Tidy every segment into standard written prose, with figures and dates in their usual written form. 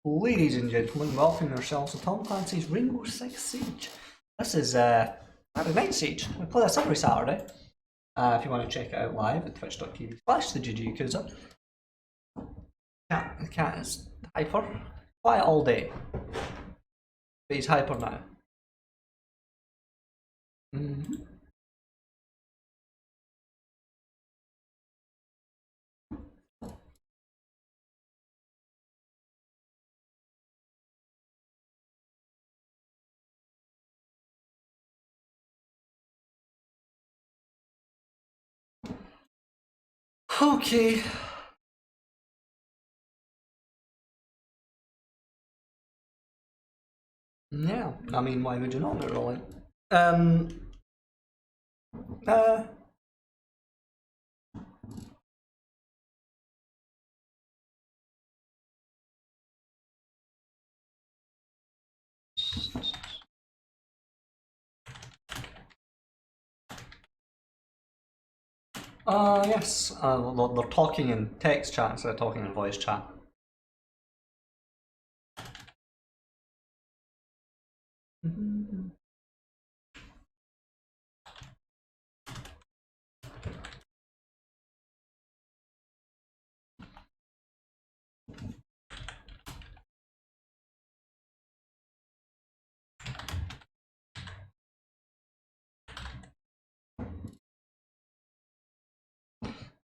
Ladies and gentlemen, welcome yourselves to Tom Clancy's Rainbow Six Siege. This is Saturday Night Siege. We play this every Saturday. If you want to check it out live at twitch.tv/thegg The cat is hyper. Quiet all day. But he's hyper now. Okay. Yeah, I mean, why would you not really? Yes, they're talking in text chat instead of talking in voice chat.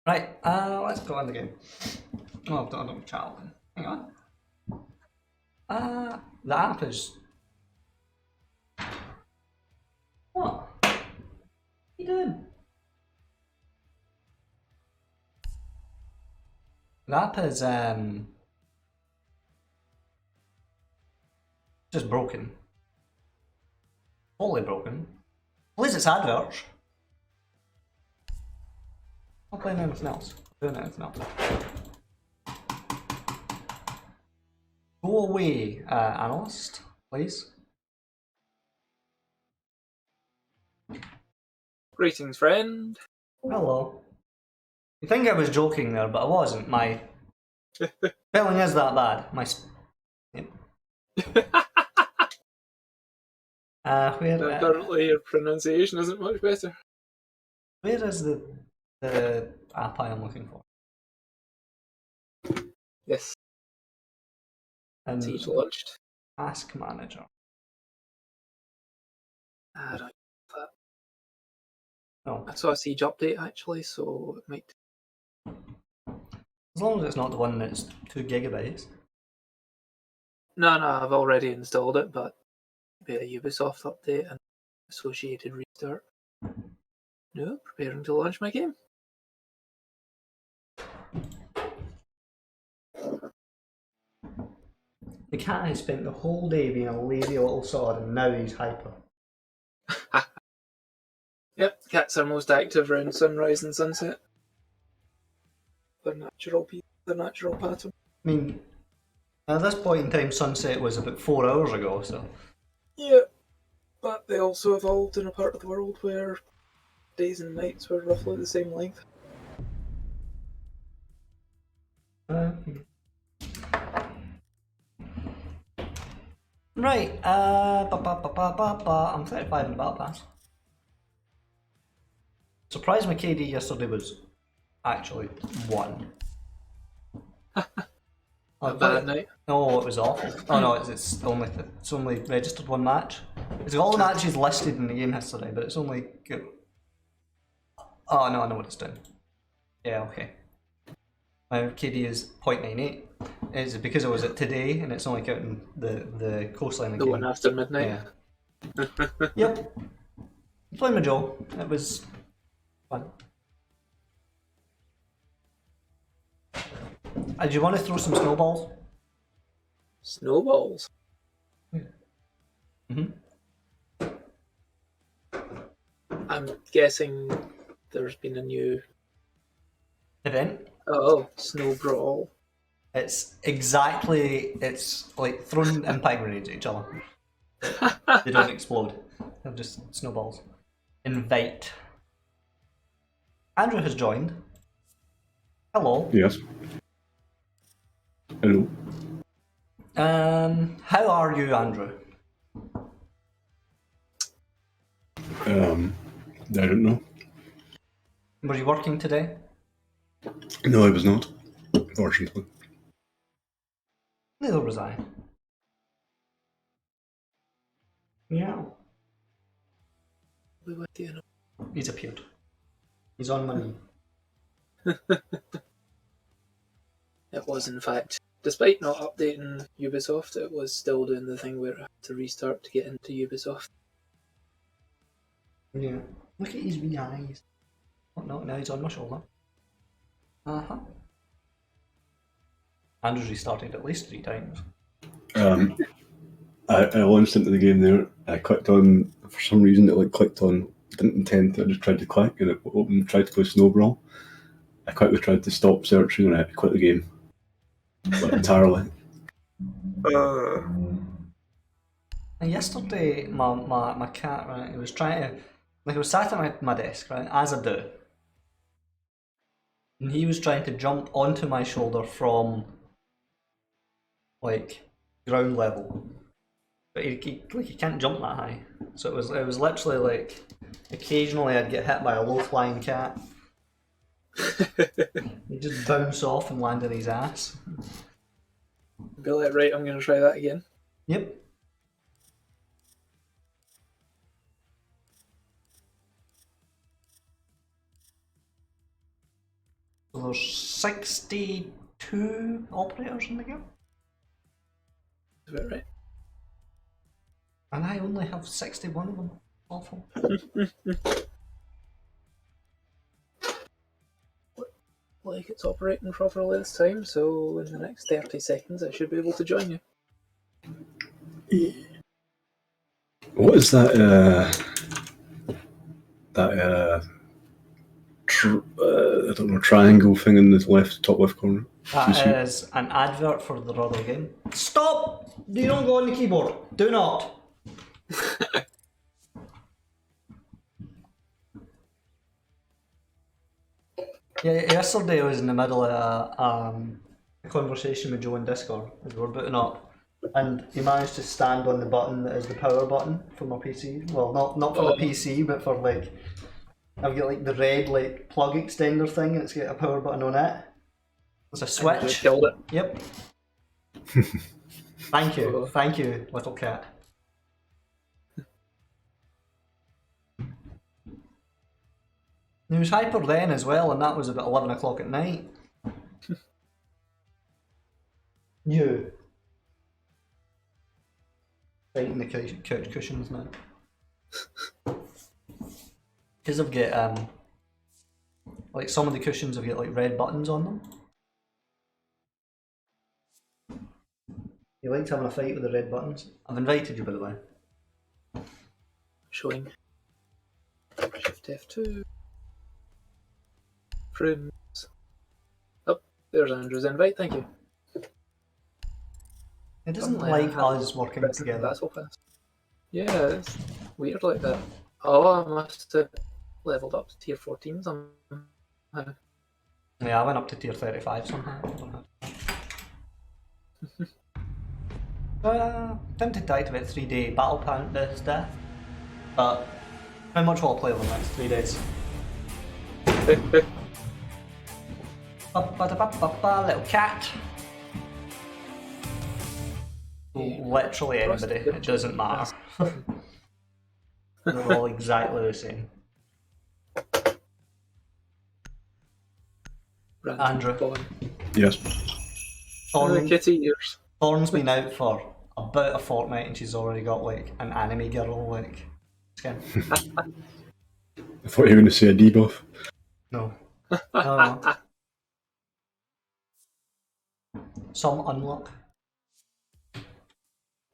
Right, let's go in the game. Oh, I don't chat open. Hang on. The app is... What? What are you doing? The app is, just broken. Totally broken. At least it's adverts. I'm not playing anything else. I'm doing anything else. Go away, analyst, please. Greetings, friend. Hello. You think I was joking there, but I wasn't. My spelling is that bad. My where Apparently your pronunciation isn't much better. where is the app I am looking for? Yes. And Siege launched. Task Manager. I don't know that. No. I saw a Siege update actually, so it might. As long as it's not the one that's 2 gigabytes. No, I've already installed it, but a Ubisoft update and associated restart. No, preparing to launch my game. The cat has spent the whole day being a lazy little sod and now he's hyper. Yep, cats are most active around sunrise and sunset. Their natural pattern. I mean, at this point in time, sunset was about 4 hours ago, so... Yeah, but they also evolved in a part of the world where days and nights were roughly the same length. Right, I'm 35 in the Battle Pass. Surprised my KD yesterday was actually 1. A bad night. No, it was awful. Oh no, it's only registered 1 match. It's got all the matches listed in the game yesterday, but it's only good. Oh no, I know what it's doing. Yeah, okay. My KD is 0.98. It's because it was at today, and it's only counting the coastline. The one after midnight. Yeah. Yep. Playing with Joe. It was fun. Do you want to throw some snowballs? Snowballs? I'm guessing there's been a new Event? Oh, Snowbrawl. It's like throwing impact grenades at each other. They don't explode. They're just snowballs. Invite. Andrew has joined. Hello. Yes. Hello. How are you, Andrew? I don't know. Were you working today? No, I was not, fortunately. Neither was I. Yeah. We went there. He's appeared. He's on my knee. It was, in fact, despite not updating Ubisoft, it was still doing the thing where I had to restart to get into Ubisoft. Yeah. Look at his wee eyes. Oh no, now he's on my shoulder. Uh-huh. Andrew's restarted at least 3 times. I launched into the game there. I clicked on, for some reason it clicked on, didn't intend to, I just tried to click and it opened, tried to play Snowbrawl. I quickly tried to stop searching and I had to quit the game. Entirely. And yesterday, my cat, right, he was trying to, like, he was sat at my desk, right, as I do. And he was trying to jump onto my shoulder from, like, ground level. But he can't jump that high. So it was literally like, occasionally I'd get hit by a low-flying cat. He'd just bounce off and land on his ass. Be like, right, I'm going to try that again. Yep. So there's 62 operators in the game. Is that right? And I only have 61 of them. Awful. Like it's operating properly this time, so in the next 30 seconds I should be able to join you. What is that, I don't know, triangle thing in the top left corner? That is an advert for the other game. Stop! You don't go on the keyboard. Do not. Yeah, yesterday I was in the middle of a conversation with Joe in Discord as we were booting up, and he managed to stand on the button that is the power button for my PC. Well, not for the PC, but for like, I've got like the red like plug extender thing, and it's got a power button on it. It's a switch. Killed it. Yep. Thank you, little cat. He was hyper then as well, and that was about 11 o'clock at night. You. Fighting the couch cushions now. Because I've got, like some of the cushions have got like red buttons on them. You liked having a fight with the red buttons? I've invited you, by the way. Showing. Shift F2. Friends. Oh, there's Andrew's invite, thank you. It doesn't like us working together. Battle pass. Yeah, it's weird like that. Oh, I must have leveled up to tier 14 somehow. Yeah, I went up to tier 35 somehow. Tempted to activate 3-day battle pass death, but how much will I play over the next 3 days? Little cat. Literally anybody, it doesn't matter. They're all exactly the same. Andrew. Yes. Kitty ears. Thorn's been out for about a fortnight and she's already got like an anime girl like skin. I thought you were going to say a debuff. No. No. Some unlock.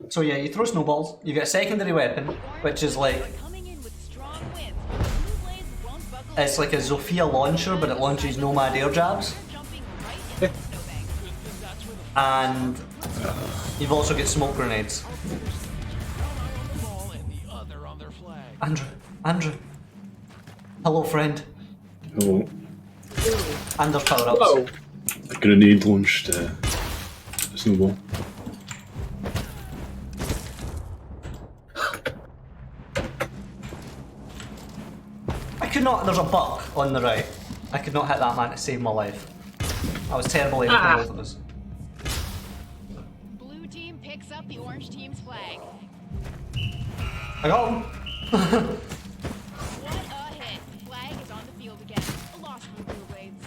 So yeah, you throw snowballs, you get a secondary weapon, which is like, it's like a Zofia launcher, but it launches nomad air jabs. And you've also got smoke grenades. Andrew. Hello, friend. Hello. And there's power-ups. Whoa. A grenade launched snowball. not, there's a buck on the right. I could not hit that man to save my life. I was terrible aiming for both of us. Blue team picks up the orange team's flag. I got him. What a hit. Flag is on the field again. A loss for the Blue Blades.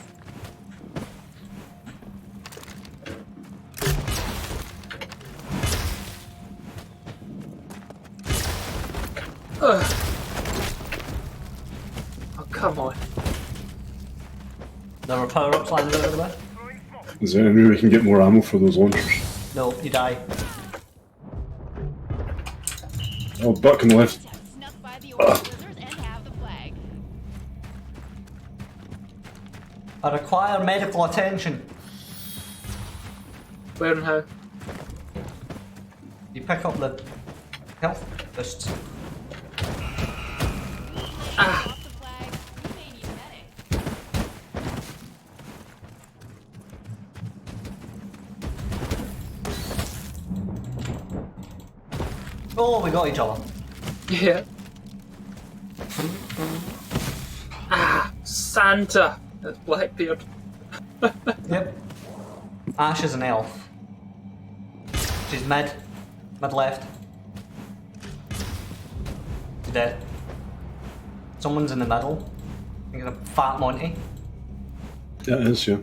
Ugh. Oh, come on. There were power-ups landed over there. Is there any way we can get more ammo for those launchers? No, you die. Oh, buck on the left. Snuck by the orange Blizzards and have the flag. I require medical attention. Where and how? You pick up the health boosts. Ah! Off the flag. You may need a medic. Oh, we got each other. Yeah. Ah! Santa! That's Blackbeard. Yep. Ash is an elf. She's mid. Mid left. She's dead. Someone's in the middle. I think it's a fat Monty. Yeah, it is, yeah.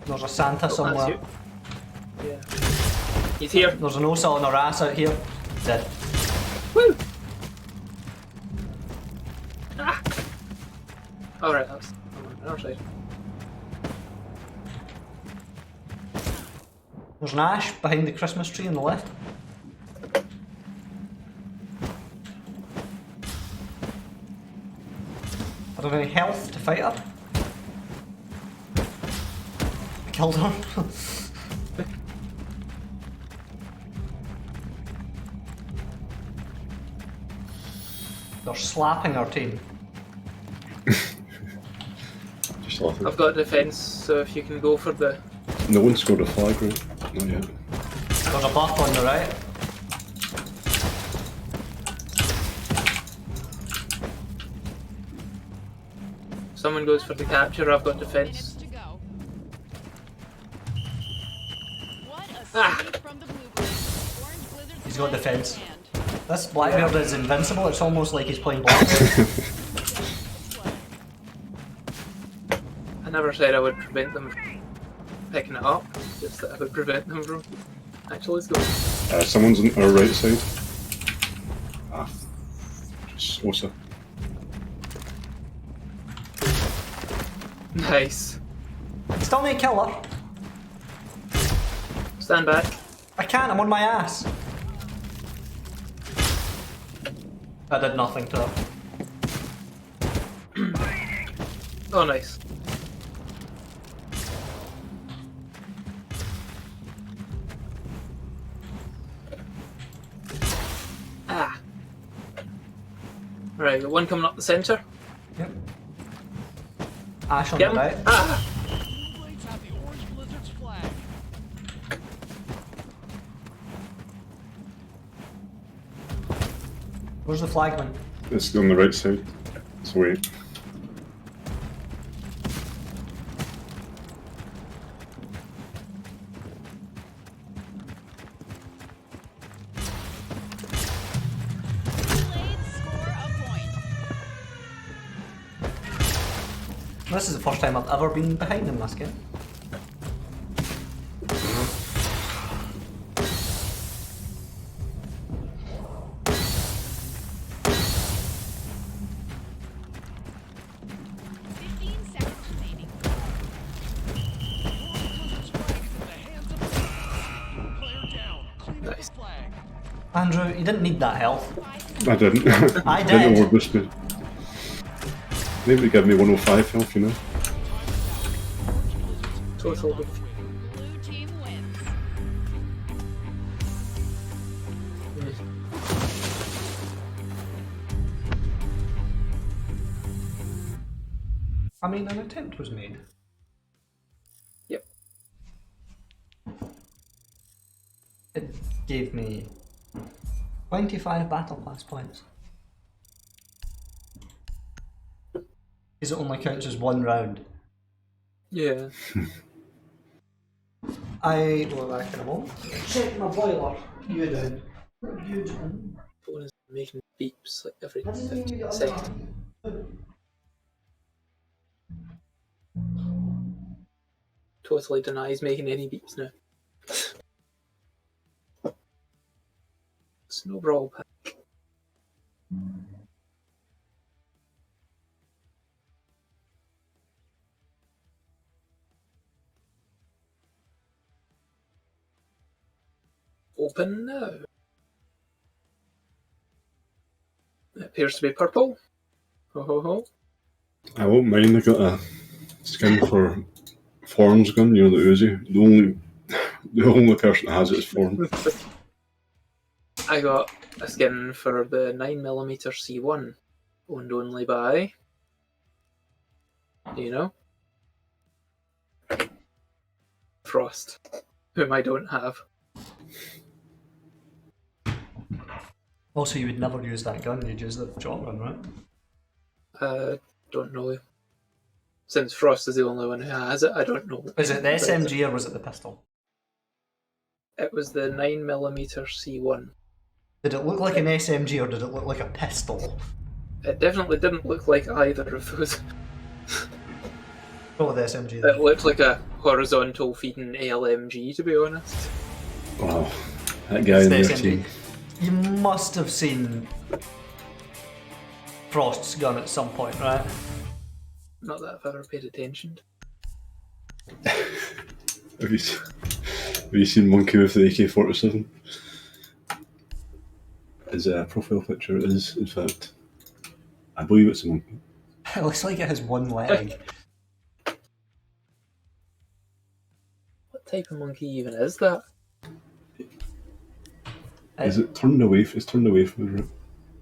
There's a Santa Oh, somewhere. that's you. Yeah. He's here. There's an Osa on her ass out here. Dead. Woo! Ah! Alright, that's on our side. There's an Ash behind the Christmas tree on the left. I don't have any health to fight her. I killed her. They're slapping our team. Just laughing. I've got defense, so if you can go for the... No one scored a flag, right? Not yet. There's a buff on the right. Someone goes for the capture, I've got Minutes defense. to go. What a Ah. sweep from the Blue Blades. Orange Blizzards He's got flag defense. in hand. This Blackbeard is invincible. It's almost like he's playing blocks. I never said I would prevent them from picking it up, just that I would prevent them from actually scoring. Someone's on our right side. Ah. Just Osa. Nice. Still need to kill her. Stand back. I can't. I'm on my ass. I did nothing to her. Oh, nice. Ah. Right, got one coming up the centre. Yep. Ash on Get the him. right. Ah! Blue Blades have the orange Blizzards flag. Where's the flagman? It's on the right side. So wait. Blades score a point. This is the first time I've ever been behind in this game. Nice. Andrew, you didn't need that health. I didn't. I Didn't did. overboost me. Maybe give me 105 health, you know. Total. Blue team wins. I mean, an attempt was made. Yep. It gave me 25 battle pass points. Because it only counts as one round. Yeah. I will be back in a moment. Check my boiler. You doing? You doing? Phone is making beeps like every I didn't even 15 get seconds. Totally denies making any beeps now. Snowbrawl pack. Open now. It appears to be purple. Ho ho ho. I won't mind. I got a skin for Form's gun, you know, the Uzi. The only person that has it is Form. I got a skin for the 9mm C1, owned only by. Do you know? Frost, whom I don't have. Also, you would never use that gun, you'd use the shotgun, right? Don't know. Since Frost is the only one who has it, I don't know. Was it the SMG or was it the pistol? It was the 9mm C1. Did it look like an SMG or did it look like a pistol? It definitely didn't look like either of those. Oh, the SMG It then. looked like a horizontal feeding ALMG, to be honest. Wow, that guy It's in the there SMG. team. You must have seen Frost's gun at some point, right? Not that I've ever paid attention. Have you seen Monkey with the AK-47? His profile picture is, in fact, I believe it's a monkey. It looks like it has one leg. What type of monkey even is that? Is it turned away? It's turned away from the room.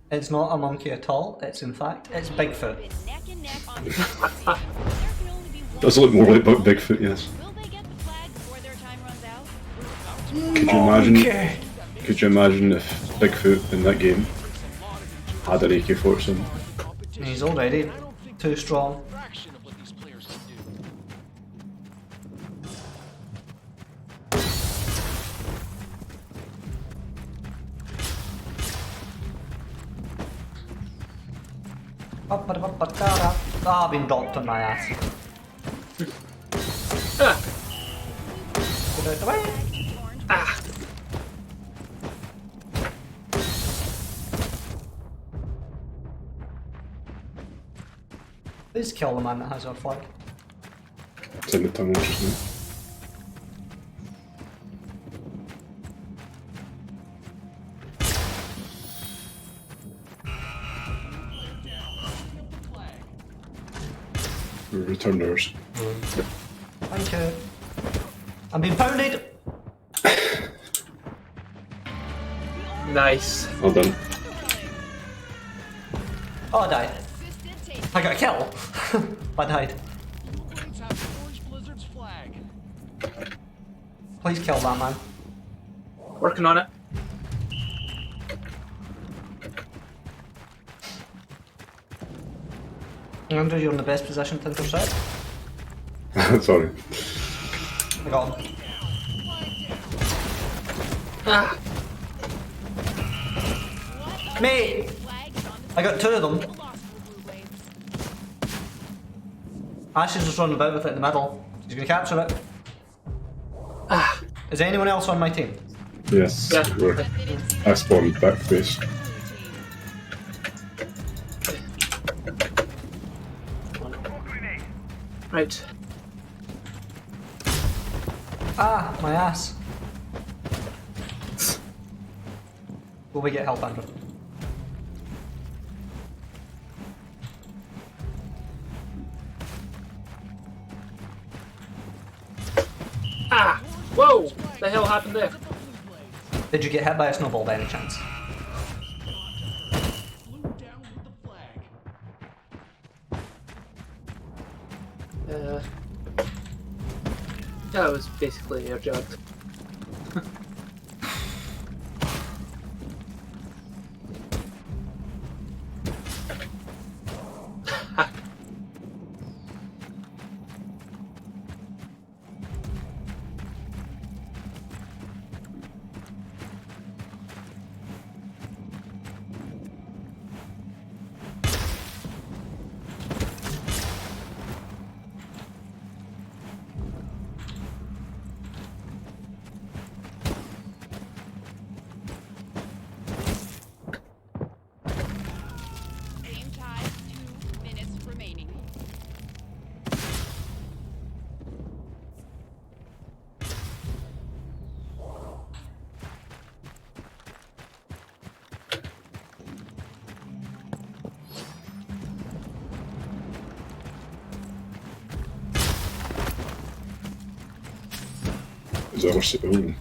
It's not a monkey at all. It's Bigfoot. Been neck and neck on the field. There can only be one. Does look more like Bigfoot, yes. Will they get the flag before their time runs out? Could you imagine if Bigfoot in that game had an AK-47? He's already too strong. Fraction of what these players can do. Ah, I've been dropped on my ass. Ah! Get out the way. Ah! Please kill the man that has our flag. It's in the tunnel just now. We returned ours. Thank you. I'm being pounded. Nice. Well done. Oh, I died. I got a kill. I died. Let's have Orange Blizzard's flag. Please kill that man. Working on it. Andrew, you're in the best position to intercept. Sorry. I got him. Ah! Mate! Flag is on the I got two of them. field. Lost for the Blue Blades. Ash is just running about with it in the middle. He's gonna capture it. Ah! Is anyone else on my team? Yes, Yeah. I spawned back face. Right. Ah, my ass. Will we get help, Andrew? Ah! Whoa! The hell happened there? Did you get hit by a snowball by any chance? Blue down with the flag. Yeah, it was basically air jugged. Was ever oh.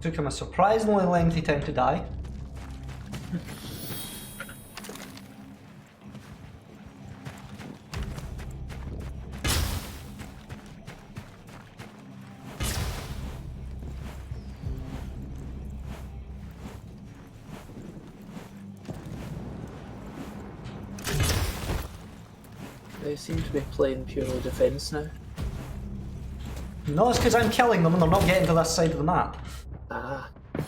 Took him a surprisingly lengthy time to die. They seem to be playing purely defence now. No, it's because I'm killing them and they're not getting to this side of the map. Ah, I'm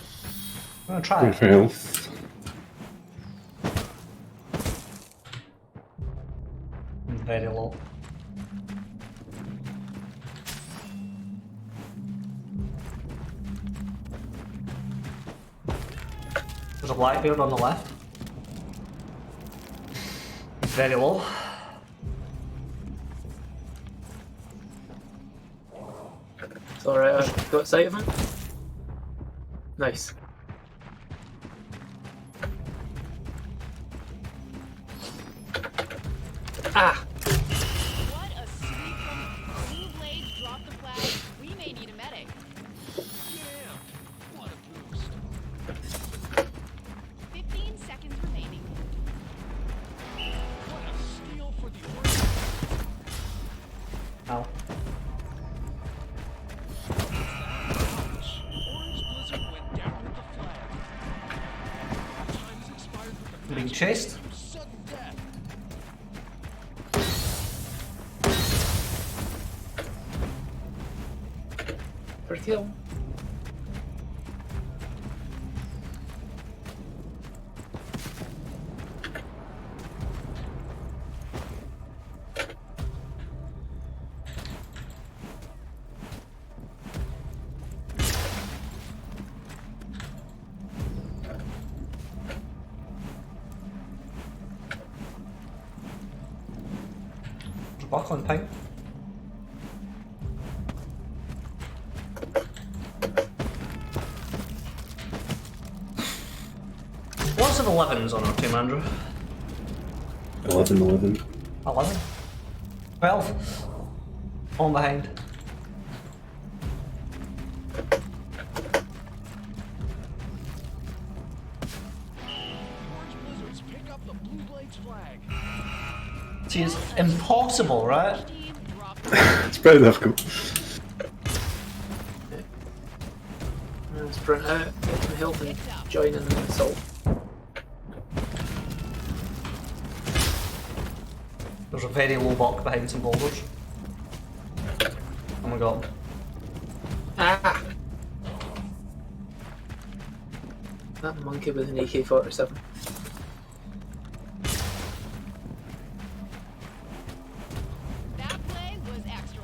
gonna try Good it. for health. I'm very low. There's a Blackbeard on the left. Very low. it's alright, I've got sight of him. Nice. Ah! What a sweep from Blue Blades dropped the flag. We may need a medic. Damn! What a boost. 15 seconds remaining. What a steal for the Orange. Ow. Orange Blizzard went down with the flag. Time has expired with the Being match. chased. Sudden death. For a kill. There's a buck on ping. Lots of 11s on our team, Andrew. 11. 11. 12. On behind. Orange Blizzards pick up the Blue Blades flag. See, it's impossible, right? Team dropped It's very difficult. And sprint out, get some help and join in the assault. There's a very low buck behind some boulders. Oh my god. Ah! That monkey with an AK-47. That play was extra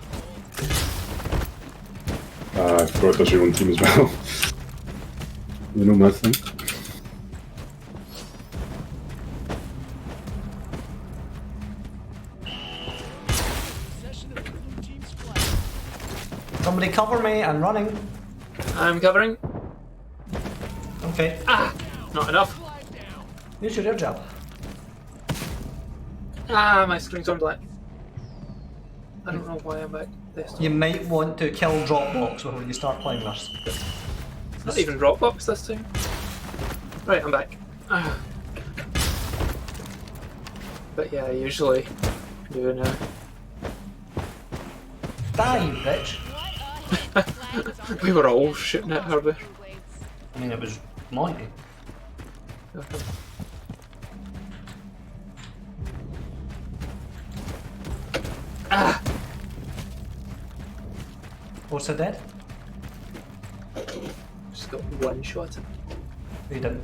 cool. I forgot there's your own team as well. You know my thing. Possession of the blue team's flag. Somebody cover me, I'm running. I'm covering. Okay, Ah! Not enough. Flag down. use your air jab. Ah, my screen's on black. I don't know why I'm back this time. You might want to kill Dropbox before you start playing this. It's not even Dropbox this time. Right, I'm back. Ah. But yeah, I usually do now. Die, you bitch. What a hit. Flag is on the We were all field. shooting at her there. Blue Blades. I mean, it was Monty. Okay. Ah! What's it dead? Just got one shot. You didn't.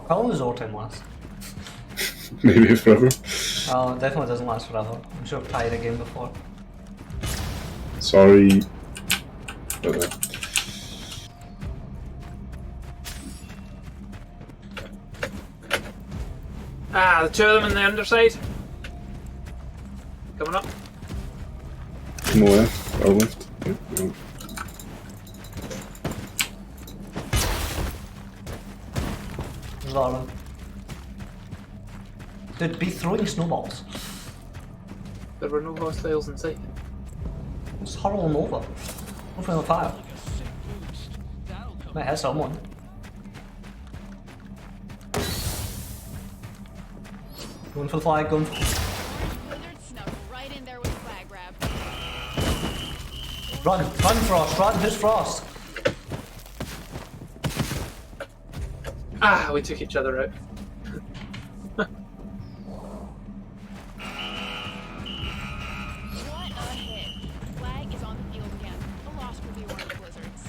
How long does overtime last? Maybe forever. Oh, it definitely doesn't last forever. I'm sure I've tied a game before. Sorry. But, The two of them in the underside. Coming up. More left, or left. Yeah. There's that one. They'd be throwing snowballs. There were no hostiles in sight. Just hurl them over. Hopefully they'll fire. Like a sick boost. That'll come. Might hit someone. Going for the flag, going for... Blizzard snuggle right in there with a flag grab. Run, Frost, run, who's Frost? We took each other out. What a hit. Flag is on the field again. A loss for the Orange Blizzards.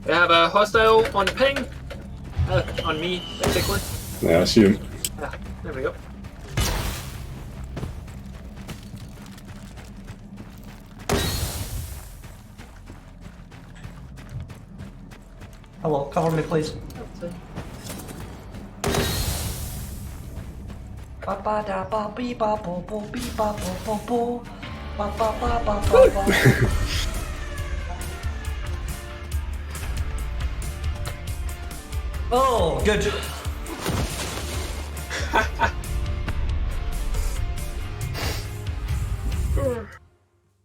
We have a hostile on ping. On me, basically. Yeah, I see him. There we go. Hello, cover me please. Ba ba da ba bee ba bo bo bee ba bo bo bo. Ba ba ba ba ba ba. Oh, good.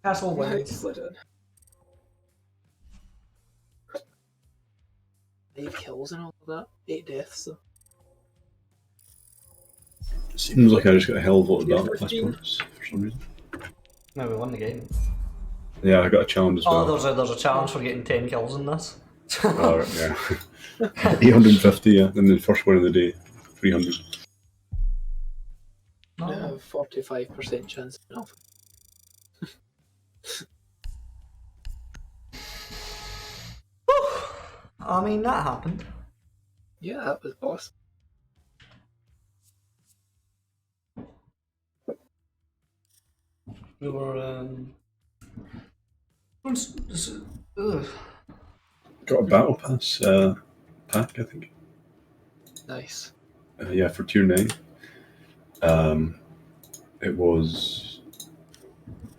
Castle wins. Nicely done. 8 kills and all of that. 8 deaths. So. Seems like I just got a hell of a lot of Yeah, dark class 15. points for some reason. No, we won the game. Yeah, I got a challenge as Oh, well. there's a challenge for getting 10 kills in this. Oh, right, yeah. 850, yeah. And the first one of the day, 300. I No. have 45% chance of. I mean, that happened. Yeah, that was awesome. We were, ugh. Got a battle pass pack, I think. Nice. Yeah, for tier 9. It was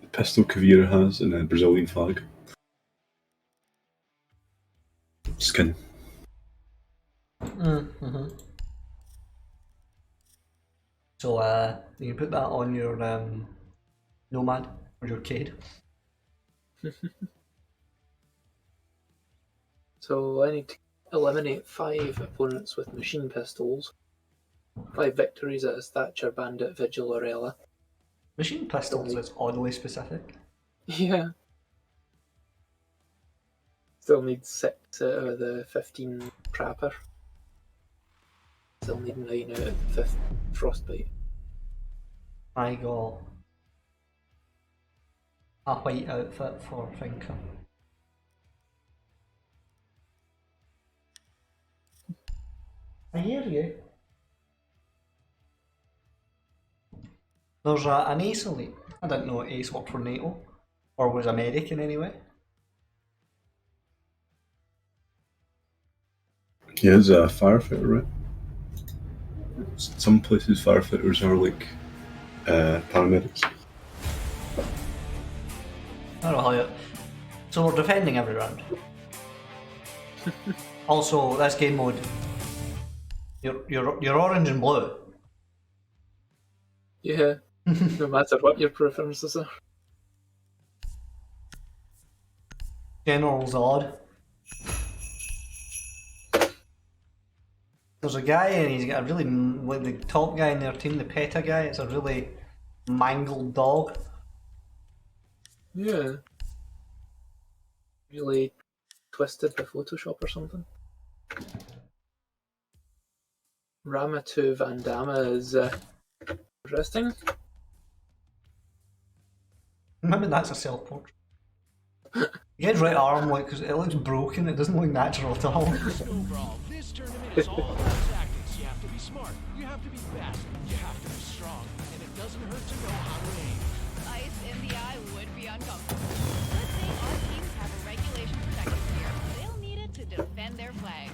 the pistol Kavira has and a Brazilian flag. Skin. Mm-hmm. So, you can put that on your Nomad or your Cade. So I need to eliminate 5 opponents with machine pistols. 5 victories as Thatcher, Bandit, Vigil, or Ella. Machine pistols is oddly specific. Yeah. Still need 6 out of the 15 Trapper. Still need 9 out of the 5th Frostbite. I got a white outfit for Finker. I hear you. There's an Ace Elite. I didn't know Ace worked for NATO, or was American anyway. He is a firefighter, right? Some places firefighters are like paramedics. I don't know how you... So we're defending every round. Also, this game mode, you're orange and blue. Yeah. No matter what your preferences are. General Zod. There's a guy and he's got a really, like the top guy in their team, the PETA guy, it's a really mangled dog. Yeah. Really twisted by Photoshop or something. Rama 2 Van Damme is interesting. Maybe that's a self-portrait. His right arm, like, cause it looks broken, it doesn't look natural at all. Snowbrawl, this tournament is all about tactics. You have to be smart, you have to be fast, you have to be strong, and it doesn't hurt to know how to aim. Ice in the eye would be uncomfortable. Good thing our teams have a regulation protective gear. They'll need it to defend their flag.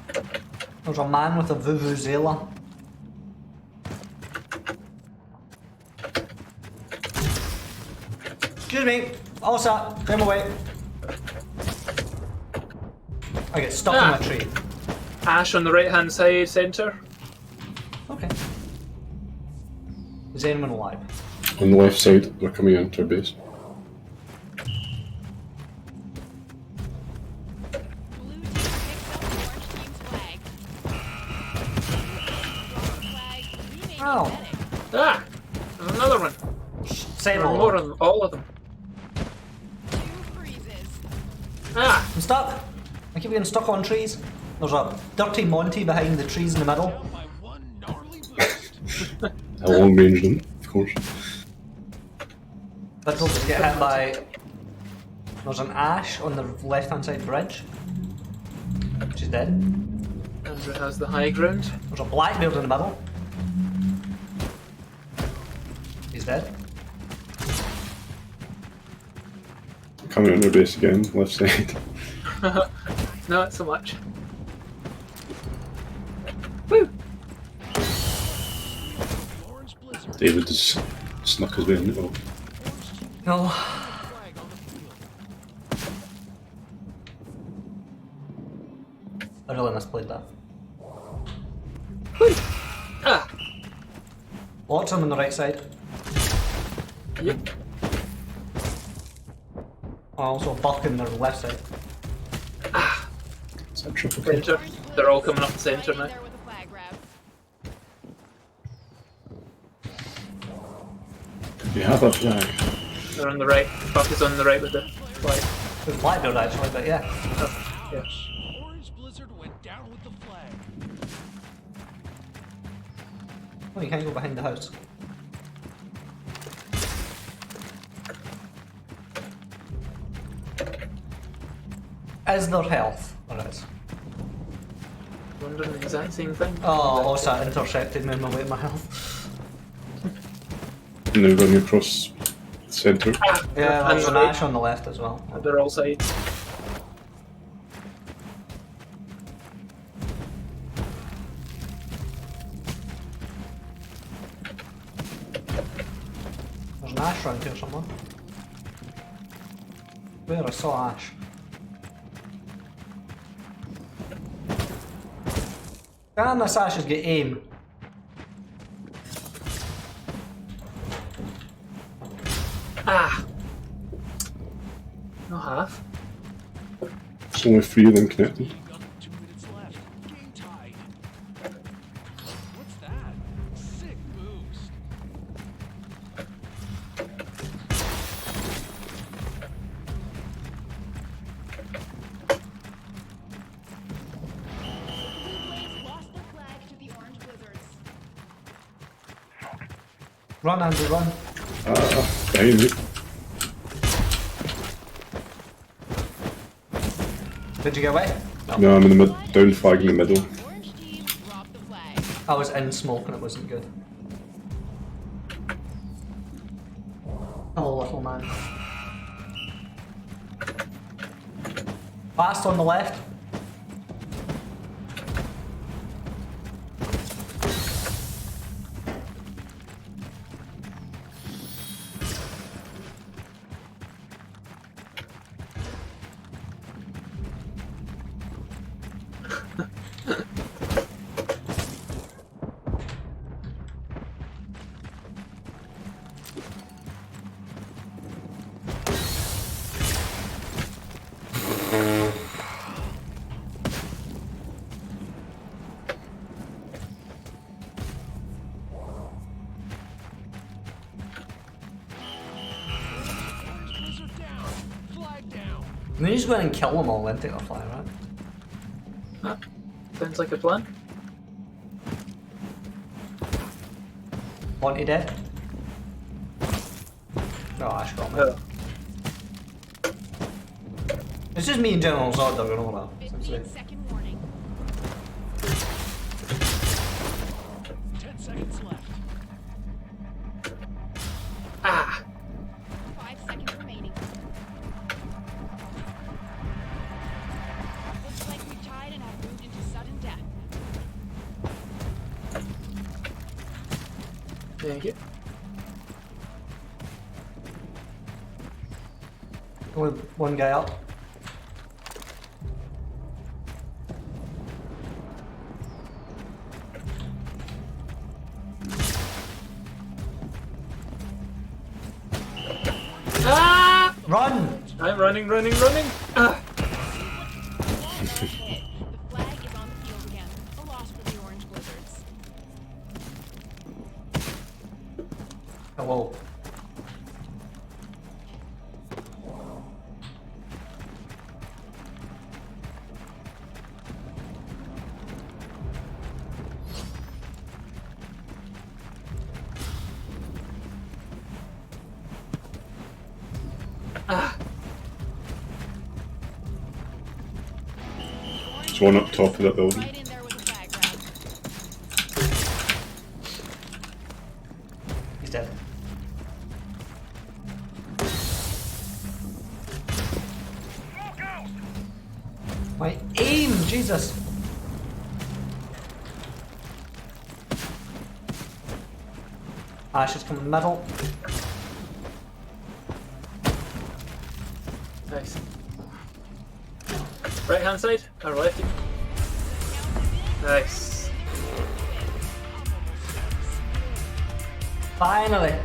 There's a man with a vuvuzela. Excuse me. All set. Clear my way. I get stuck in a tree. Ash on the right hand side, centre. Okay. Is anyone alive? On the left side, they're coming into our base. Blue team picks up orange team's flag. Flag. We may Ow. be medic. Ah! There's another one. Save There are more on all of them. 2 freezes. Ah! I'm stuck. I keep getting stuck on trees. There's a dirty Monty behind the trees in the middle. Down by 1 gnarly boost. A long range them, of course. But will just get hit by. There's an Ash on the left hand side bridge. She's dead. Andrew has the high ground. There's a Blackbeard in the middle. He's dead. Coming on our base again, left side. Not so much. Woo! Orange blizzard. David has snuck his way in. Oh, Orange team No. flag on the field. I really misplayed that. Ah! Lots of them on the right side. Yep. Also Buck on the left side. is that triple kill? Centre. They're all coming up the centre Right in now. there with a flag grab. You have a flag. They're on the right. Buck is on the right with the flag. There's Blackbeard actually, but yeah. Yeah. Orange blizzard went down with the flag. Oh, you can't go behind the house. Is there health? Or is? Wondering the exact same thing. Oh, also that intercepted me on my way to my health. And now running across the centre. Ah! Yeah, and there's the an right. Ash on the left as well. They're all sides. There's an Ash round here somewhere. Where? I saw Ash. Damn, this Ash has got aim. Ah! No half. There's only 3 of them connected. Got 2 minutes left. Game tied. What's that? Sick boost. Blue Blaze lost the flag to the orange blizzards. Run, Andrew, run. Behind me. Did you get away? No, I'm in the down flag in the middle. Orange team dropped the flag. I was in smoke and it wasn't good. Hello, little man. Fast on the left. Orange blizzard down. Flag down. And then you just go in and kill them all, then take their flag, right? Ah, sounds like a plan. Monty dead? No, Ash got me. Oh. It's just me and General Zod that are going over that. 15-second warning. 10 seconds left. Ah! 5 seconds Thank you. Only one guy up. Ah! Run! I'm running. Ah! Hit. The flag is on the field again. A loss for the Orange Blizzards. Hello. Ah! There's one up top of that building. Right in there with the flag grab. He's dead. My aim! Jesus! Ash is coming middle. Nice. Right hand side or lefty? Nice. Finally!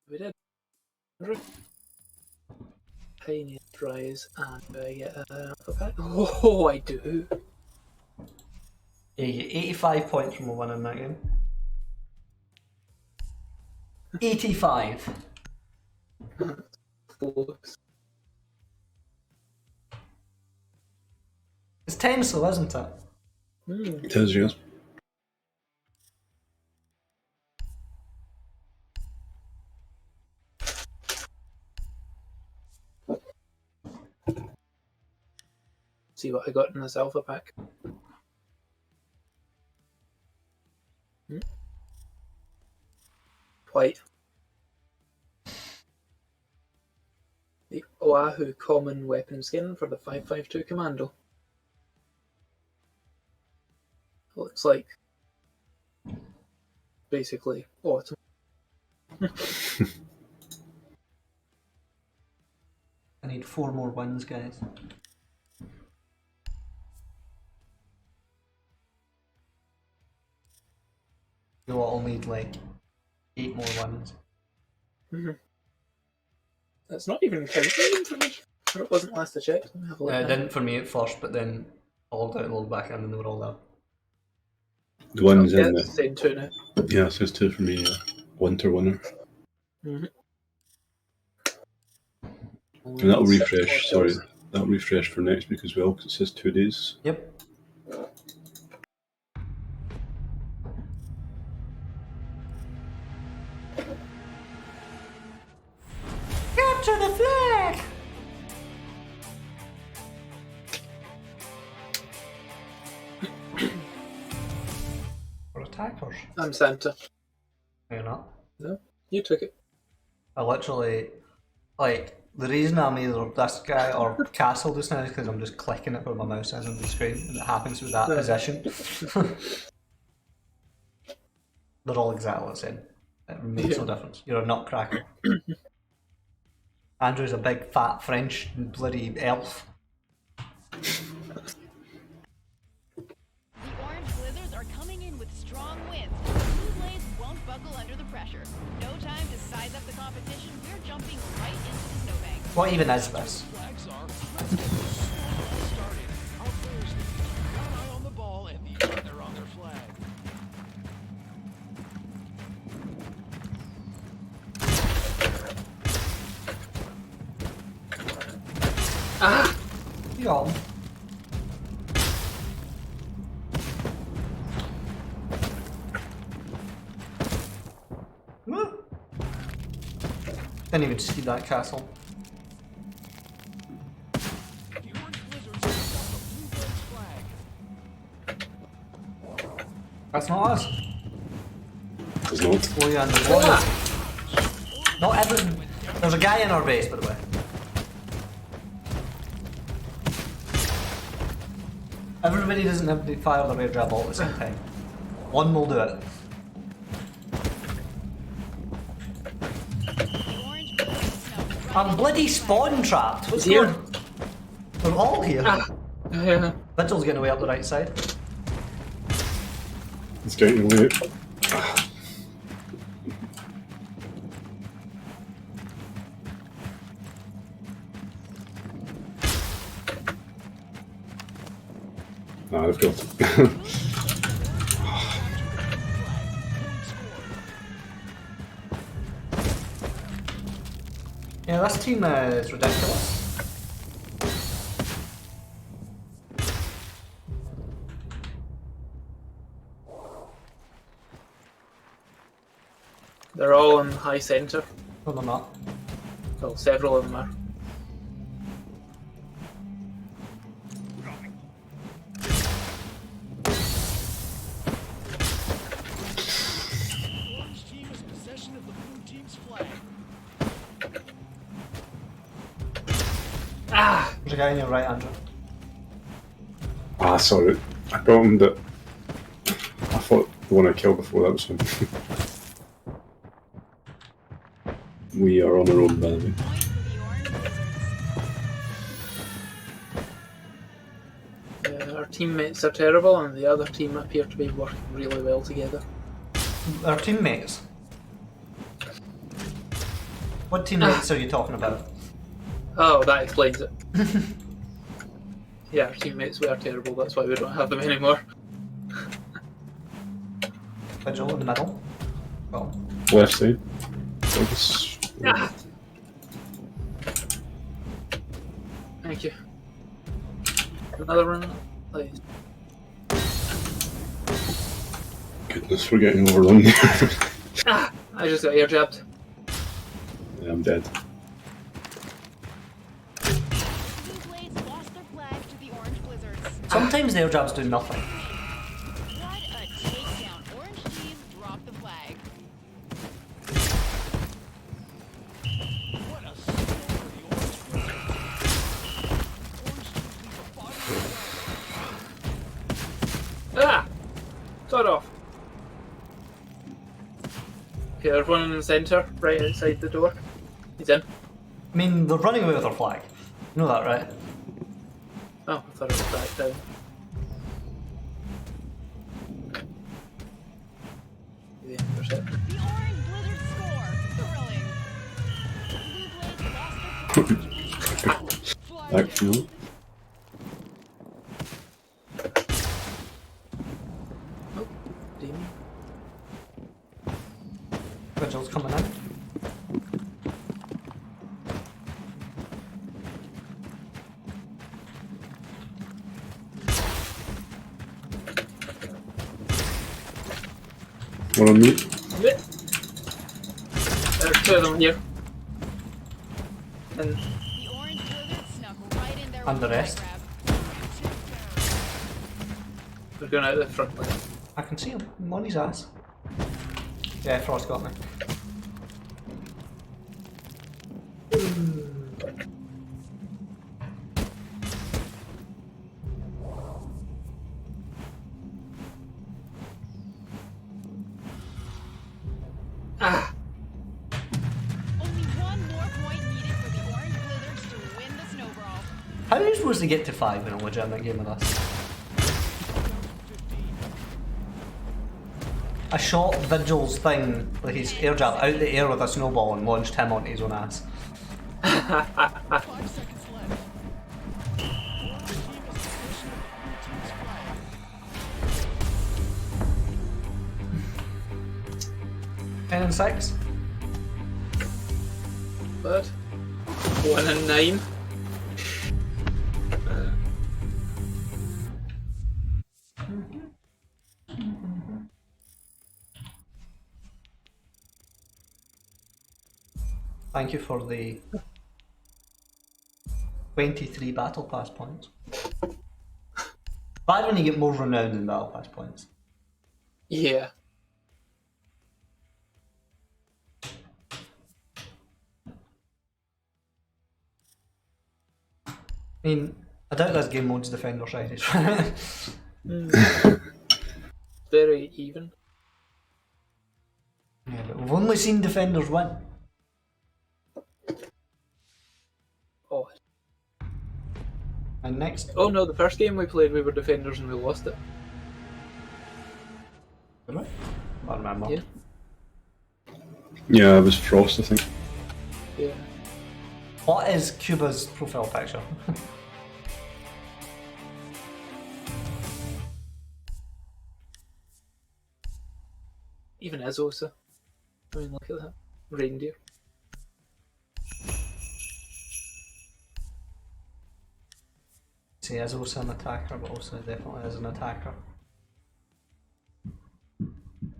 We did. Tiny prize and I get an alpha pack. Oh, I do. Yeah, you get 85 points from a win in that game. 85! Close. It's tense though, isn't it? It is, yes. See what I got in this alpha pack. White. The Oahu common weapon skin for the 552 Commando. Looks like basically autumn. I need 4 more wins, guys. You know what, I'll need like 8 more wins. That's not even counting for me. Or it wasn't last I checked. Let me have a look. It now. didn't for me at first, but then I logged out and logged back in and they were all there. The one's Yeah, in it's the same two now. Yeah, it says 2 for me. Winter winner. Mhm. And that'll refresh, sorry. That'll refresh for next week as well, because it says 2 days. Yep. Capture the flag! We're attackers. I'm Santa. No, you're not. No, you took it. I literally, like, the reason I'm either this guy or castle just now is because I'm just clicking it where my mouse is on the screen and it happens with that Right. position. They're all exactly the same. It makes no difference. You're a nutcracker. Andrew's a big fat French bloody elf. The Orange Blizzards are coming in with strong winds. Blue Blades won't buckle under the pressure. No time to size up the competition. We're jumping right into the snowbank. What even is this? Flags are. Let's get this snowball started. Our players need to keep one eye on the ball and the other on their flag. Ah! Yo. Woo. Didn't even see that castle. The Orange Blizzards picked up the Blue Blades flag. That's not us. does not. Blow you under. Blow you. Not everyone. There's a guy in our base, by the way. Everybody doesn't have to fire their air jab all at the same time. One will do it. The orange blizzard snow right I'm into bloody the spawn trapped. What's Here. going? We're all here. Yeah. Vigil's getting away up the right side. It's getting late. Ah, they've got it. Yeah, this team is ridiculous. They're all in high centre. No, they're not. Well, several of them are. Orange team has possession of the blue team's flag. Ah! There's a guy in your right, Andrew. Ah, sorry. I got him, but I thought the one I killed before that was him. We are on our own, by the way. point for the orange blizzards. Our teammates are terrible, and the other team appear to be working really well together. Our teammates. What teammates are you talking about? Oh, that explains it. Yeah, our teammates were terrible, that's why we don't have them anymore. Vigil in the middle. Well, Left side. Focus. Ah. Thank you. Another one, please. Goodness, we're getting overrun here. Ah! I just got air jabbed. Yeah, I'm dead. Blue blades lost their flag to the orange blizzards. sometimes the air jabs do nothing. What a takedown. Orange team dropped the flag. What a score for the orange blizzards. Orange team leave a body of Ah! Sort off. Okay, there's one in the centre, right outside the door. He's in. I mean, they're running away with their flag. You know that, right? Oh, I thought it was back down. The intercept. The orange blizzards score. Thrilling. Blue blades lost their flag. Back to you. Demon. Vigil's coming in. One on me. Yeah. There's two of them here. And The orange blizzards snuck right in there with Under the rest. grab. we're going out the front line. I can see him. I'm on his ass. Yeah, Frost got me. Ah! Only one more point needed for the orange blizzards to win the Snowbrawl. How are you supposed to get to 5 in a legitimate game with us? I shot Vigil's thing, like his air jab, out the air with a snowball and launched him onto his own ass. 5 seconds left. Orange team has possession of the blue team's flag. 10 and 6. But 1 and 9. Thank you for the 23 battle pass points. Bad when you get more renown than battle pass points. Yeah. I mean, I doubt this game mode's defender sided. Very even. Yeah, but we've only seen defenders win. Oh. And next, Oh no, the first game we played we were defenders and we lost it. did we? I don't remember. Yeah. Yeah, it was Frost, I think. Yeah. What is Cuba's profile picture? Even Ezosa. I mean, look at that. Reindeer. See, is also an attacker, but also definitely is an attacker.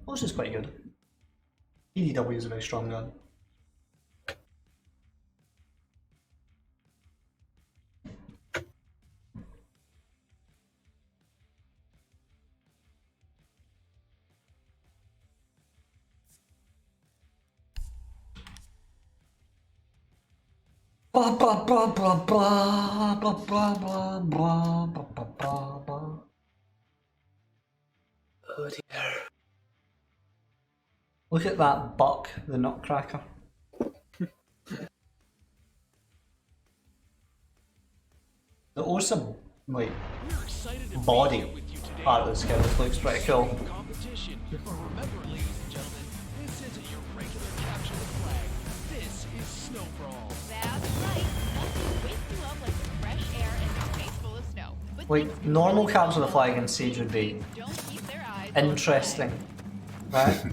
Also, is quite good. EDW is a very strong gun. Blah blah blah blah blah blah blah blah blah blah blah blah. Oh dear. Look at that buck, the nutcracker. The awesome, like, We're excited to body be here with you today. part of the skills looks pretty cool. Competition. Remember, ladies and gentlemen, this isn't your regular capture the flag. This is Snowbrawl. That's right. Nothing wakes you up like the fresh air and a face full of snow. But Like, things normal really capture the slow. flag in Siege would be Don't keep their eyes on the flag. interesting, right?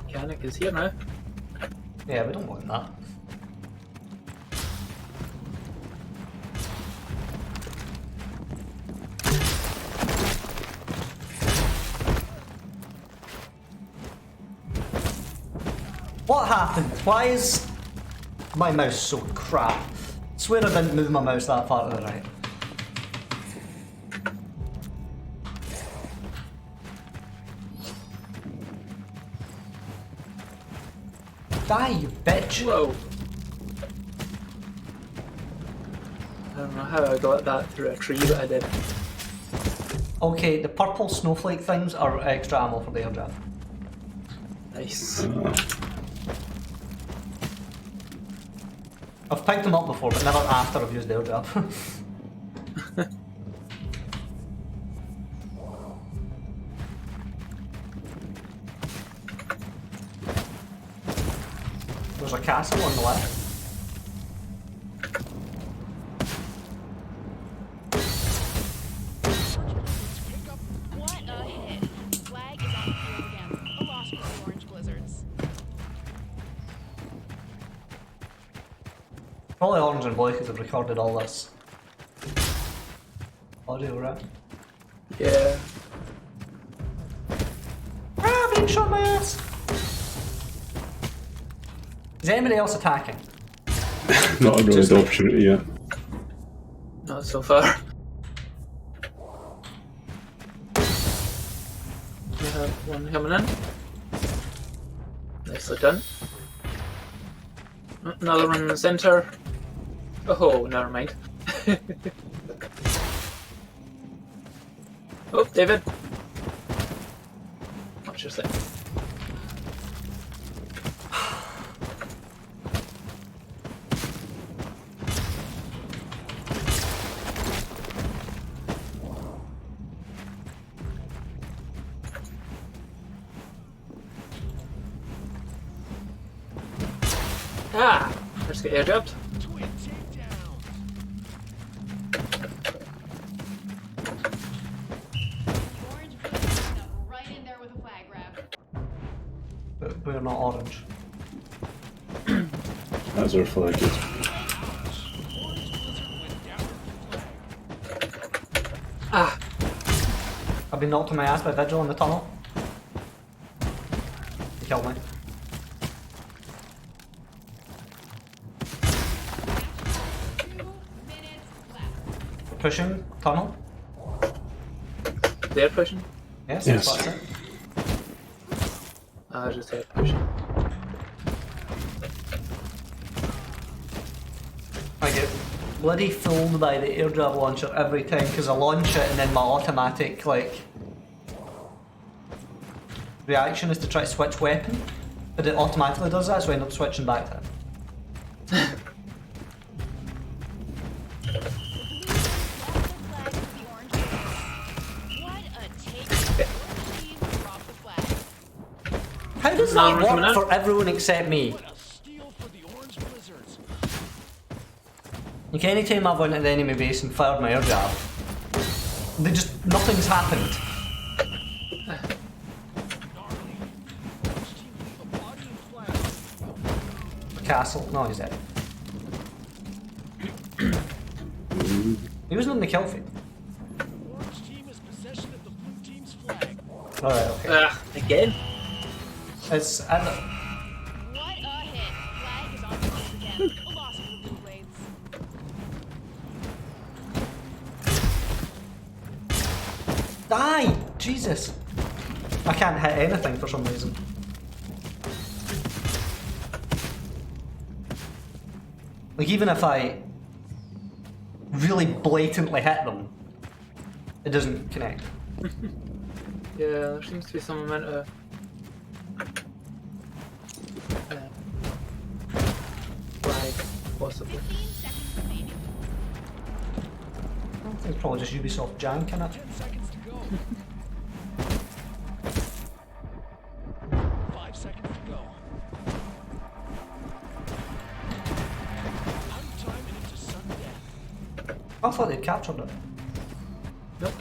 Mechanic is here now. Yeah, we don't want that. What happened? Why is my mouse so crap? I swear I didn't move my mouse that far to the right. Die, you bitch! Whoa. I don't know how I got that through a tree, but I did. Okay, the purple snowflake things are extra ammo for the air jab. Nice. I've picked them up before, but never after I've used the air jab. There's a castle on the left. Pick up. What a hit. Flag is on the field again. A loss for the Orange Blizzards. Probably Orange and Blue because I've recorded all this audio, right? Yeah. Ah, being shot in my ass! Is anybody else attacking? Not a really Just good like- opportunity yet. Not so far. We have one coming in. Nicely done. Another one in the centre. Oh, never mind. Oh, David. Watch your step. Ah! Let's get airdropped. Twin takedown. The Orange Blizzards snuck right in there with a flag grab. But we're not orange. That's our flag. Orange Blizzard went down with the flag. Ah! I've been knocked on my ass by Vigil in the tunnel. He killed me. 2 minutes left. Pushing tunnel. They're pushing. Yes, Yes. that's it. I just heard pushing. bloody fooled by the airdrop launcher every time because I launch it and then my automatic like reaction is to try to switch weapon, but it automatically does that, so I end up switching back to it. How does that work for everyone except me? What a steal for the Orange Blizzards. Like anytime I've went to the enemy base and fired my air jab, nothing's happened. Gnarly. Orange team leave a body and flag. Castle, no, he's dead. He wasn't on the kill feed. Orange team has possession of the blue team's flag. Alright, okay. Again? It's What a hit. Flag is on the field again. A loss for the Blue Blades. Die! Jesus! I can't hit anything for some reason. Like even if I really blatantly hit them, it doesn't connect. Yeah, there seems to be some amount of flag, possibly. 15 seconds remaining. I think it's probably just Ubisoft janking it. 10 seconds to go. 5 seconds to go. Out of time and into sudden death. I thought they'd captured it. Nope.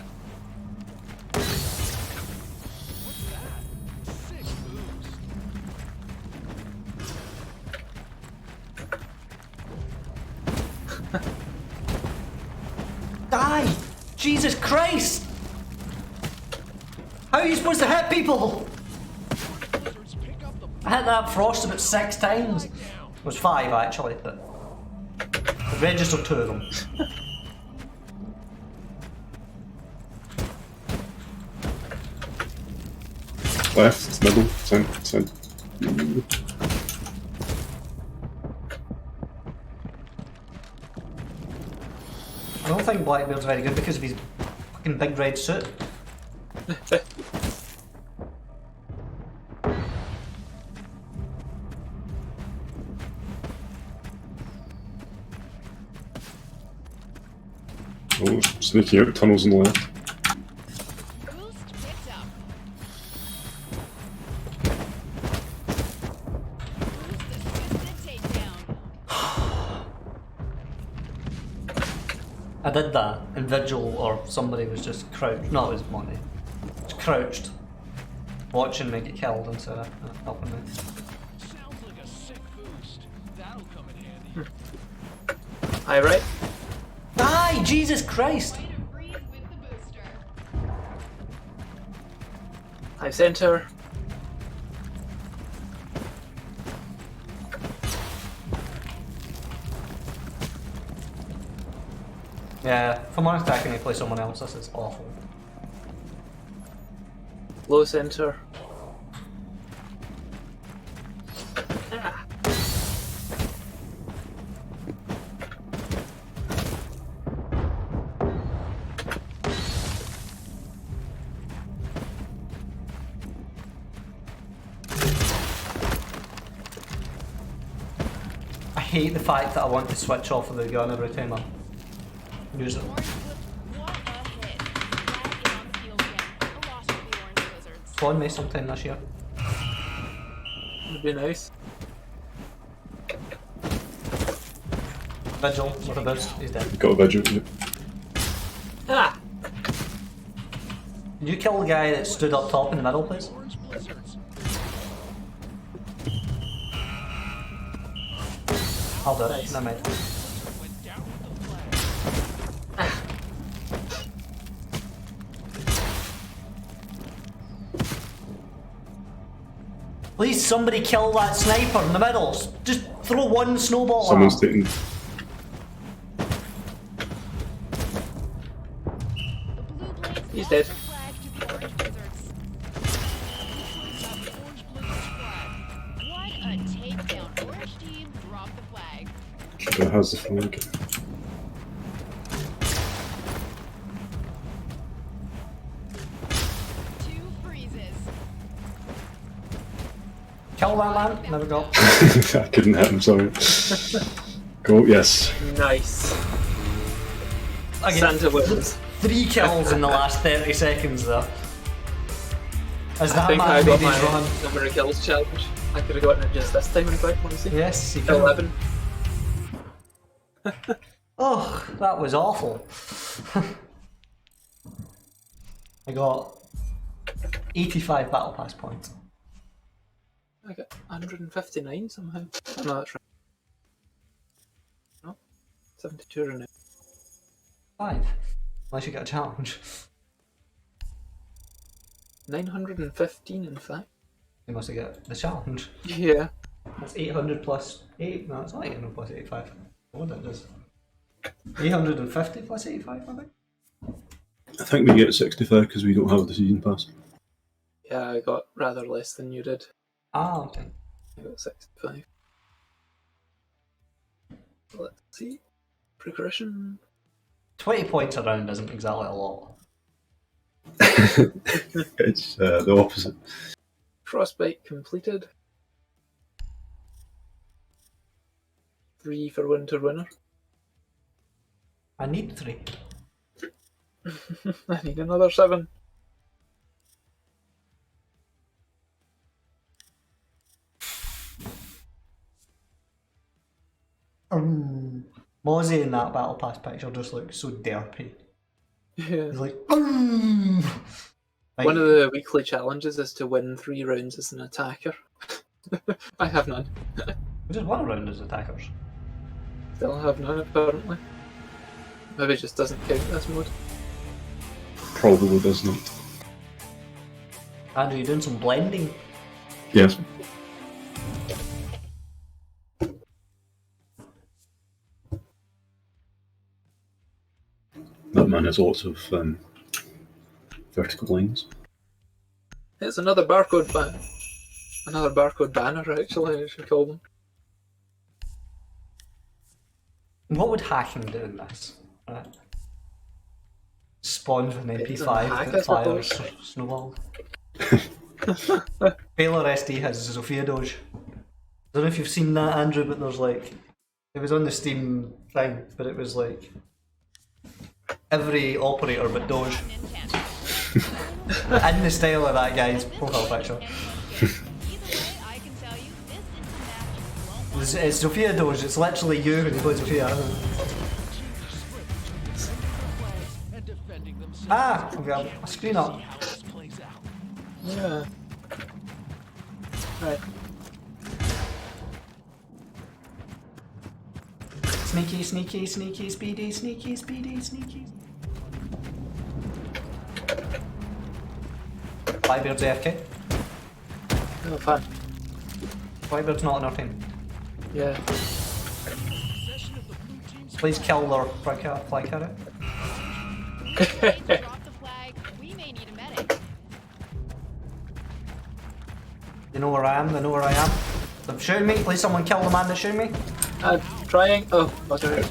What's that? Sick boost. Die! Jesus Christ! How are you supposed to hit people? Blizzards pick up the I hit that frost about 6 times. It down. was 5 actually, but I registered 2 of them. Left, middle, centre. I don't think Blackbeard's very good because of his fucking big red suit. Oh, sneaking out, tunnels on the left. Boost picked up. Boost assisted takedown. I did that, and Vigil or somebody was just crouched. No, it was Monty. Just crouched, watching me get killed instead of helping me. Sounds like a sick boost. That'll come in handy. High right? Die! Jesus Christ! Way to breathe with the booster. High center. Yeah, if I'm honest, I can play someone else. This is awful. Low center. Ah. I hate the fact that I want to switch off of the gun every time I use it. Orange Blizz. What a hit. Flag is on the field again. A loss for the Orange Blizzards. Spawn me sometime this year. Would be nice. Vigil with a boost, he's dead. Got a vigil. Ah! Did you kill the guy that stood up top in the middle, please? Orange Blizzards. I'll do it. Never mind. Went down with the flag. Please, somebody kill that sniper in the middle. Just throw one snowball at Someone's him. taking. The Blue Blades He's lost dead. the flag to the Orange Blizzards. Got the Orange Blizzards flag. What a takedown. Orange team dropped the flag. That has the flag. Kill that man. There we go. I couldn't hit him, sorry. Go, yes. Nice. Again, Santa wins. 3 kills in the last 30 seconds there. As I that think I man got made his my run. number of kills challenge. I could have gotten it just this time in fact, want to see. Yes, he Kill killed. 11. Oh, that was awful. I got 85 battle pass points. I got 159 somehow. Oh, no, that's right. No, 72 or now. 5. Unless you get a challenge. 915 in fact. You must get the challenge. Yeah. That's 800 plus 8. No, it's not 800 plus 85. What that is. 850 plus 85, I think. I think we get 65 because we don't have the season pass. Yeah, I got rather less than you did. Ah, okay. I got 65. Let's see. Progression. 20 points a round isn't exactly a lot. It's the opposite. Frostbite completed. 3 for Winter Winner. I need 3. I need another 7. Mozzie in that battle pass picture just looks so derpy. Yeah. He's like, One of the weekly challenges is to win 3 rounds as an attacker. I have none. we just won a round as attackers. Still have none, apparently. Maybe it just doesn't count this mode. Probably does not. Andrew, you're doing some blending. Yes. That man has lots of vertical lines. It's another barcode banner. Another barcode banner, actually, I should call them. What would hacking do in this? Right. Spawn with an Depends on MP5 the hack, I that fires suppose. Snowball. Baylor SD has Sophia Doge. I don't know if you've seen that, Andrew, but there's like... It was on the Steam thing, but it was like... Every operator but Doge. In the style of that guy's profile picture. It's Sophia Doge, it's literally you when you play Sophia. Ah! I've got a screen up. Yeah. Right. Sneaky, sneaky, sneaky, speedy, sneaky, speedy, sneaky. Whitebeard's AFK. Oh, fun. Whitebeard's not on our team. Yeah. Please kill their fly carrot. Drop the flag. We may need a medic. They know where I am, they know where I am. They're shooting me, please someone kill the man that's shooting me. I'm trying. Oh, was it?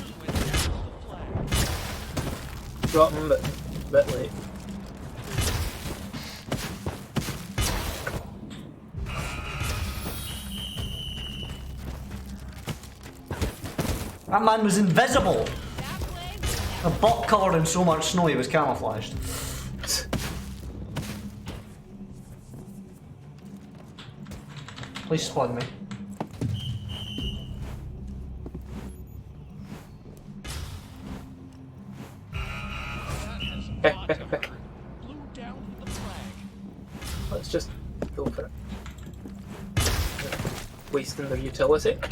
Got him, but a bit late. That man was invisible! A butt covered in so much snow he was camouflaged. Please spawn me. Let's just go for it. Wasting their utility. Blue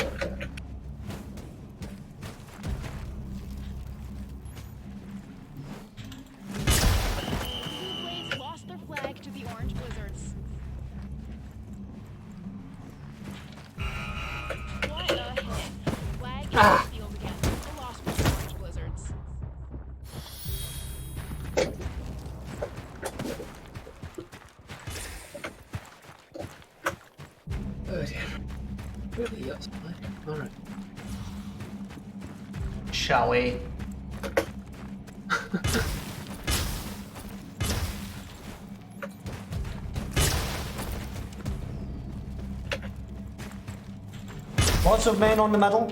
Blades lost their flag to the Orange Blizzards. What a hit. Flag is on the field again. The loss was the Orange Blizzards. Oh dear. Really, that's fine. Alright. Shall we? Lots of men on the middle.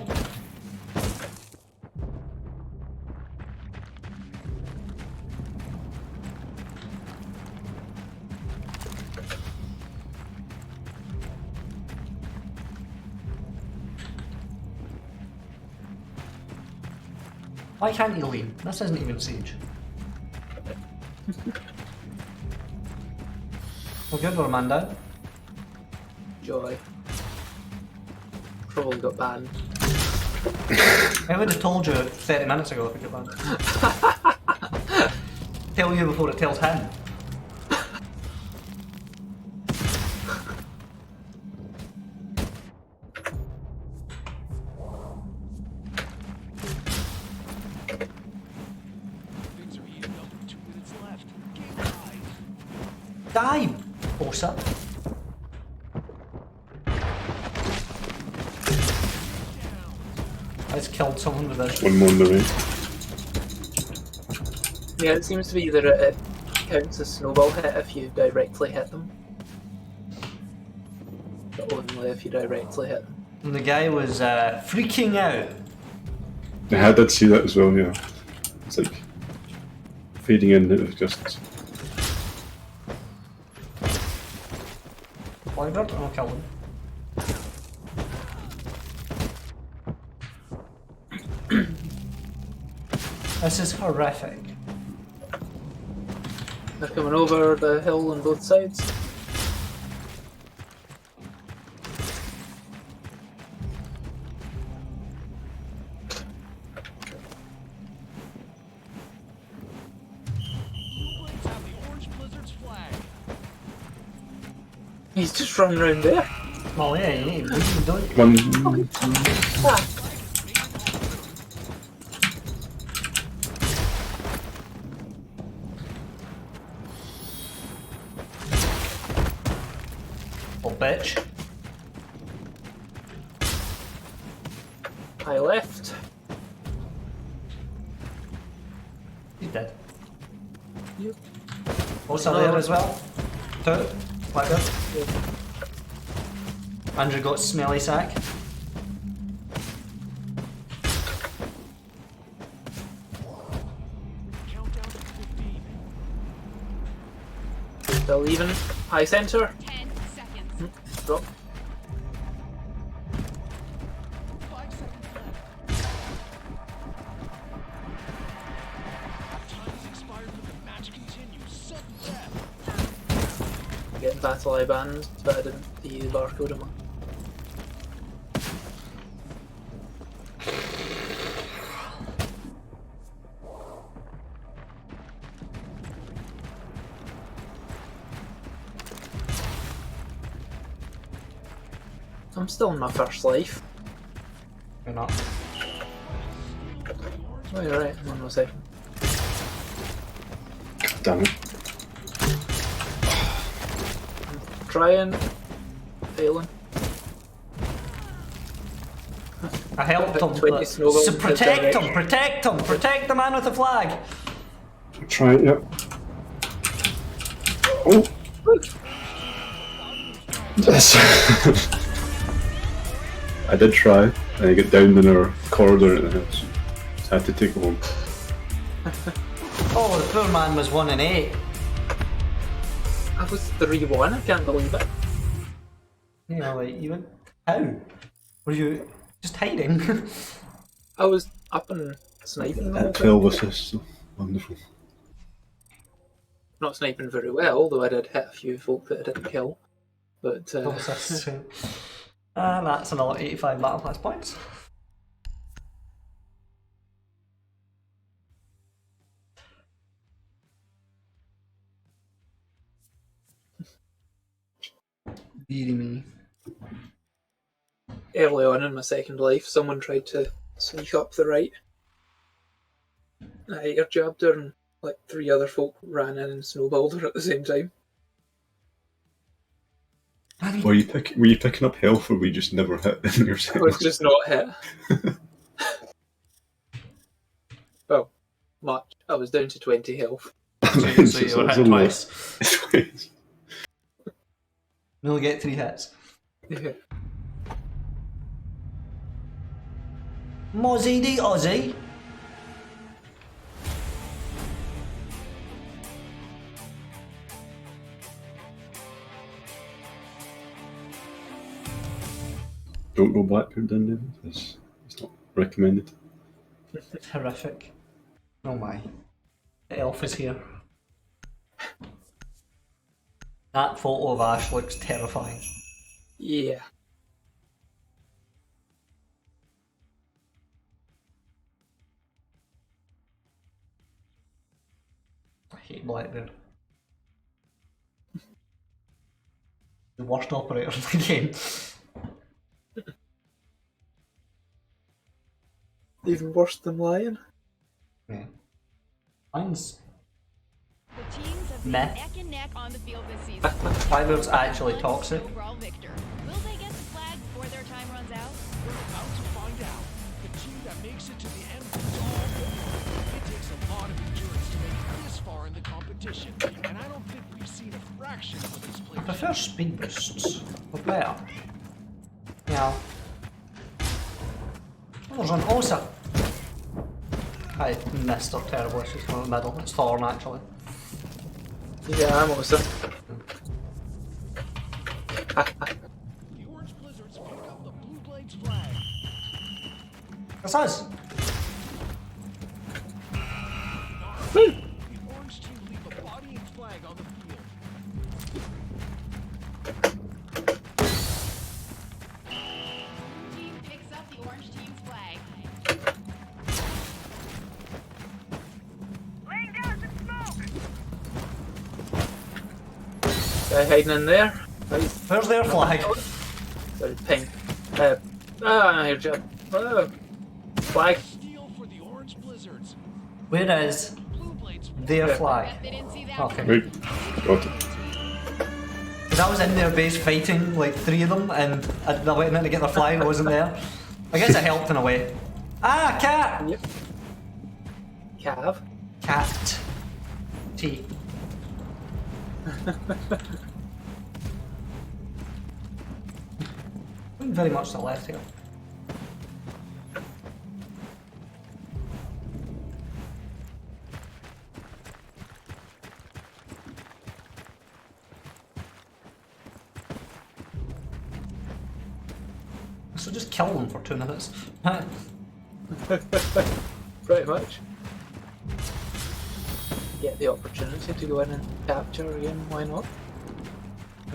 Why can't you lean? This isn't even Siege. Well, good, we're a man down. Joy. Probably got banned. I would have told you 30 minutes ago if we got banned. Tell you before it tells him. Things are heating up with 2 minutes left. Game tied. Dive! Bossa. I just killed someone with this. One more on the right. Yeah, it seems to be that it counts as snowball hit if you directly hit them. But only if you directly hit them. And the guy was freaking out. Yeah, I did see that as well, yeah. It's like fading in, it was just. Flybird? I'll kill him. This is horrific. They're coming over the hill on both sides. Blue Blades have the orange blizzard's flag. He's just running around there. Well, yeah, you need to do it. One. Ah, Oh, bitch. I left. He's dead. Yep. Also there as well. Two. Flybird. Andrew got smelly sack. Countdown to 15. Still even. High center. 10 seconds. Drop. 5 seconds left. Time has expired, but the match continues. Sudden death. Getting battle eye banned, but I didn't see the barcode on my. I'm still in my first life. You're not. Oh, you're right, I'm on my second. Damn it. Trying. Failing. I helped him. 20 but- snowballs So in protect direction. him! Protect him! Protect the man with the flag! Try it, yep. Oh! Yes! I did try, and I get down in our corridor at the house. So I had to take it home. Oh, the poor man was 1 and 8. I was 3-1, I can't believe it. You know, like, you went. How? Were you just hiding? I was up and sniping the whole At time. 12 assists, so wonderful. Not sniping very well, though I did hit a few folk that I didn't kill. But Oh, assists, right. And that's another 85 battle pass points. Deary me. early on in my second life, someone tried to sneak up the right. I air jabbed her, and like 3 other folk ran in and snowballed her at the same time. Were you picking up health, or were you just never hit in I yourself? was just not hit. Well, much. I was down to 20 health. So you were hit twice. Twice. You only get 3 hits. Yeah. Mozzie the Aussie. Don't go Blackbeard then, David. It's not recommended. It's horrific. Oh my. The elf is here. That photo of Ash looks terrifying. Yeah. I hate Blackbeard. The worst operator in the game. Even worse than Lion. Yeah. Mine's The teams have been Meh. neck and neck on the field this season. Blackbeard's actually toxic. Snowbrawl victor. Will they get the flag before their time runs out? We're about to find out. The team that makes it to the end is all good. It takes a lot of endurance to make it this far in the competition, and I don't think we've seen a fraction of what these I players. prefer speed boosts. They're better. Yeah. Oh, there's an Osa. I missed her terribly. She's in the middle. It's Thorn actually. Yeah, I'm also. The Orange Blizzards pick up the Blue Blades flag. It's us. The Orange team leave a body and flag on the field. Team picks up the orange team's flag. Guy hiding in there. Right. Where's their flag? Sorry, pink. Here, Jim. Flag. Steal for the Orange Blizzards. Where is Blue Blades their flag? Bet they didn't see that Okay. Right, got it. Because I was in their base fighting like 3 of them and I went in to get their flag and I wasn't there. I guess it helped in a way. Ah, cat! Yep. Cav. Cat. T. Very much to the left here. So just kill them for 2 minutes. Pretty much. Get the opportunity to go in and capture again, why not?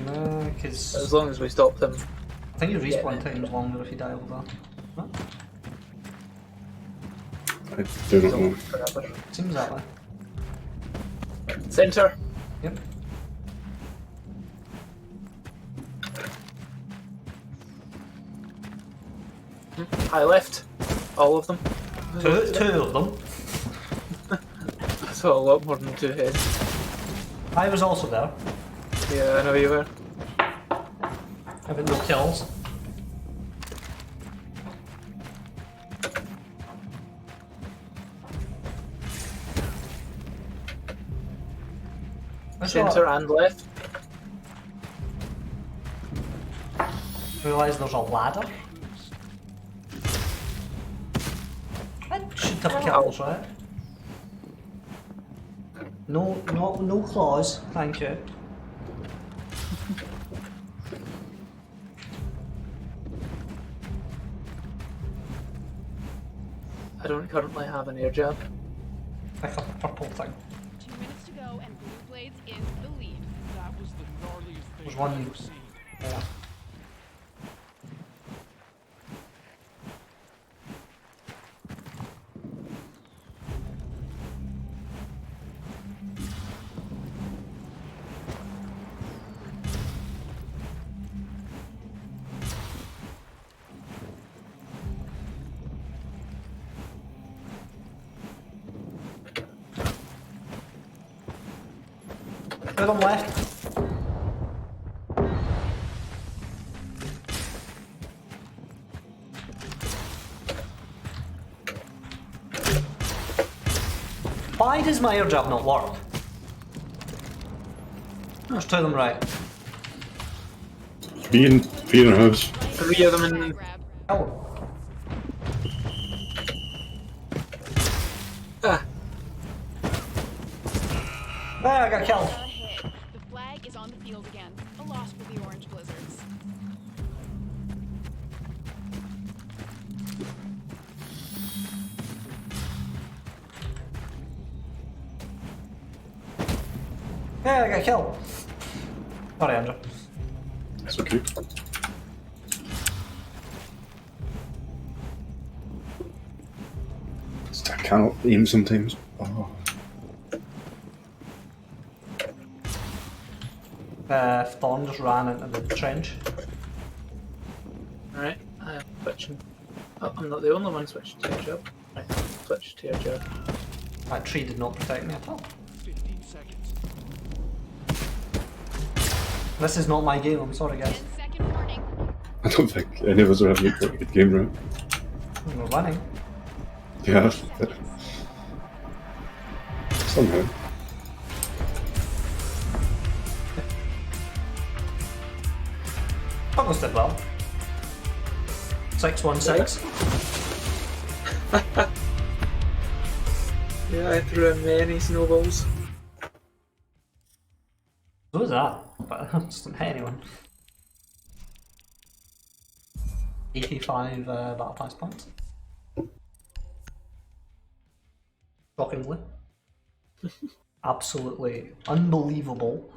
No, because As long as we stop them. I think your respawn Yeah. time's longer if you die over that. What? I do not know. Forever. Seems that way. Center. Yep. High left. All of them. Two of them. I saw a lot more than 2 heads. I was also there. Yeah, I know you were. I got no kills. I Center and left. realise there's a ladder. I should have kills, right? No claws, thank you. I don't currently have an air jab. Like a purple thing. 2 minutes to go, and Blue Blades in the lead. That was the gnarliest thing There's one- I've ever seen. Yeah. Two of them left. Why does my air jab not work? There's 2 of them right. Be in house. 3 of them in. Grab. Oh, Ah, I got killed. A hit. The flag is on the field again. A loss for the Orange Blizzards. Yeah, I got killed. Sorry, Andrew. It's okay. I cannot aim sometimes. Oh. Thorn just ran into the trench. Alright, I am switching. Oh, I'm not the only one switching to your job. Right, switch to your job. That tree did not protect me at all. 15 seconds. This is not my game, I'm sorry guys. 10-second warning. I don't think any of us are having a good game, right? We're winning. Yeah, Seconds. somehow. Douglas did well. 616. Yeah, I threw in many snowballs. So was that, but I just didn't hit anyone. 85 battle pass points. Shockingly. Absolutely unbelievable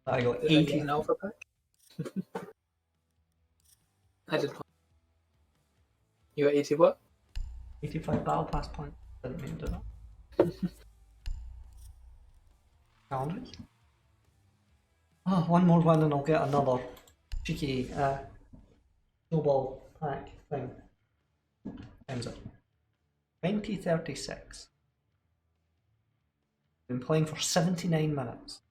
that I got Did I get 80. an alpha pack? I did. You got 80 what? 85 battle pass points. Didn't mean to do that. Boundaries. Oh, one more win and I'll get another cheeky snowball pack thing. Ends it. 2036. Been playing for 79 minutes.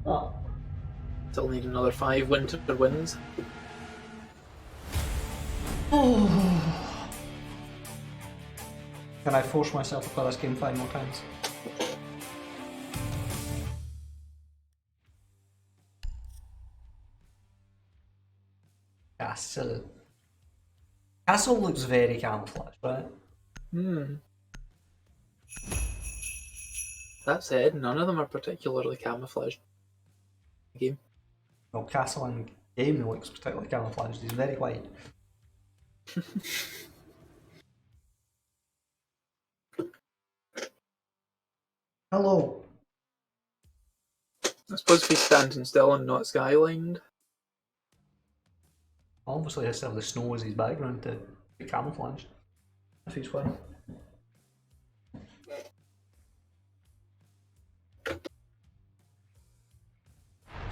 Oh. Still need another 5 winter wins. Can I force myself to play this game 5 more times? Castle. Castle looks very camouflaged, right? That said, none of them are particularly camouflaged. Game. Well, Castle in game looks particularly camouflaged. He's very white. Hello. It's supposed to be standing still and not skylined. Obviously, has to have the snow as his background to be camouflaged. If he's white.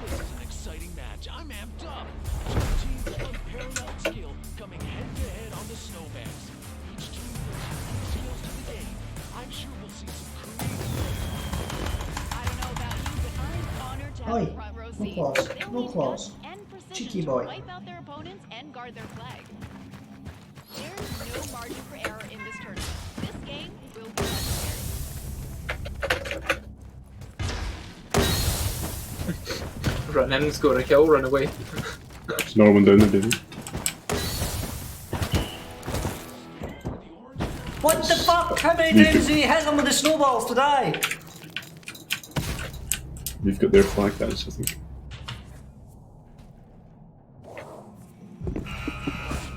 This is an exciting match. I'm amped up. Two teams of unparalleled skill coming head-to-head on the snowbanks. Each team brings unique skills to the game. I'm sure we'll see some creative. I don't know about you, but I'm honored to have Oi, a front row no seat. claws, They'll no need claws. guts and precision Cheeky to boy. wipe out their opponents and guard their flag. There's no margin for error in this tournament. This game will be legendary. Run in, score a kill, run away. There's another one down there, David. What the fuck? How many times did he hit him with the snowballs today? You've got their flag, that is, I think.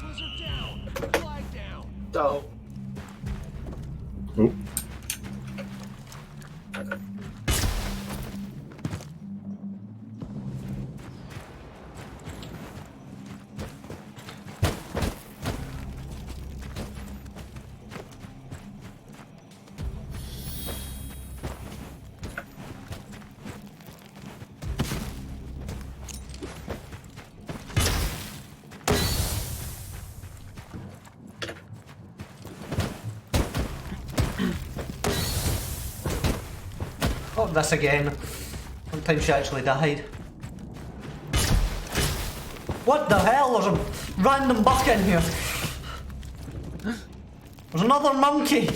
Blizzard down. Flag down. Oh. Oh. Oh, this again. Sometimes she actually died. What the hell? There's a random buck in here. There's another monkey.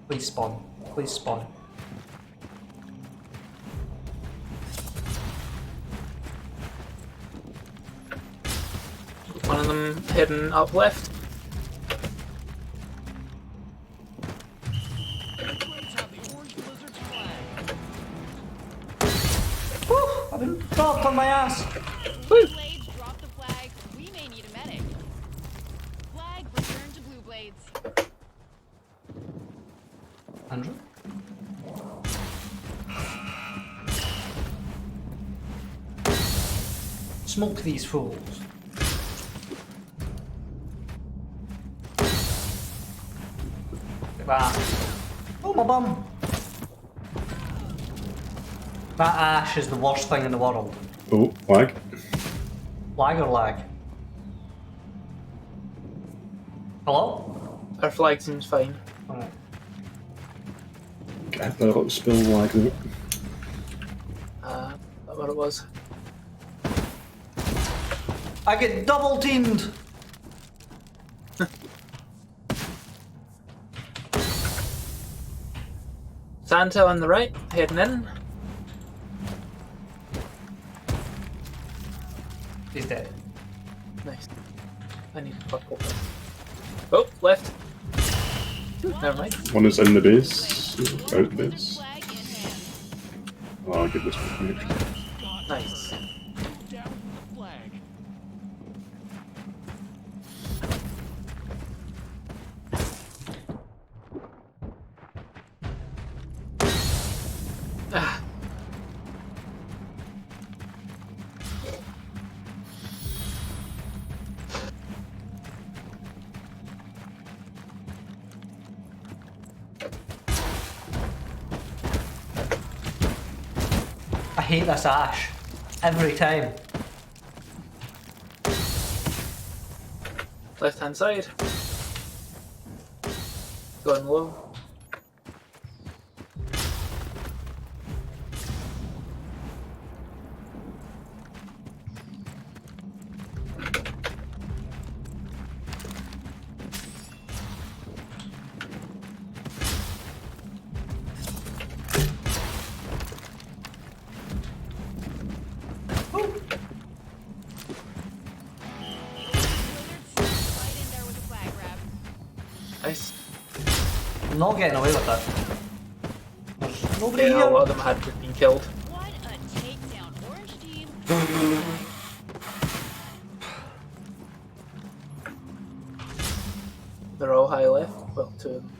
Please spawn. Please spawn. of them heading up left. Blades have the orange blizzard's flag. Woo! I've been dropped on my ass. Blue Blades drop the flag. We may need a medic. Flag return to Blue Blades. Andrew? Smoke these fools. Look at that. Oh, my bum. That ash is the worst thing in the world. Oh, lag. Lag or lag? Hello? Our flag seems fine. Oh. Okay, a little spill lag there. That's what it was. I get double teamed! Santa on the right, heading in. He's dead. Nice. I need to purple. Oh, left. Never mind. One is in the base, out the base. Flag in hand. Oh, I'll get this one. Nice. Down with the flag. Ah. I hate this ash. Every time. Left hand side. Going low. Blizzards right in there with a flag grab. Nice. I'm not getting away with that. There's nobody Yeah, a here. lot of them had been killed. What a takedown. Orange team. They're all high left. Well, two of them.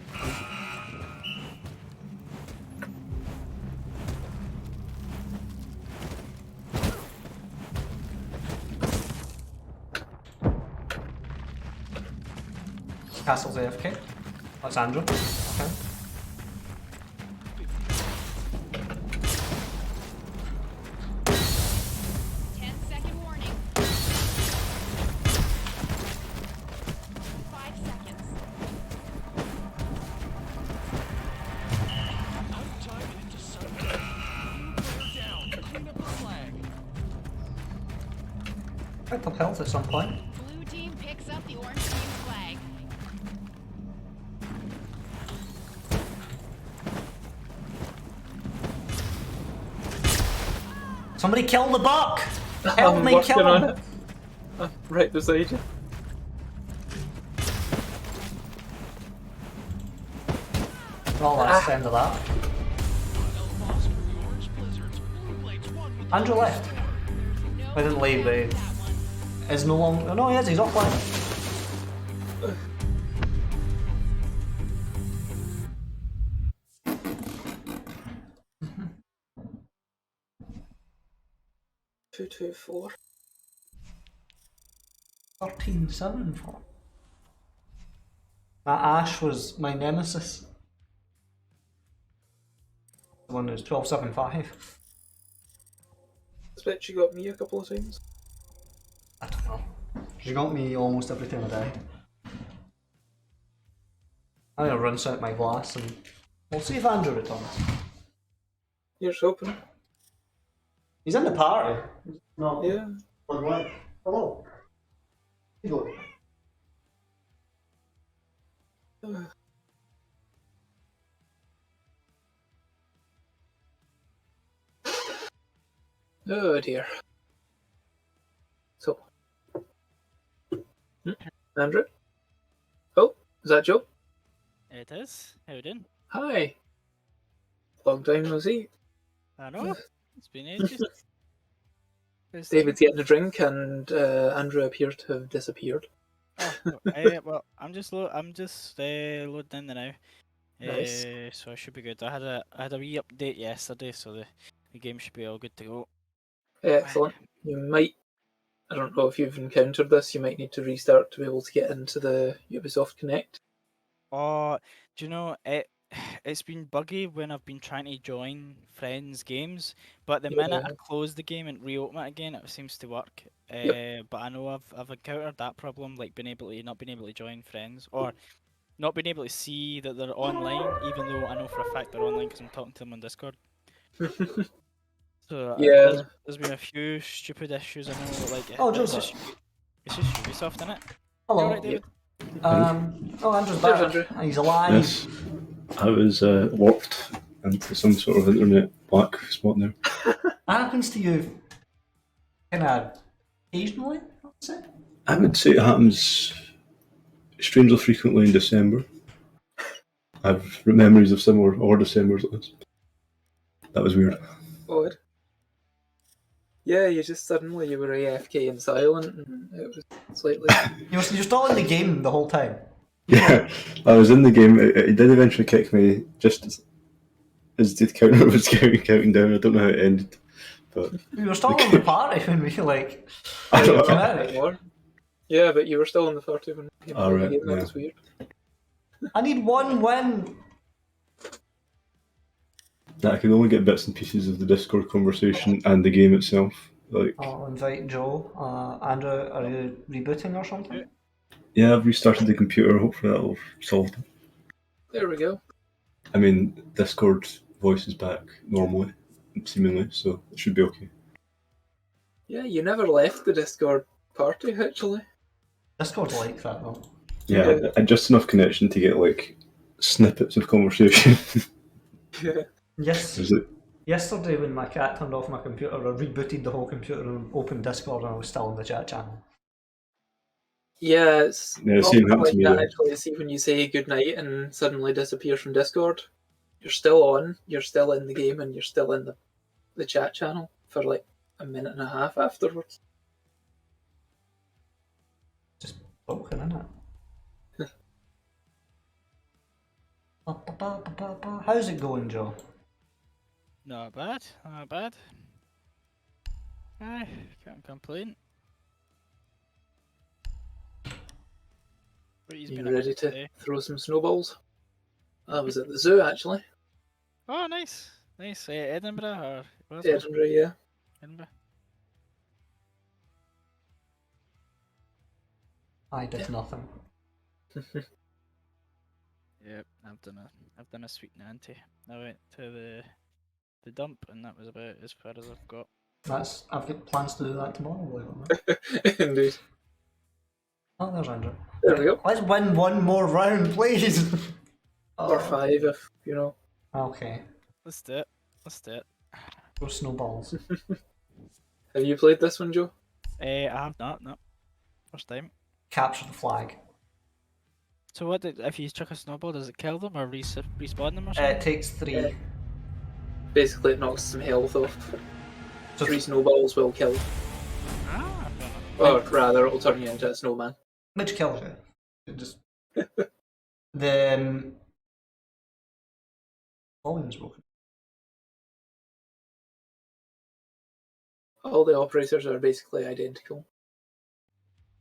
Castle's AFK. That's Andrew. Okay. Ten-second warning. 5 seconds. Out of time and into sundown. Blue player down. Clean up the flag. Picked up health at some point. Blue team picks up the orange team's flag. Somebody kill the buck! Help I'm me working kill on him! it. Right beside you. Oh, that's the end of that. El Boss for the orange blizzards. Blue Blades won with the Andrew left. No I didn't leave, flag but that one. is no longer. Oh, no, he is. He's offline. Two, two, four. 13-7 for. That Ash was my nemesis. The one who's 12-7-5. I bet you got me a couple of times. I don't know. She got me almost every time I die. I'm gonna rinse out my glass and we'll see if Andrew returns. Here's hoping. He's in the party. No. Yeah. Hello. Hello. Oh dear. So, Andrew? Oh, is that Joe? It is. How you doing? Hi. Long time no see. I know. It's been ages. How's David's getting a drink, and Andrew appeared to have disappeared. things? Well, I'm just loading in the now. Nice. So I should be good. I had a wee update yesterday, so the game should be all good to go. Excellent. You might, I don't know if you've encountered this, you might need to restart to be able to get into the Ubisoft Connect. Oh, do you know it's been buggy when I've been trying to join friends' games, but the minute I Yeah. close the game and reopen it again, it seems to work. But I know I've encountered that problem, like not being able to join friends, or not being able to see that they're online, even though I know for a fact they're online because I'm talking to them on Discord. So Yeah. there's been a few stupid issues. I know, like Oh, it's Joseph. it's just Ubisoft, innit? Hello. You alright, David? Andrew's There's back. Andrew. And he's alive. Yes, I was warped into some sort of internet black spot there. That happens to you kind of occasionally, I would say. I would say it happens strangely frequently in December. I have memories of similar or Decembers like this. That was weird. Odd. Yeah, you just suddenly you were AFK and silent, and it was slightly. You're still in the game the whole time. Yeah, I was in the game. It did eventually kick me just as the counter was counting down. I don't know how it ended, but We were still in the party when we like. I don't came know. out. Anymore. Yeah, but you were still in the 30 when we came out of the Alright, game. That yeah. was weird. I need one win. I could only get bits and pieces of the Discord conversation and the game itself. Like, I'll invite Joe. Andrew, are you rebooting or something? yeah, I've restarted the computer. Hopefully that'll solve it. There we go. I mean, Discord voice is back normally, seemingly, so it should be okay. Yeah, you never left the Discord party, actually. Discord's like that though. Yeah, and just enough connection to get like snippets of conversation. Yeah. Yes. Is it? Yesterday, when my cat turned off my computer, I rebooted the whole computer and opened Discord, and I was still in the chat channel. Yeah, it's Yeah, the same often happened like to me that, then. actually. See, when you say goodnight and suddenly disappear from Discord, you're still on, you're still in the game, and you're still in the chat channel for like a minute and a half afterwards. Just broken, innit? How's it going, Joe? Not bad, not bad. Aye, can't complain. What he's You been up ready to today? throw some snowballs? I was at the zoo, actually. Oh, nice, nice. Edinburgh or where's Edinburgh, yeah. Edinburgh. I did nothing. Yep, I've done a sweet Nanty. I went to the dump, and that was about as far as I've got. I've got plans to do that tomorrow, believe it or not. Indeed. Oh, there's Andrew. There we go. Let's win one more round, please. Or 5 if, you know. Okay. Let's do it. Let's do it. Throw snowballs. Have you played this one, Joe? I have not. No, first time. Capture the flag. So if you chuck a snowball, does it kill them or respawn them or It something? takes 3. Basically, it knocks some health off. So 3 snowballs will kill. Ah, fair enough. Or rather, it'll turn you into a snowman. which kills you. It just the volume's broken. All the operators are basically identical.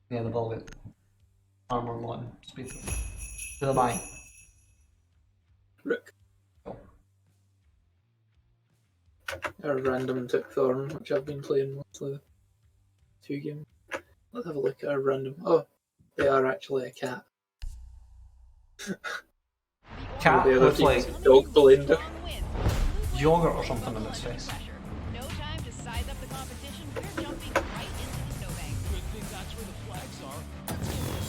Yeah, the volume. Armor 1, speed. To the mine. Rook. Or random took Thorn, which I've been playing mostly. 2 games. Let's have a look at our random. Oh, they are actually a cat. Cat The other with team like is Dog Blender. yogurt or something in its face. No time to size up the competition. We're jumping right into the snowbank. Good thing that's where the flags are.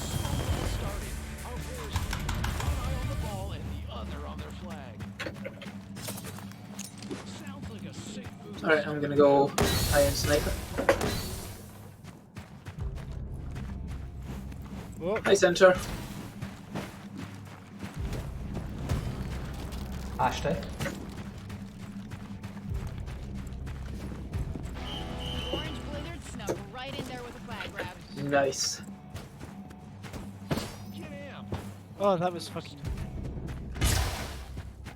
Snowball started. Our players keep one eye on the ball and the other on their flag. Sounds like a sick move. Alright, I'm gonna go high and snipe it. Oh, Nice enter. Ash dead. The orange blizzard snuck right in there with a flag grab. Nice. Get him! oh, that was fucking.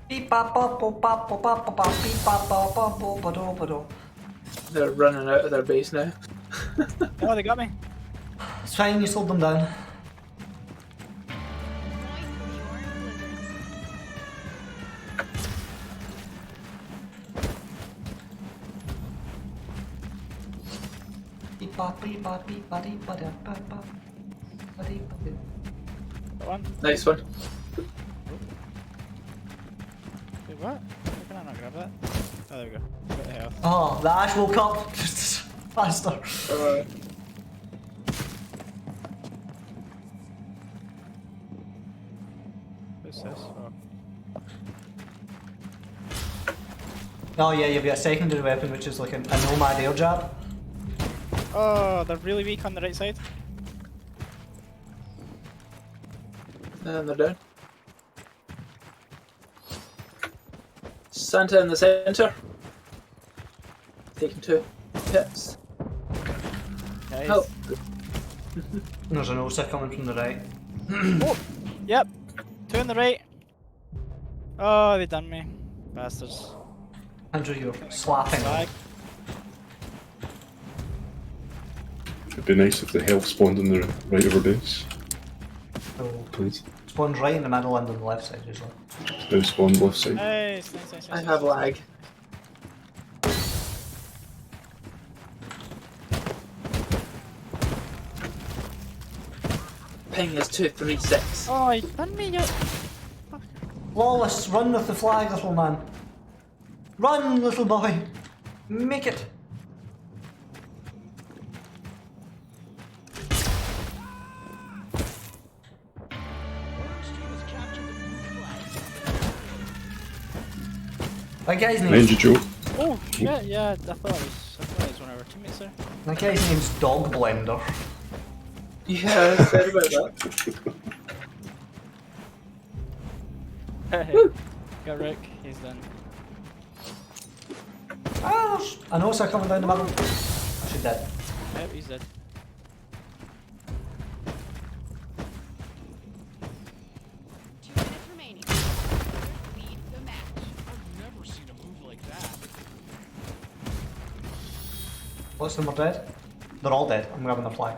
Beep bop bop bop bop bop bop bop beep bop bop bop bop ba do ba do. They're running out of their base now. Oh, they got me. It's fine, you slowed them down. Point for the orange blizzards. Beep bop beep bop beep ba dee ba da ba ba ba dee ba dee. Got one. Nice one. Wait, what? How can I not grab that? Oh, there we go. What the hell? Oh, the Ash woke up faster. What's this? Oh. Oh yeah, you've got a secondary weapon which is like a nomad air jab. Oh, they're really weak on the right side. And they're down. Santa in the center. Taking 2 hits. Nice. Oh, There's an Osa coming from the right. Oh, yep. 2 on the right. Oh, they done me. Bastards. Andrew, you're slapping them. Flag. It'd be nice if the health spawned on the right of our base, So, please. spawns right in the middle and on the left side usually. Now spawn left side. Nice, nice, nice, I nice, have nice. lag. Ping is 236. Oh, he done me, you. Lawless, run with the flag, little man. Run, little boy. Make it. Orange team has captured the blue flag. That guy's Mind name's you, Joe. Oh shit! Yeah, I thought it was one of our teammates there. that guy's name's Dog Blender. Yeah, I said about that. Got Rick. He's done. Ah, there's an Osa coming down the middle. Actually dead. Yep, he's dead. 2 minutes remaining. Blizzards lead the match. I've never seen a move like that. Most of them are dead. They're all dead. I'm grabbing the flag.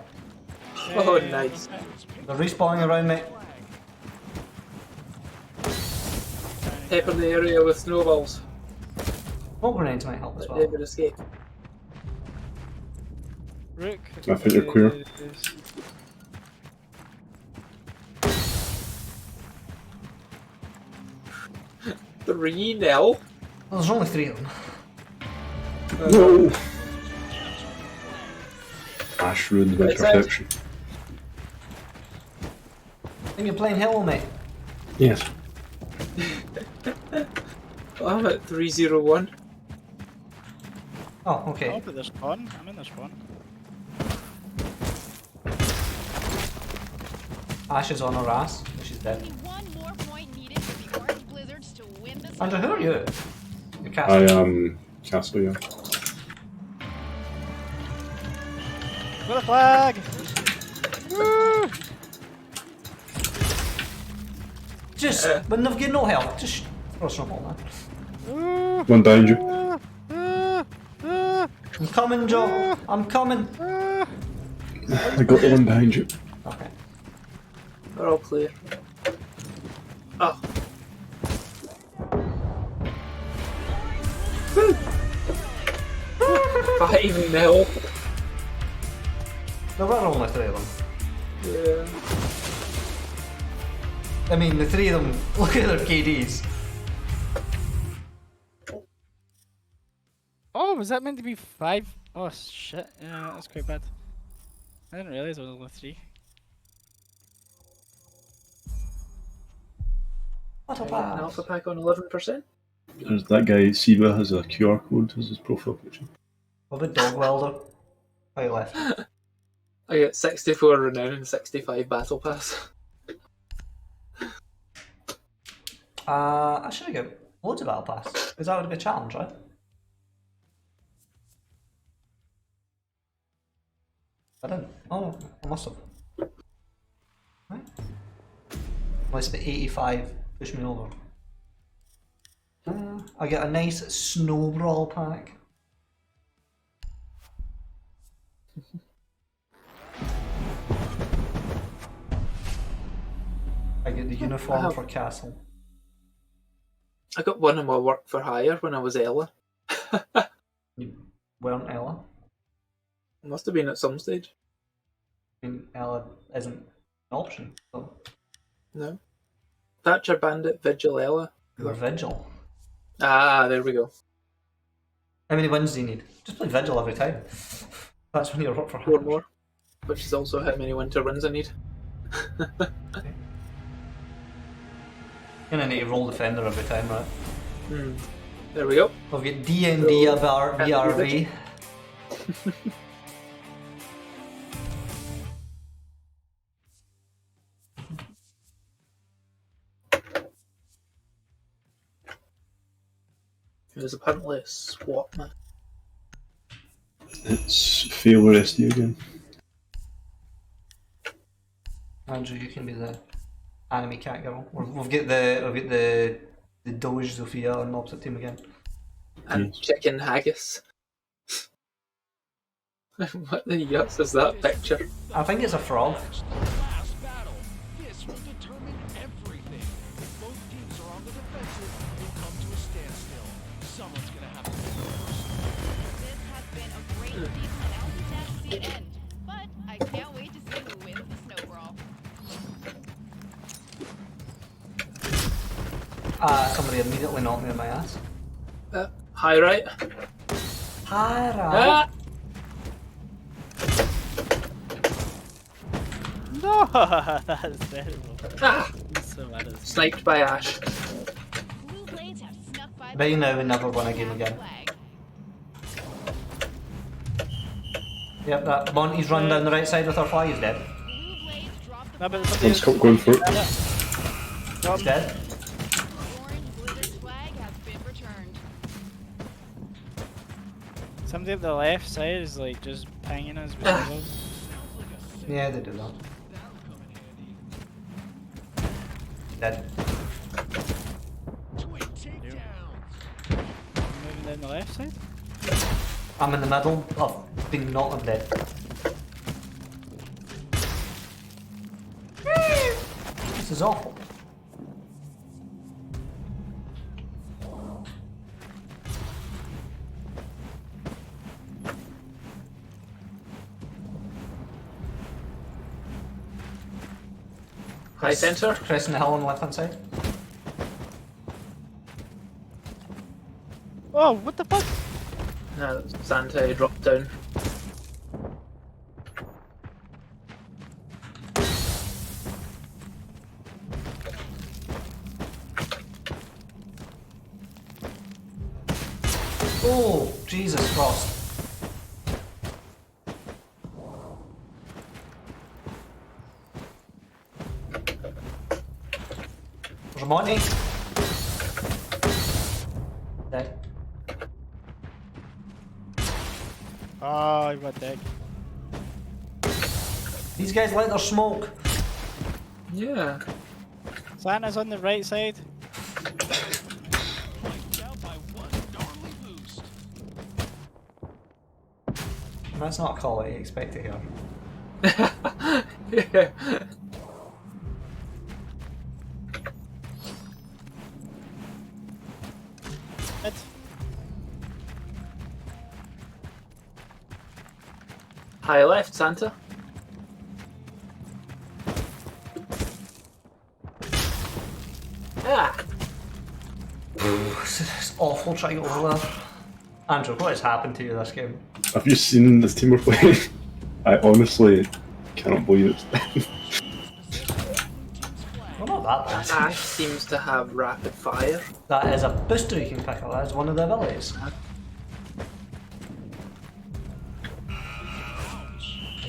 Oh, Hey, nice. okay. They're respawning around me. Pepper the area with snowballs. Smoke grenades might help as Let David well. escape. Rook. I think you're clear. is- 3-0. Well, there's only 3 of them. No! Ash ruined the Right side. protection. I think you're playing Hello, mate. Yes. I'm at 301. Oh, okay. Oh, but there's spawn. I'm in the spawn. Ash is on her ass. She's dead. Only one more point needed for the orange blizzards to win the Andrew, who are you? You're I casting. am Castle, yeah. Got a flag! Woo! Just, when they've got no health, just throw a snowball, man. Woo! One behind you. I'm coming, Joe. I'm coming. I got the one behind you. Okay. They're all clear. Oh. 5-0. There were only 3 of them. Yeah. I mean, the 3 of them, look at their KDs. Oh, was that meant to be 5? Oh shit, yeah, that's quite bad. I didn't realize it was only 3. What a An pass. alpha pack on 11%. There's that guy, Siva, has a QR code as his profile picture. What about Dog Welder? Oh, he left. I get 64 renown and 65 battle pass. I should have got loads of battle pass, because that would be a challenge, right? I didn't. Oh, I must have. Right. Unless the 85 push me over. I get a nice Snowbrawl pack. I get the uniform for castle. I got one in my work for hire when I was Ella. You weren't Ella. Must have been at some stage. I mean, Ella isn't an option, so No. Thatcher Bandit, Vigil, Ella. you're Vigil. Ah, there we go. How many wins do you need? Just play Vigil every time. That's when you're up for 4 more. Which is also how many winter wins I need. You're gonna need to roll Defender every time, right? There we go. We've got D&D about BRB. There's apparently a swap man. It's fail the rest of you again. Andrew, you can be the anime cat girl. We've got the Doge Sophia on the opposite team again. And Yes. chicken haggis. What the yucks is that picture? I think it's a frog. It's the last battle. This will determine everything. If both teams are on the defensive, we'll come to a standstill. Someone's gonna have to take the first. This has been a great season, and now we have to the end. But I can't wait to see who wins the Snowbrawl. Somebody immediately knocked me on my ass. High right. Hi, Ah! No, that's terrible. Ah! That's so mad. Sniped by Ash. Blue Blades have snuck by But you know we never the win a game again. flag. Yep, that Monty's run down the right side with our flag, he's dead. Blue Blades dropped the No, but ball. somebody Let's go going for it. He's dead. Orange Blizzard's flag has been returned. Somebody up the left side is like just pinging us with arrows. Yeah, they do that. Dead. Twin takedowns. Moving down the left side. I'm in the middle of being knocked on dead. This is awful. High center. Crescent hill on the left hand side. Oh, what the fuck? No, Santa dropped down. Oh, Jesus Christ. There's a Monty. Dead. Oh, what the heck? These guys like their smoke. Yeah. Santa's on the right side. Wiped out by one gnarly boost. That's not a call I expect to hear. Yeah. Mid. High left, Santa. Ah! It's awful trying to get over there. Andrew, what has happened to you this game? Have you seen this team we're playing? I honestly cannot believe it. Well, not that bad. Ash seems to have rapid fire. That is a booster you can pick up. That is one of the abilities.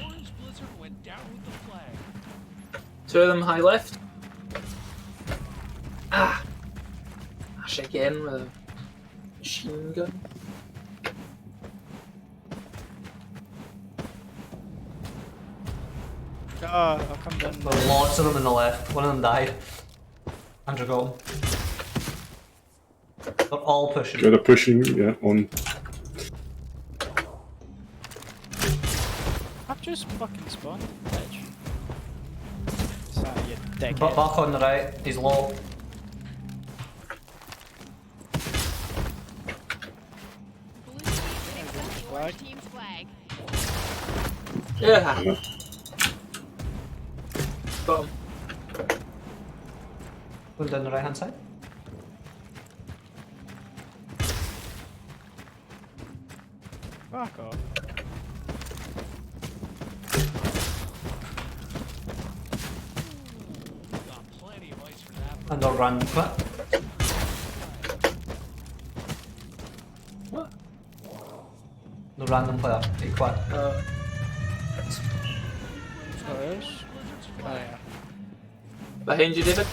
Orange Blizzard Two of them high left. Ah! Ash again with a machine gun. Oh, I'll come down. There's lots of them on the left. One of them died. Andrew got him. They're all pushing. They're pushing, yeah, on. I've just fucking spawned, bitch. Sorry, you dickhead. Back on the right. He's low. Blue team picks up the orange team's flag. Yeah. Yeah. Got him. Going down the right hand side. Fuck off. Got plenty of ice for that. And I'll run quick. What? The random player. Take quick. Where is? Oh yeah. Behind you, David.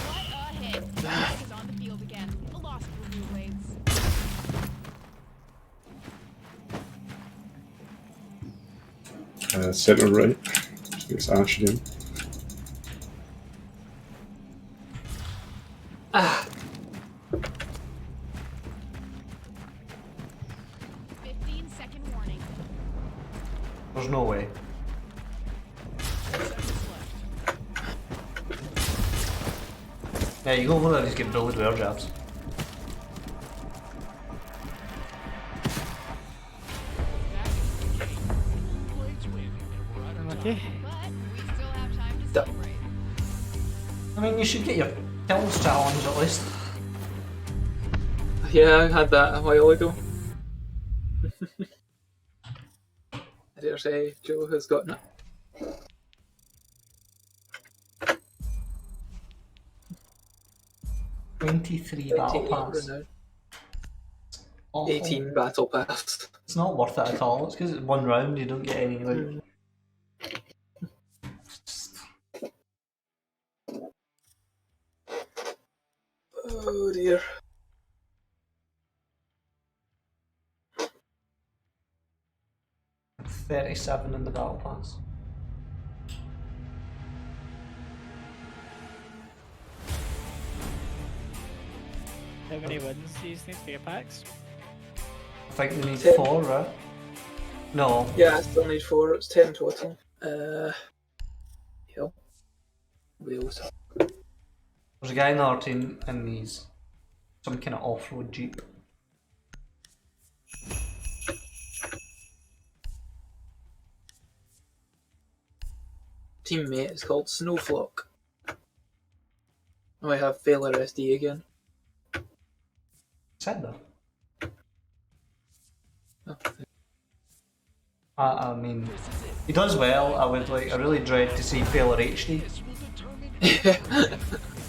What a hit. Black is on the field again. A loss for Blue Blades. Centre right. It's Ash again. Ah! 15-second warning. There's no way. Yeah, you go over there and just get bullied with air jabs. Blades win, and we're out of time. Okay. But we still have time to Duh. celebrate. I mean, you should get your kills challenge at least. Yeah, I had that a while ago. I dare say Joe has gotten it. 23 battle 28 pass. renown. Awful. 18 battle pass. It's not worth it at all. It's because it's one round, you don't get any, like... Mm. Oh dear. $37 in the battle pass. How many wins do you need for your packs? I think we need 10. 4, right? No. Yeah, I still need 4. It's 10 total. Yep. Wheels. There's a guy in our team and he's some kind of off-road jeep. Teammate is called Snowflock. Oh, I have Failure SD again. Said that. Oh. I mean, he does well. I really dread to see Failure HD. This will determine Yeah.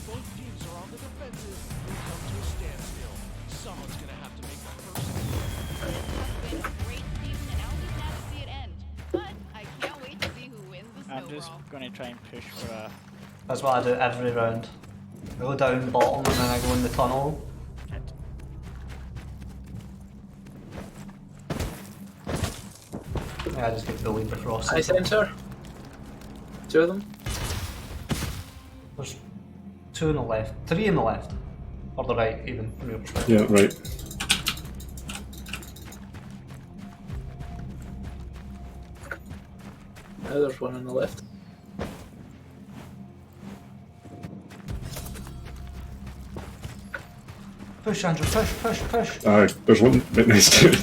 both teams are on the defensive. We come to a standstill. Someone's gonna have to make the first. It's been a great season, and I'll be sad to see it end. But I can't wait to see who wins the I'm just Snowbrawl. gonna try and push for a. That's what I do every round. I go down bottom and then I go in the tunnel. Yeah, I just get bullied across. High center. 2 of them. There's 2 on the left, 3 on the left, or the right, even from your perspective. Yeah, right. Now there's one on the left. Push, Andrew, push. There's one bit next to it.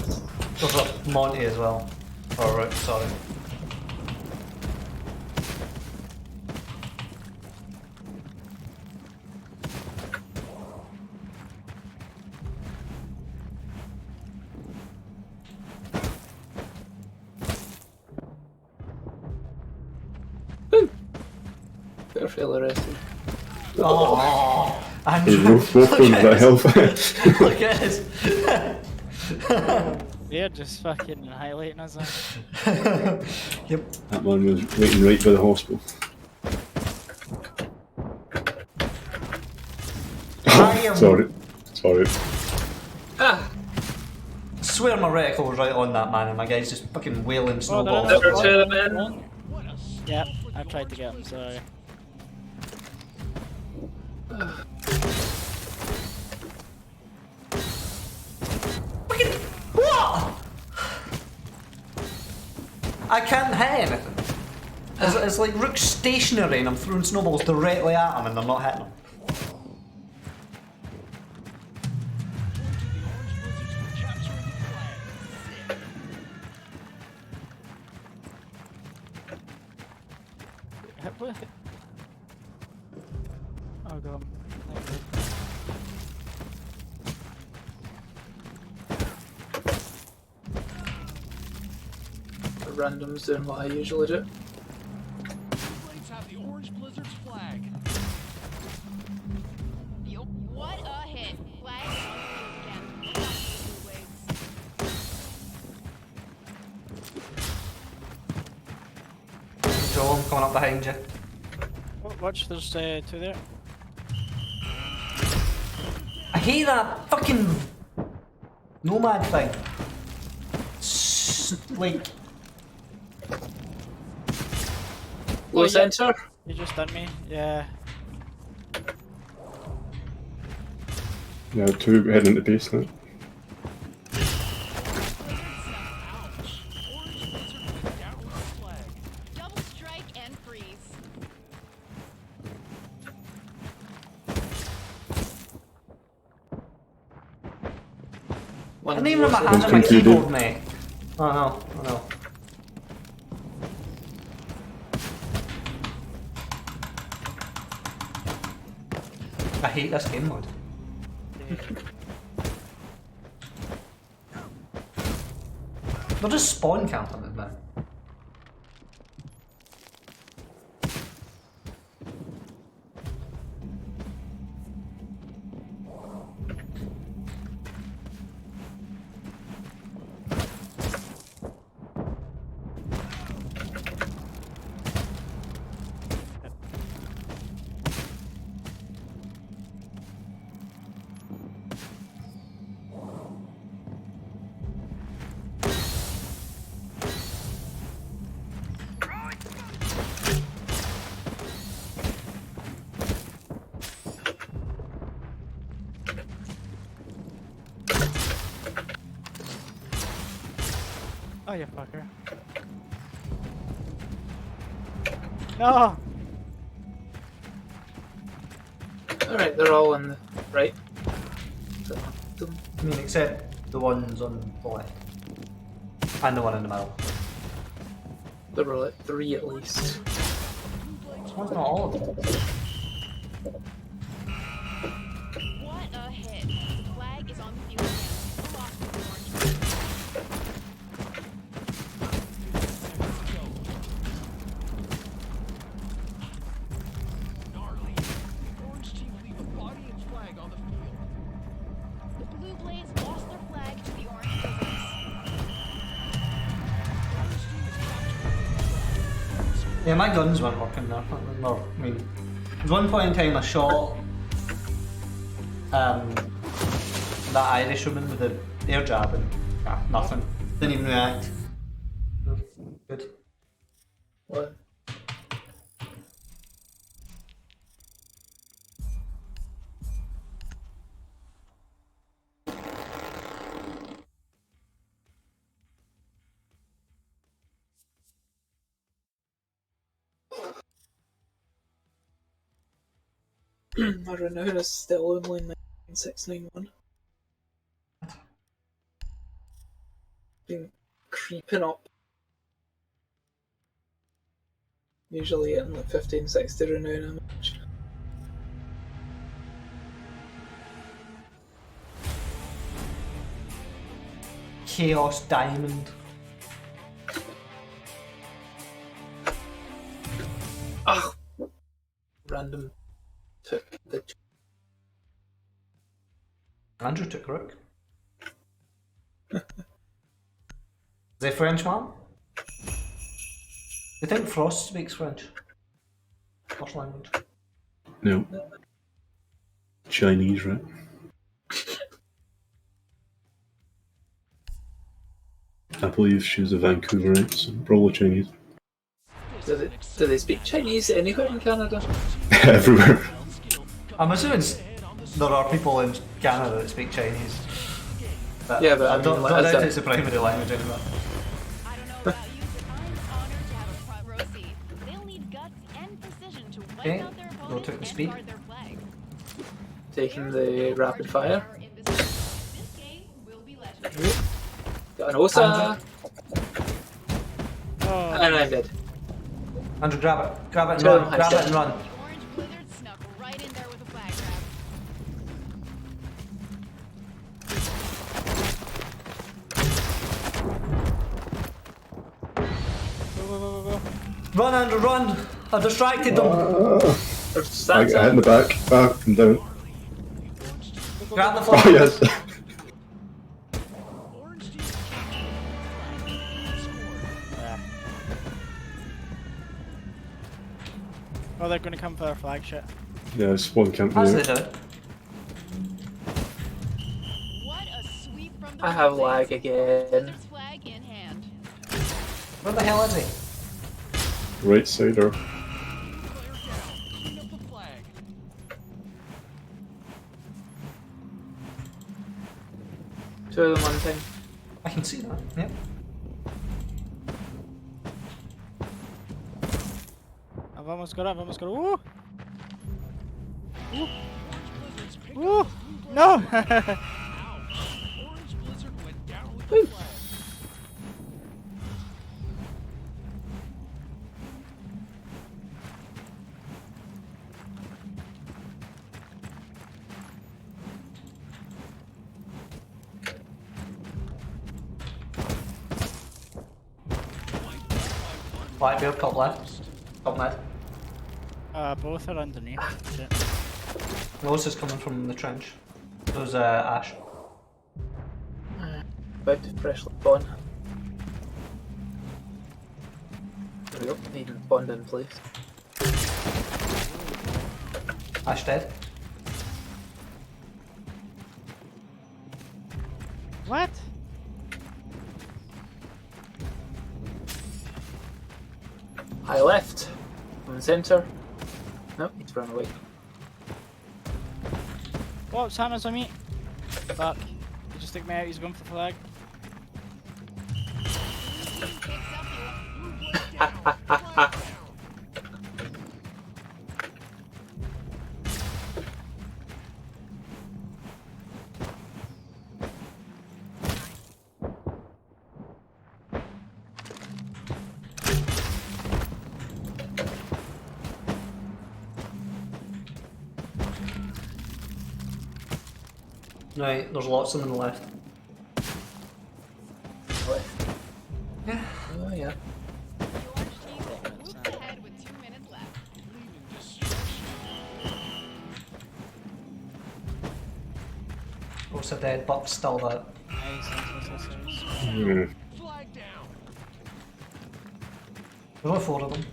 There's a Monty as well. Oh, right, sorry. They're Failure SD. Oh, There's Andrew, both of them that health. look at this. there just fucking highlighting us. Yep. That man was waiting right by the hospital. I am. Sorry. Ah, I swear my reticle was right on that man, and my guy's just fucking wailing Oh, snowballs. there there were is. two of them in. What a Yeah, steal for I the tried to Orange get him, sorry. Fucking what? I can't hit anything. It's like Rook's stationary, and I'm throwing snowballs directly at him, and they're not hitting him. Oh god. The randoms doing what I usually do. Blades have the Orange Blizzard's flag. Yo, what a hit! Flag is on the field again. Look out, Blue Blades. Joel, I'm coming up behind you. Watch, there's two there. I hate that fucking nomad thing. Like, Low yeah. center. You just done me, yeah. Yeah, two heading into base now. Ouch. Orange Blizzard went down with the flag. Double strike and freeze. I didn't even have my low hand on center. my conceded. keyboard, mate. Oh no, oh no. I hate this game mode. They're just spawn camping it now. Oh, you fucker. No! Alright, they're all on the right. I mean, except the ones on the left. And the one in the middle. There were like three at least. One's not all of them. What a hit! Flag is on the field again. We're off with the Orange Blizzards. Gnarly. The Orange team leave a body and flag on the field. The Blue Blades lost their flag to the Orange Blizzards. Orange team is capturing the flag. Yeah, my guns weren't working there. No, I mean, there was one point in time I shot that Irishwoman with the air jab and nothing. Didn't even react. Good. What? My renown is still only 9691. Been creeping up. Usually getting like 1560 renown damage. Chaos Diamond. Ah! Random took the. Andrew took Rook. he French, man? You think Frost speaks French? First language. No. Chinese, right? I believe she was a Vancouverites, so probably Chinese. Do they speak Chinese anywhere in Canada? Everywhere. I'm assuming there are people in Canada that speak Chinese. Yeah, but I don't like, doubt as a- it's a primary language anymore. I don't know about you, but I'm honored to have a front row seat. They'll need guts and precision to wipe Okay, out their go opponents take the and speed. guard their flag. Taking the rapid fire. This game will be legendary. Got an Osa. Oh, And I'm dead. Andrew, grab it. Grab it and Two of them run. Grab have it and run. The orange blizzard snuck right in there with a flag grab. go. Run, Andrew, run! I distracted them. There's I got hit in the back. Ah, I'm down. Grab the Oh, flag. yes. Orange team scored. Yeah. Oh, they're gonna come for their flag shit. Yeah, spawn camp As here. they do. What a sweep from the I have Blue lag Blades. again. Blizzard's flag in hand. Where the hell is he? Right side or. Player down. Clean up the flag. Two of them one thing. I can see that. Yep. I've almost got it. Woo! Orange Blizzards pick Woo! up the blue No! Ouch. Orange Blizzard went down with the flag. Blackbeard, top left. Top mid. Both are underneath. Shit. Lewis is coming from the trench. There's Ash. About to freshly spawn. There we go. Needing bond in place. Ash dead. What? High left. On the centre. Nope, he's run away. Oh, Santa's on me. Fuck. He just took me out. He's going for the flag. Picks up Blue Blade down. Flag down. Right, there's lots of them on the left. Left. Yeah. Oh yeah. the orange team moves ahead with 2 minutes left. Leaving destruction. Also dead, but still that. Nice. Hmm. Flag down. There's only 4 of them.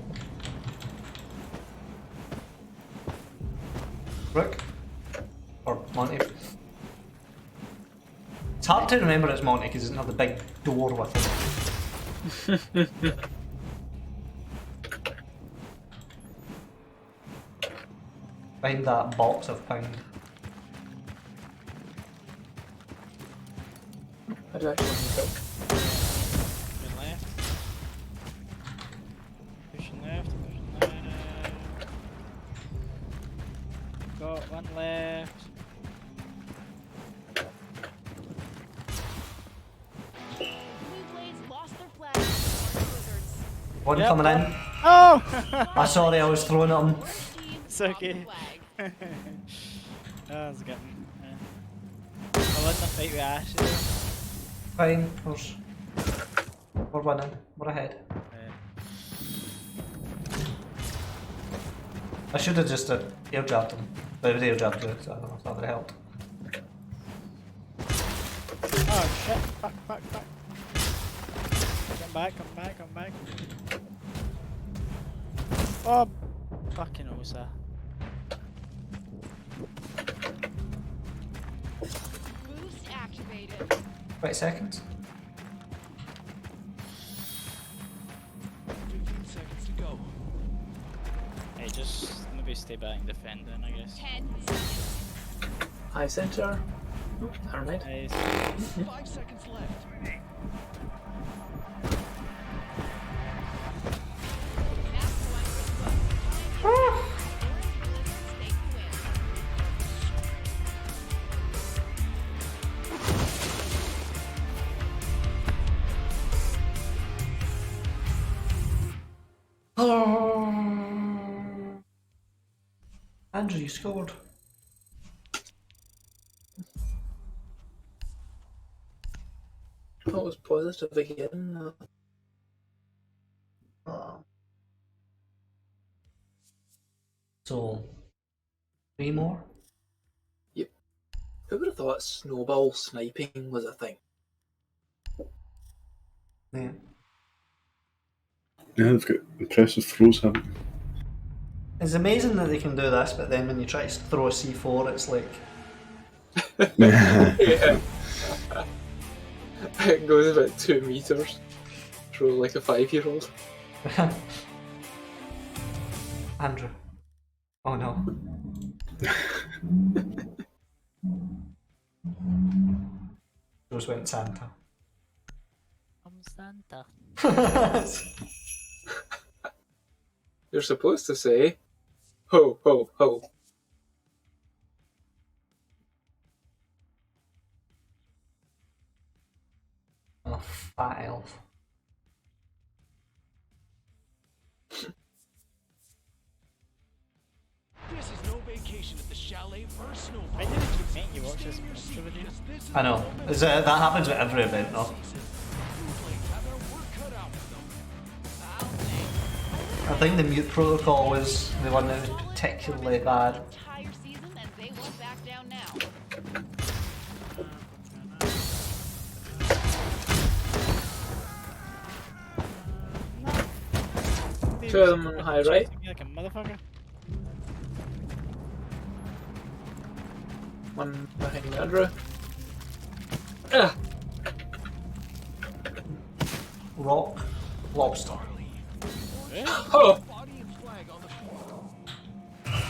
Rick? Or Monty? It's hard to remember it's Monty because he doesn't have the big door with him. Behind that box of pound. I do actually need help. Pushing left. Pushing left. Got one left. Blue Blades lost their flag to the orange blizzards. One Yep, coming in. Oh! I'm sorry, I was throwing at him. Orange team It's lost okay. the flag. That was good. Yeah. I won the fight with Ash. Fine, we're winning. We're ahead. I should have just air jabbed him. But it was air jabbed too, so I don't know if that would have helped. Oh shit! Fuck! I'm back. Oh, fucking Osa. Boost activated. 20 seconds. 15 seconds to go. Hey, just maybe stay back and defend then, I guess. 10 seconds. High center. Oop, never mind. Nice. 5 seconds left. That's one for the books. Orange Blizzards take the win. Andrew, you scored. That was positive again. So, 3 more? Who would have thought snowball sniping was a thing? Yeah. Yeah, they've got impressive throws, haven't It's amazing that they can do this, but then when you try to throw a C4, it's like, they? Yeah. It goes about 2 meters. Throw like a 5-year-old. Andrew. Oh no. Just went Santa. I'm Santa. You're supposed to say, ho, ho, ho. Oh, fat elf. This is no vacation at the chalet for Snowball. I didn't keep making you watch this extra video. I know. That happens with every event, though. Blades have their work cut out for them. I think the mute protocol was the one that was particularly bad. Entire season, and they won't back down now. Two of them on the high right. Like a motherfucker. One behind Andrew. Ah! Rock. Lobster. Oh! Body and flag on the field.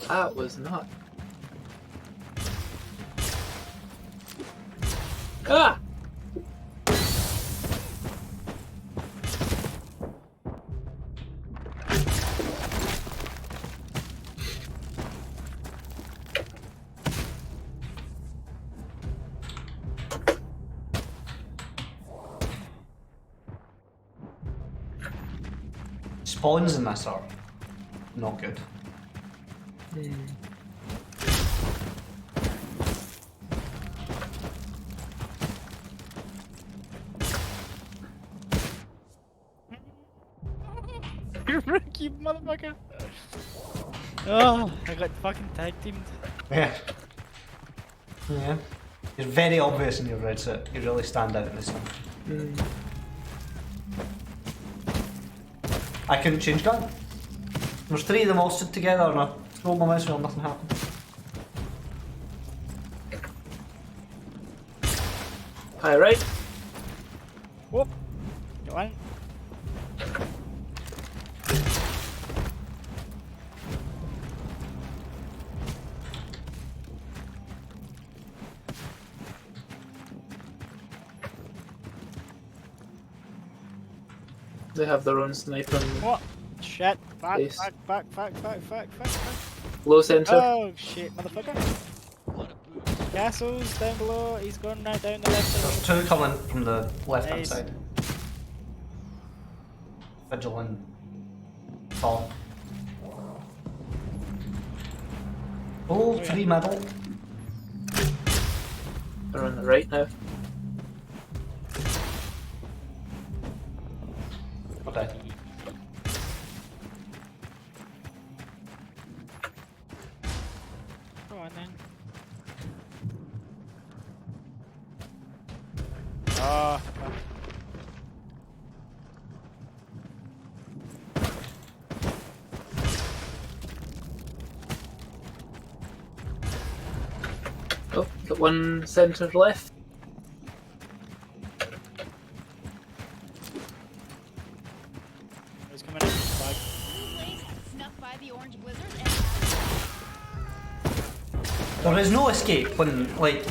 That was not. Ah! Spawns in this are not good. You rookie motherfucker. Oh, I got fucking tag teamed. Yeah. Yeah. You're very obvious in your red suit. You really stand out in this one. I couldn't change gun. There's 3 of them all stood together and I throw my mouse wheel and nothing happened. High right. Whoop. You want? They have their own sniper. What? Shit. Back, Yes. back. Low center. Oh shit, motherfucker. Castle's down below. He's going right down the left There's side. 2 coming from the left hand Nice. side. Vigilant. Tall. Oh, 3 middle. They're on the right now. Okay. Go on then. Oh, fuck. Got one centre left. He's coming in. Flag. Blue Blaze snuck by the orange blizzard and There is no escape when, like,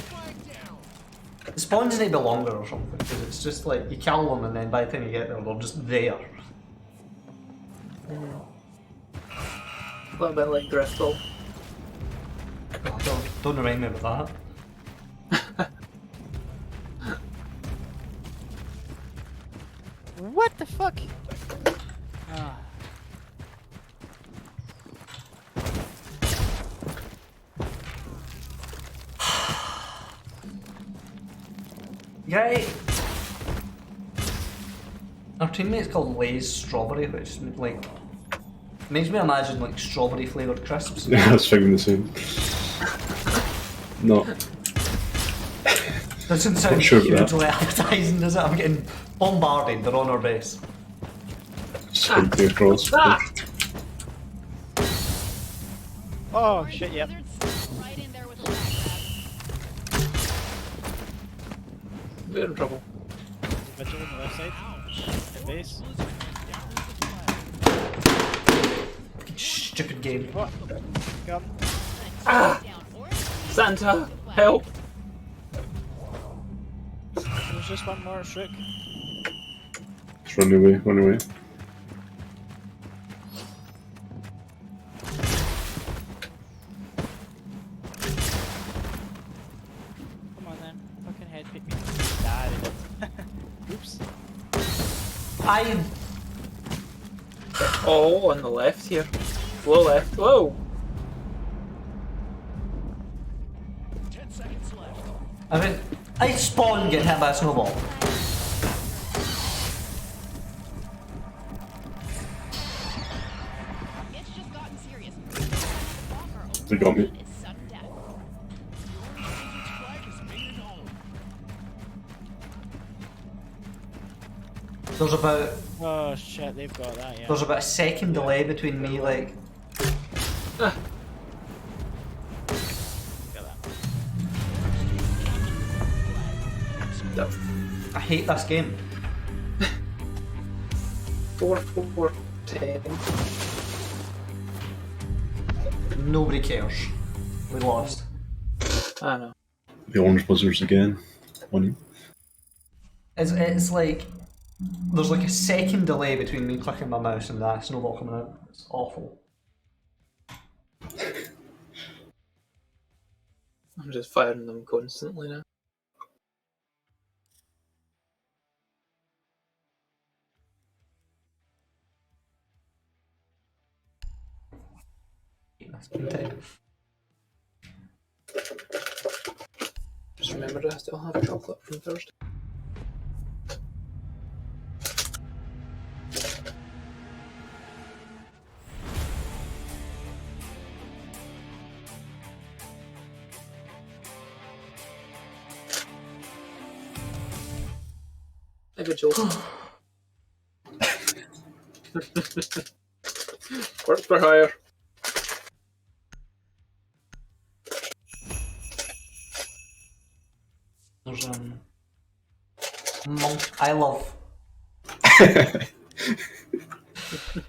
the spawns need to be longer or something, because it's just like, you kill them and then by the time you get there, they're just there. A little bit like Driftball. Oh, don't remind me of that. What the fuck? Ah. Guy, our teammate's called Lay's Strawberry, which like makes me imagine like strawberry flavoured crisps. Yeah, I was thinking the same. No. Doesn't sound sure about hugely appetising, does it? I'm getting bombarded. They're on our base. Sprint across. Oh orange shit, yep. blizzard snuck right in there with a back grab. We're in trouble. Vigil on the left side. At base. Fucking stupid game. What? Come. Ah! Down orange. Santa, help! There's just one more Shriek. Just run away, run away. Come on then. Fucking head pick me. Nah, they did. Oops. I Oh, on the left here. Low left. Whoa! 10 seconds left. mean, I spawn getting hit by a snowball. It's just gotten serious. They got me. It's sudden death. The orange blizzard's flag has made it home. There's about Oh shit, they've got that, yeah. there's about a second delay between me like Look at that. I hate this game. 4-4-10. Nobody cares. We lost. I know. The orange buzzers again. Winning. It's like there's like a second delay between me clicking my mouse and that snowball coming out. It's awful. I'm just firing them constantly now. Hate this game type. Just remembered I still have chocolate from Thursday. Hey, Vigil. Work for hire. There's monk. I love. I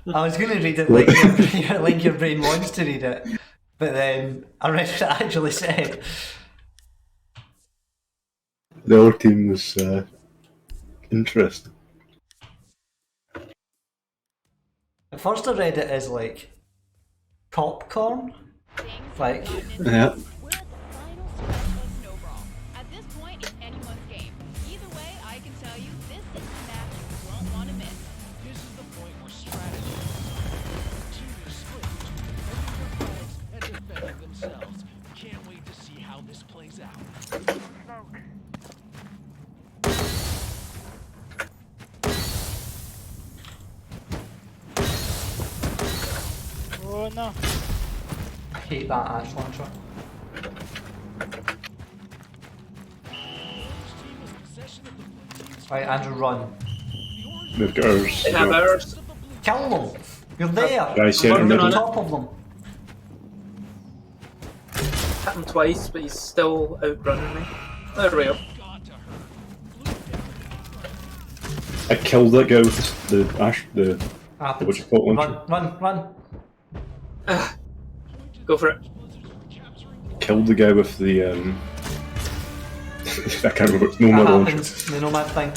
was gonna read it like like your brain wants to read it, but then I read what it actually said. The other team was interesting. At first I read it as like popcorn, like Yeah. We're at the final stretch of Snowbrawl. At this point, it's anyone's game. Either way, I can tell you this is the match you won't want to miss. This is the point where strategy team is split between defending their flags and defending themselves. Can't wait to see how this plays out. Oh no. I hate that ash launcher. Right, Andrew, run. They've got ours. They have ours. Kill them. You're there. Guys, You're here in on the the middle. top of them. hit him twice, but he's still outrunning me. There we go. I killed that guy with the ash, the Happens. what you call it, launcher. Run. Go for it. Killed the guy with the I can't remember. It's Nomad launcher. Happens. The nomad thing.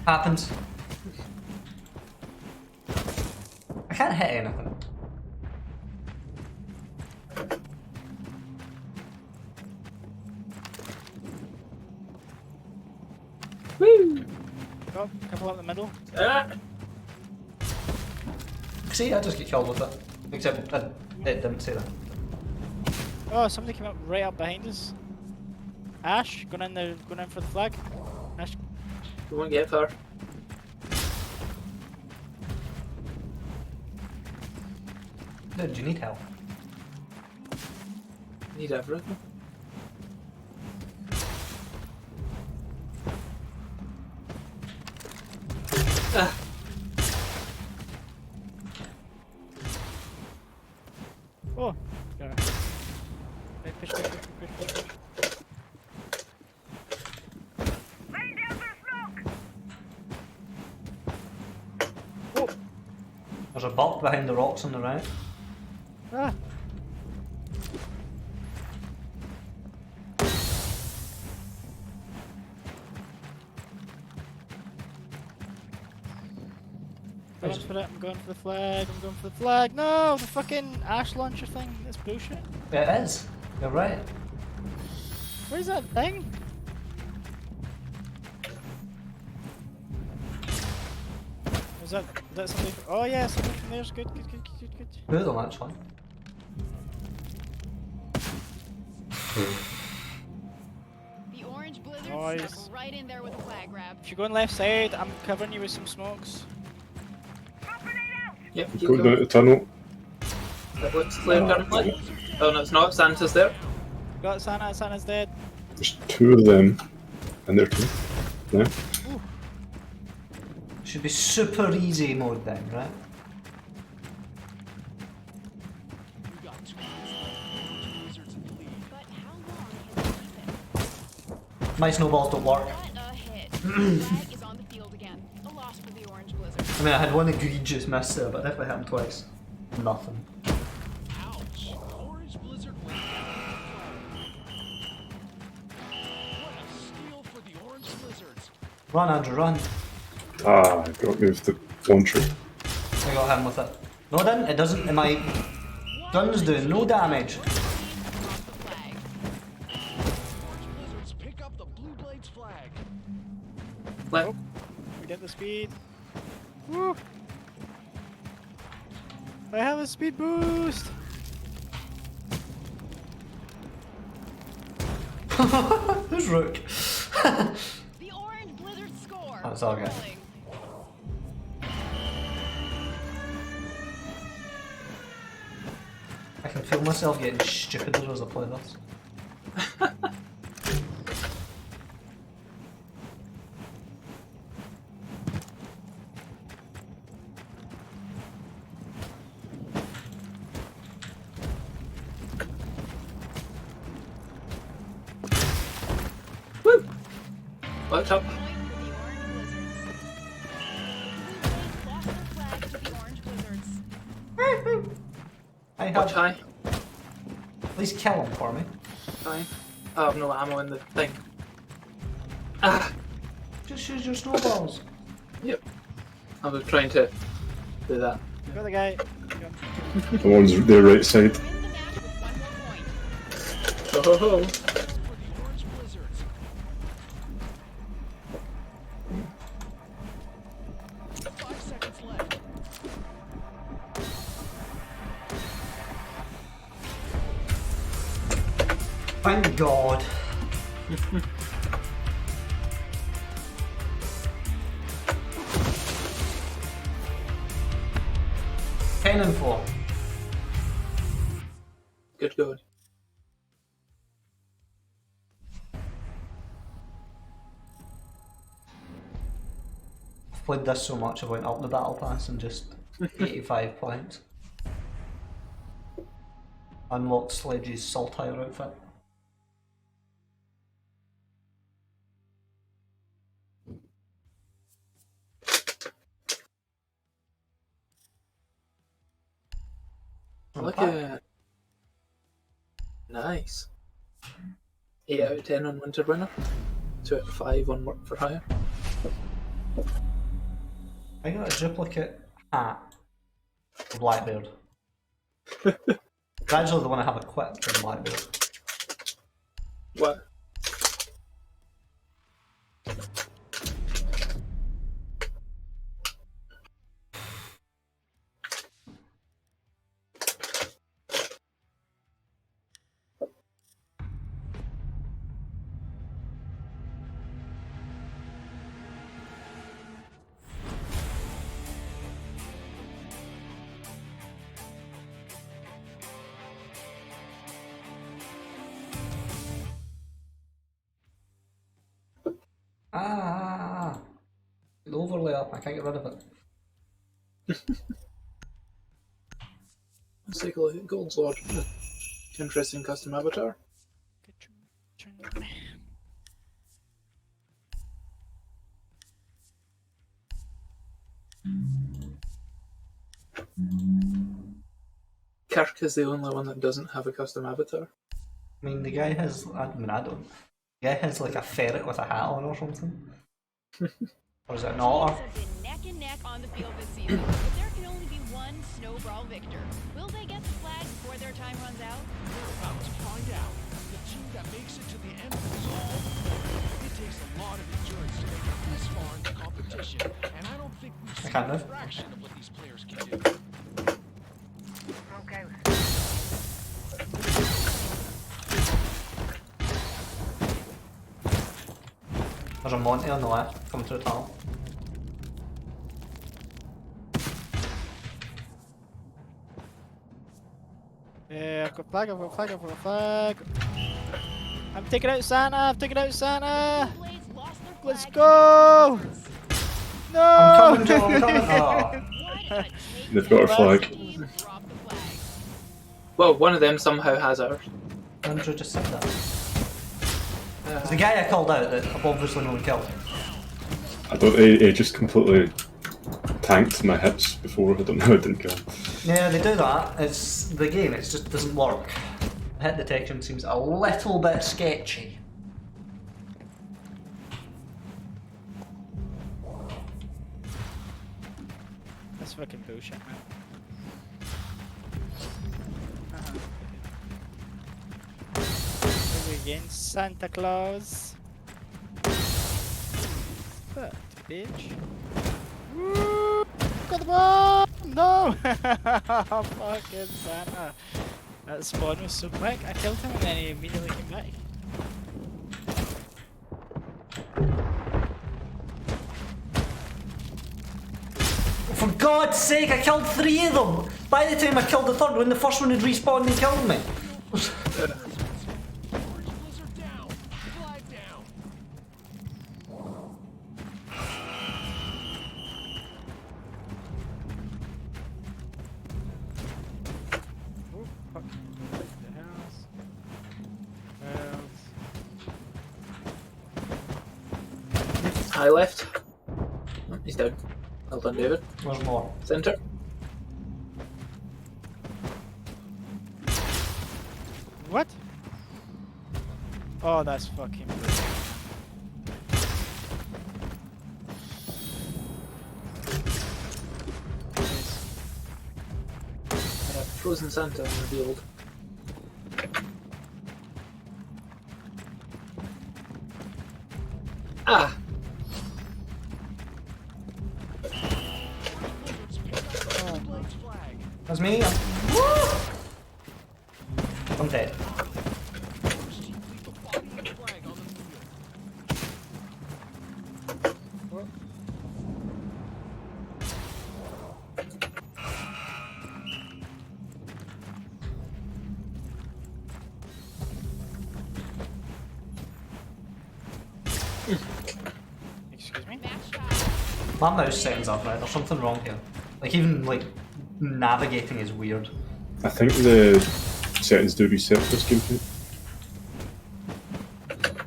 Happens. I can't hit anything. Woo! Go, couple up the middle. Ah! See, I just get killed with it. Except it didn't say that. Oh, somebody came up right up behind us. Ash, going in for the flag. Ash, We won't get far. Dude, do you need help? Need everything. Ah! oh, yeah. Right, push. Oh, There's a bot behind the rocks on the right. ah. Going for it, I'm going for the flag, No, the fucking ash launcher thing, that's bullshit. Yeah, it is. You're right. Where's that thing? Was that something from, oh yeah, something from there's good. Who the launch one? The orange blizzard Nice. stuck right in there with a flag grab. If you're going left side, I'm covering you with some smokes. Yep, keep Going down going. at the tunnel. That looks clear currently. Oh no, it's not. Santa's there. Got Santa's dead. There's two of them, and they're two. Yeah. Should be super easy mode then, right? We got 2 minutes left. Orange Blizzards in the lead. But how long can we keep it? My snowballs don't work. What a hit. The flag is on the field again. A loss for the orange blizzard. I mean, I had one egregious miss there, but if it happened twice, nothing. Ouch. Orange Blizzard went down. What a steal for the Orange Blizzards. Run, Andrew, run. Ah, I got me with the launcher. I got him with it. No, it didn't. It doesn't. My gun's doing no damage. Off the flag. Orange Blizzards pick up the Blue Blades flag. Let, We get the speed. Woo! I have a speed boost! Who's Rook? The orange blizzard score. That's all good. Rolling. I can feel myself getting stupider as I play this. woo! Watch up. Point for the orange blizzards. The Blue Blades lost their flag to the orange blizzards. I Watch have. high. Please kill him for me. Fine. I have no ammo in the thing. Ah! Just use your snowballs. Yep. I was trying to do that. Got the guy. The one's their right side. Win the match with one more point. Oh ho ho! For the Orange Blizzards. 5 seconds left. Thank God. Ten and 4. Good going. I've played this so much, I went up the battle pass and just 85 points. Unlocked Sledge's Saltire outfit. Look at nice. 8 out of 10 on Winter Winner. 2 out of 5 on Work for Hire. I got a duplicate hat for Blackbeard. Gradually the one I have equipped in Blackbeard. What? The overlay up, I can't get rid of it. Let's take a look at Gold Sword. Interesting custom avatar. Kirk is the only one that doesn't have a custom avatar. I mean, the guy has, I don't. The guy has like a ferret with a hat on or something. Or is it an otter? Teams have been neck and neck on the field this season, but there can only be one Snowbrawl victor. Will they get the flag before their time runs out? We're about to find out. The team that makes it to the end result. It takes a lot of endurance to make it this far in the competition, and I don't think we've seen can't a move. fraction of what these players can do. There's a Monty on the left, coming through the tunnel. Yeah, I've got flag, I've got flag, I've got flag. I'm taking out Santa, I've taken out Santa. Blades lost their Let's flag. go! No! I'm coming, Joe, I'm coming! Oh. What a take. They've got our flag. Team dropped the flag. Well, one of them somehow has ours. Andrew just said that. It's the guy I called out that obviously no one killed. I don't. He just completely tanked my hits before. I don't know. I didn't kill him. Yeah, they do that. It's the game, it just doesn't work. Hit detection seems a little bit sketchy. That's fucking bullshit, man. Here we again, Santa Claus. Fuck, bitch. Woo! Got the ball! No! Fucking Santa. That spawn was so quick. I killed him and then he immediately came back. For God's sake, I killed 3 of them! By the time I killed the third one, the first one had respawned and killed me. Orange Blizzard down. Flag down. Oh, fuck. The house. Wells. High left. Oh, he's down. Well done, David. There's more. Center. What? Oh, that's fucking brilliant. Frozen Santa revealed. Ah! Blades flag. That's me. I'm dead. First team leave the body and flag on the field. Excuse me? Match time. My mouse settings up right. There's something wrong here. Like even like navigating is weird. I think the settings do reset this game too.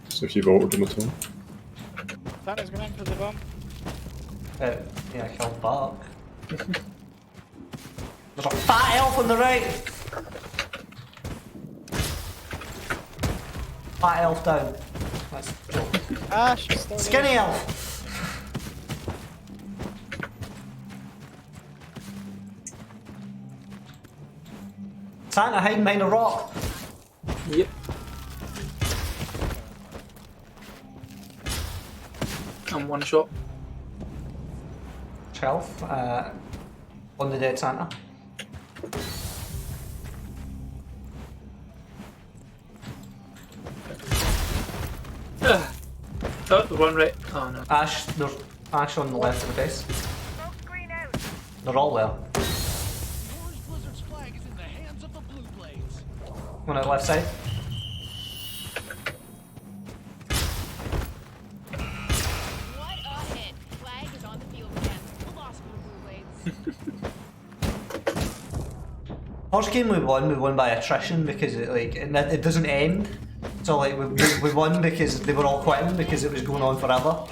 So if you've altered them at all. Santa's going in for the bomb. Yeah, I killed Bark. There's a fat elf on the right! Fat elf down. That's cool. Ah, she's still Skinny there. elf! Santa hiding behind a rock. Yep. I'm one shot. 12. On the dead Santa. Oh, the one right. Oh no. Ash, there's Ash on the left of the base. They're all there. Orange Blizzard's flag is in the hands of the Blue Blades. One at the left side. What a hit. Flag is on the field again. A loss for the Blue Blades. First game we won by attrition because it doesn't end. So like we won because they were all quitting because it was going on forever.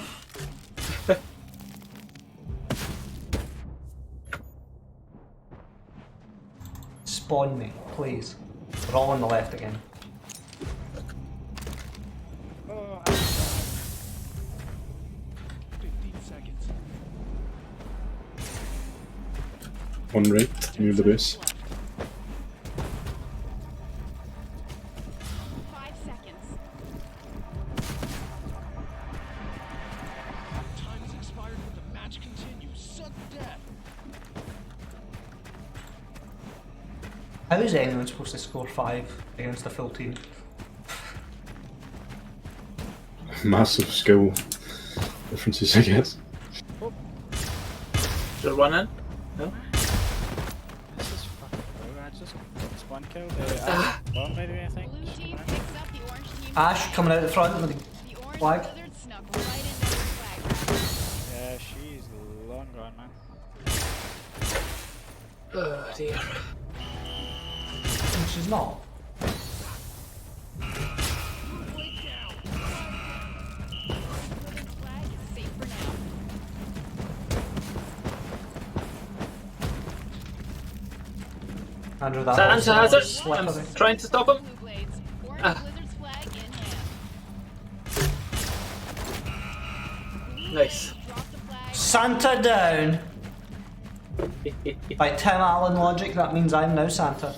Spawn me, please. We're all on the left again. Oh, 15 seconds. One right, near the base. 5 seconds. Time has expired, but the match continues. Sudden death. How is anyone supposed to score 5 against a full team? Massive skill differences, I guess. Just one in. No. this is fucking brutal. I just got spawn killed. Bomb by the way, I think. Blue Just team coming in. picks up the orange team. Ash coming out the front with The orange Flag. Blizzard snuck right into their flag. Yeah, she's long gone, man. Oh dear. the... She's not. Blizzard's flag is safe for now. Andrew, that Santa was, has it. slippery. I'm trying to stop him. Blue Blades. Orange Ah. Blizzard's flag in hand. Nice. Drop the flag. Santa down! By Tim Allen logic, that means I'm now Santa.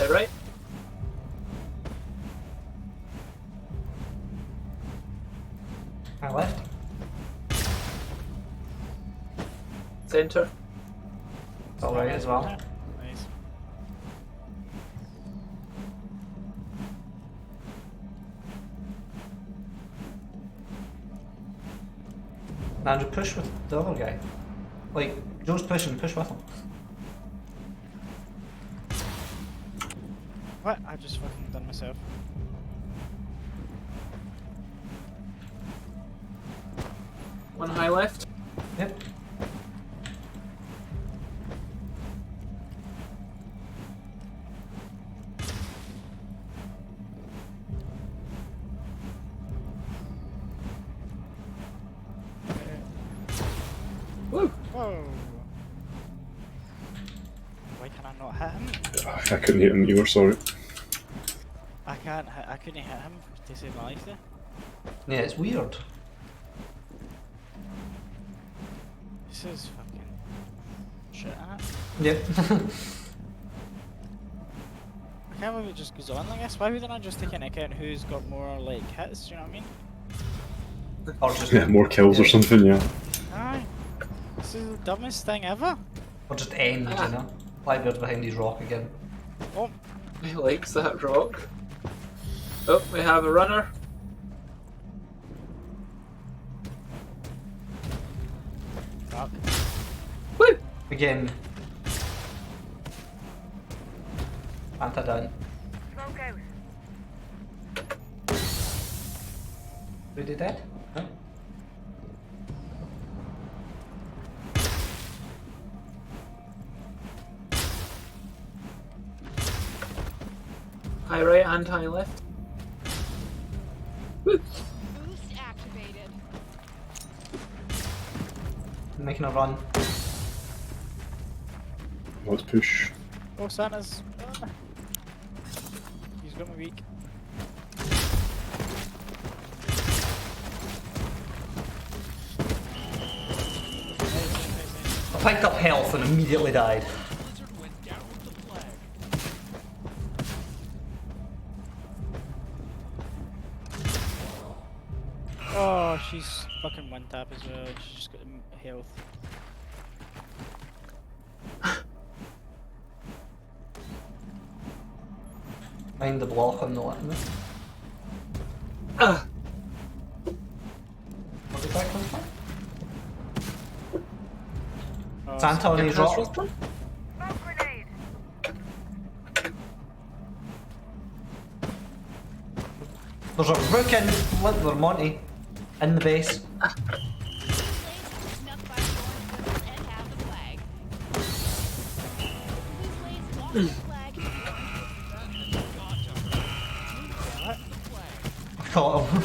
Right. I left. Center. It's alright as well. Nice. Andrew, push with the other guy. Like, Joe's pushing, push with him. What? I just fucking done myself. One high left. Yep. Woo. Whoa. Why can I not hit him? I couldn't hit him either, sorry. I can't hit, I couldn't hit him to save my life there. Yeah, it's weird. This is fucking shit, innit? Yep. I can't believe it just goes on like this. Why wouldn't I just take into account who's got more like hits, do you know what I mean? Or just, Yeah, more kills or something, yeah. Aye. This is the dumbest thing ever. or just end, you know? Blackbeard's behind his rock again. Oh, He likes that rock. Oh, we have a runner. fuck. Woo! Again. Panther down. Smoke out. Rudy dead? No? High right and high left. Woo. Boost activated. I'm making a run. Let's push. Oh, Santa's. He's got me weak. I picked up health and immediately died. Blizzard went down with the flag. Oh, she's fucking one tap as well. She's just got health. Mind the block on the limit. Ah. What's it back from? Oh, Santa on his rock. Smoke grenade. There's a rook in Monty in the base. Blue blades were snuffed by the orange blizzards and have the flag. Blue blades lost the flag. I caught him.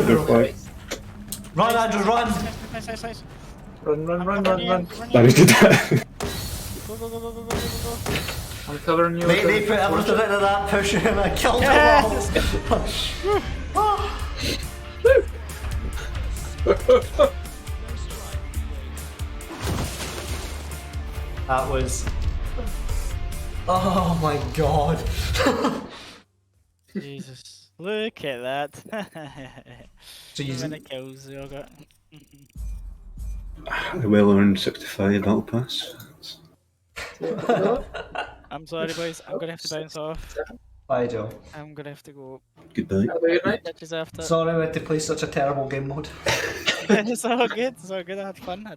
They're Two. quite. Run, Andrew, run! Nice. Run, run, run, run, run. Managed to die. Go, go, go, go, go, go, go, go. I'm covering you. They put everything into that push and I killed them all. That was... Oh my god. Jesus. Look at that. Jeez. How many kills they all got? The well earned 65 battle pass. I'm sorry, boys. I'm gonna have to bounce off. Bye, Joe. I'm gonna have to go. Goodbye. Have a good night. Catch you after. Sorry we had to play such a terrible game mode. It's all good. It's all good. I had fun.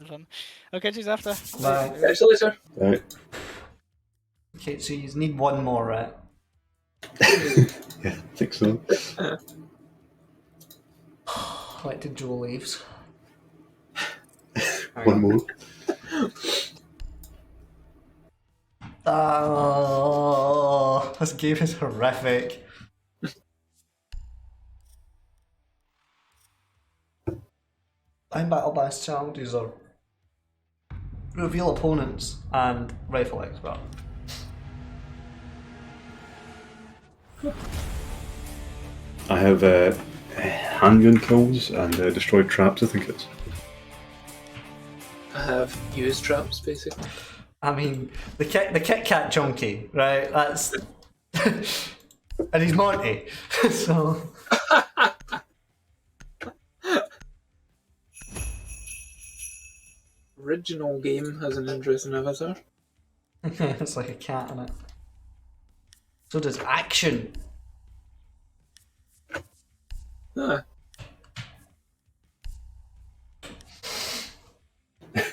I'll catch you after. Bye. Catch you later. Right. Okay, so you need one more, right? Yeah, I think so. Wait till Joe leaves. One more. Oh, this game is horrific. I'm Battle Bass challenges are reveal opponents and rifle expert. I have handgun kills and destroyed traps, I think it's. I have used traps, basically. I mean, the Kit Kat junkie, right? That's and he's Monty, so. Original game has an interesting avatar. It's like a cat in it. So does action. Ah. The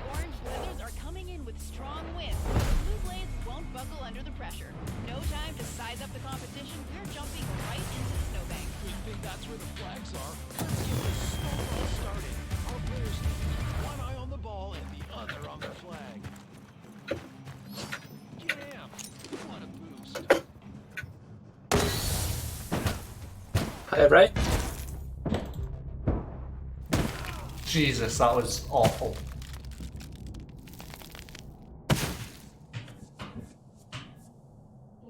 orange blizzards are coming in with strong winds. Blue blades won't buckle under the pressure. No time to size up the competition. We're jumping right into the snowbank. Good thing that's where the flags are. Let's get this snowball started. Our players need to keep one eye on the ball and the other on the flag. Damn! What a boost. High right. Jesus, that was awful.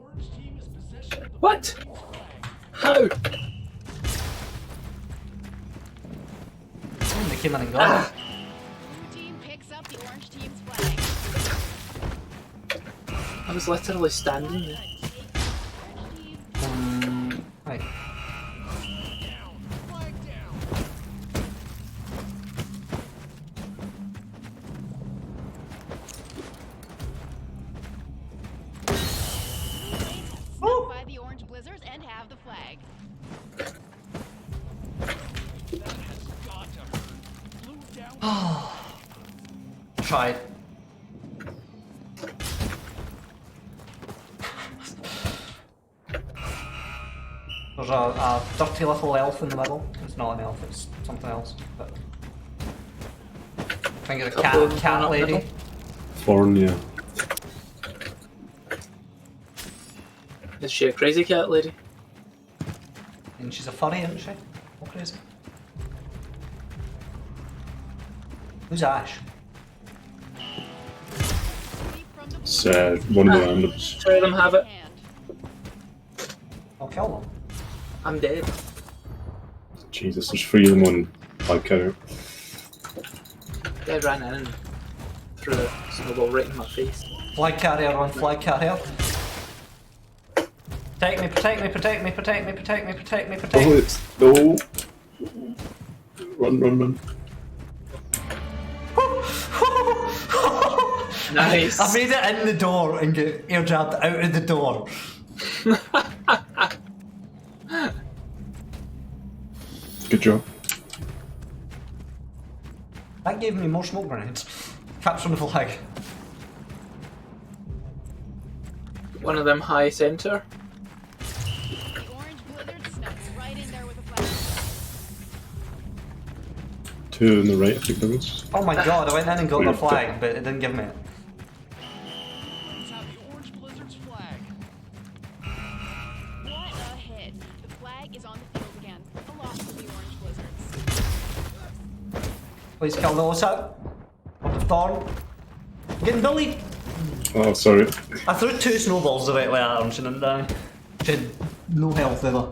Orange team is possession of the What? flag. How? They came in and got it. Blue team picks up the orange team's flag. I was literally standing there. Orange team Right. Down. Flag down. snuffed by the orange blizzards and have the flag. That has got to hurt. Blue down. Tried. There's a dirty little elf in the middle. It's not an elf, it's something else. But I think it's a Couple of them cat up lady. middle. Thorn, yeah. Is she a crazy cat lady? And she's a furry, isn't she? Oh, crazy. Who's Ash? It's one of the randoms. Try them have it. I'll kill them. I'm dead. Jesus, there's 3 of them on Flag Carrier. They ran in and threw a snowball right in my face. Flag carrier on flag carrier. Protect me, protect me, protect me, protect me, protect me, protect me, protect Oh, me. it's. No! Run, run, run. Nice. I made it in the door and get air jabbed out of the door. Good job. That gave me more smoke grenades. Capture the flag. One of them high center. The orange blizzard snuck right in there with a flag. 2 on the right, I think there was. Oh my god, I went in and got Wait, their flag, but it didn't give me it. Let's have the Orange Blizzard's flag. What a hit. The flag is on the field again. A loss for the orange blizzards. Please kill those out. Thorn. I'm getting bullied. Oh, sorry. I threw 2 snowballs directly at her and she didn't die. She had no health either.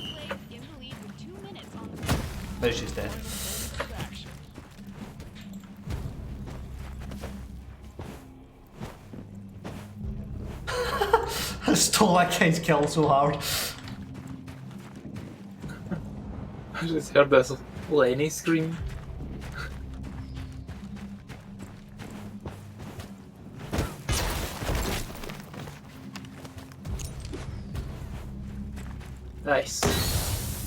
Blades in the lead with 2 minutes on the field. Now she's dead. Action. I stole that guy's kill so hard. I just heard this Lenny scream. Nice.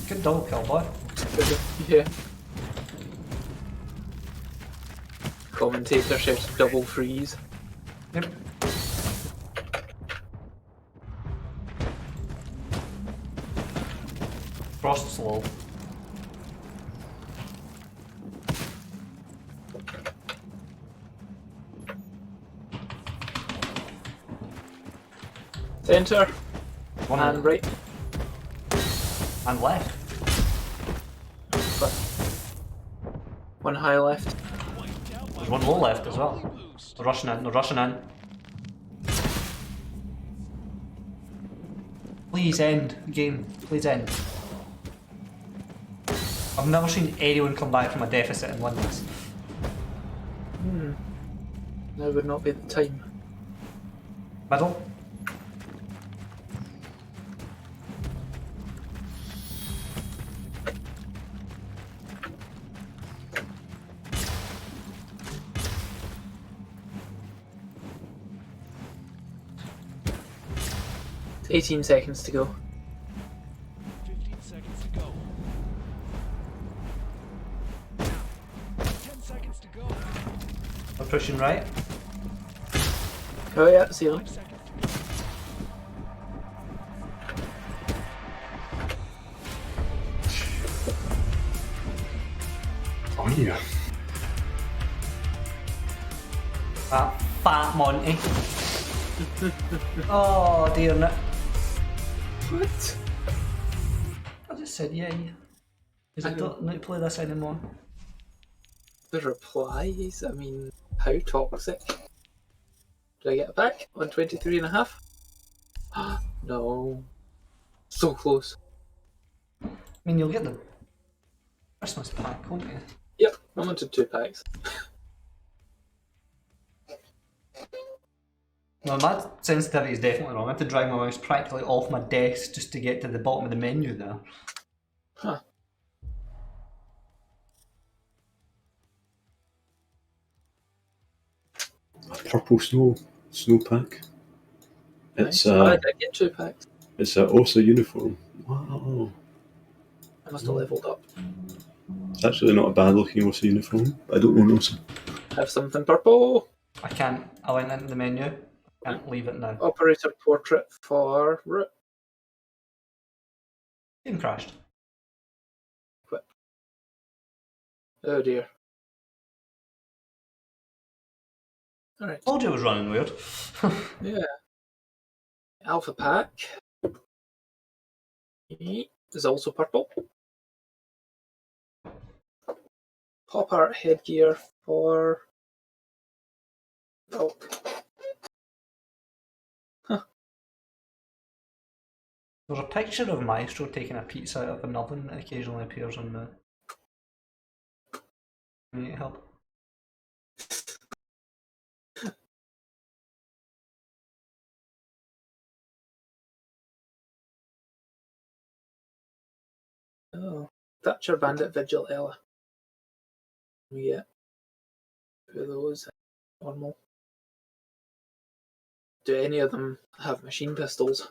Good double kill, boy. Yeah. Commentator shouts double freeze. Yep. Frost's low. Center One and right. and left. One high left. Wiped out by There's one low left as well. boost. They're rushing in, they're rushing in. Please end the game. Please end. I've never seen anyone come back from a deficit and win this. Now would not be the time. Middle. It's 18 seconds to go. 15 seconds to go. 10 seconds to go. We're pushing right. Oh yeah, see them. 5 seconds to go. Oh, yeah. That fat Monty. Oh dear no. What? I just said yay. Because I don't need to play this anymore. The replies? I mean, how toxic? Did I get it back? 123 and a half? No. So close. I mean, you'll get the Christmas pack, won't you? Yep, I wanted 2 packs. No, my sensitivity is definitely wrong. I had to drag my mouse practically off my desk just to get to the bottom of the menu there. Huh. A purple snow pack. It's Nice. I did get 2 packs. it's a OSA uniform. Wow. I must have leveled up. It's actually not a bad looking OSA uniform. But I don't own OSA. Have something purple. I can't. I went into the menu. Can't leave it now. Operator portrait for root. Game crashed. Oh dear. Alright. Told you it was running weird. Yeah. Alpha pack is also purple. Pop art headgear for Valk. There's a picture of Maestro taking a pizza out of an oven that occasionally appears on the. You need help? Oh, Thatcher Bandit Vigil Ella. We get two of those. Normal. Do any of them have machine pistols?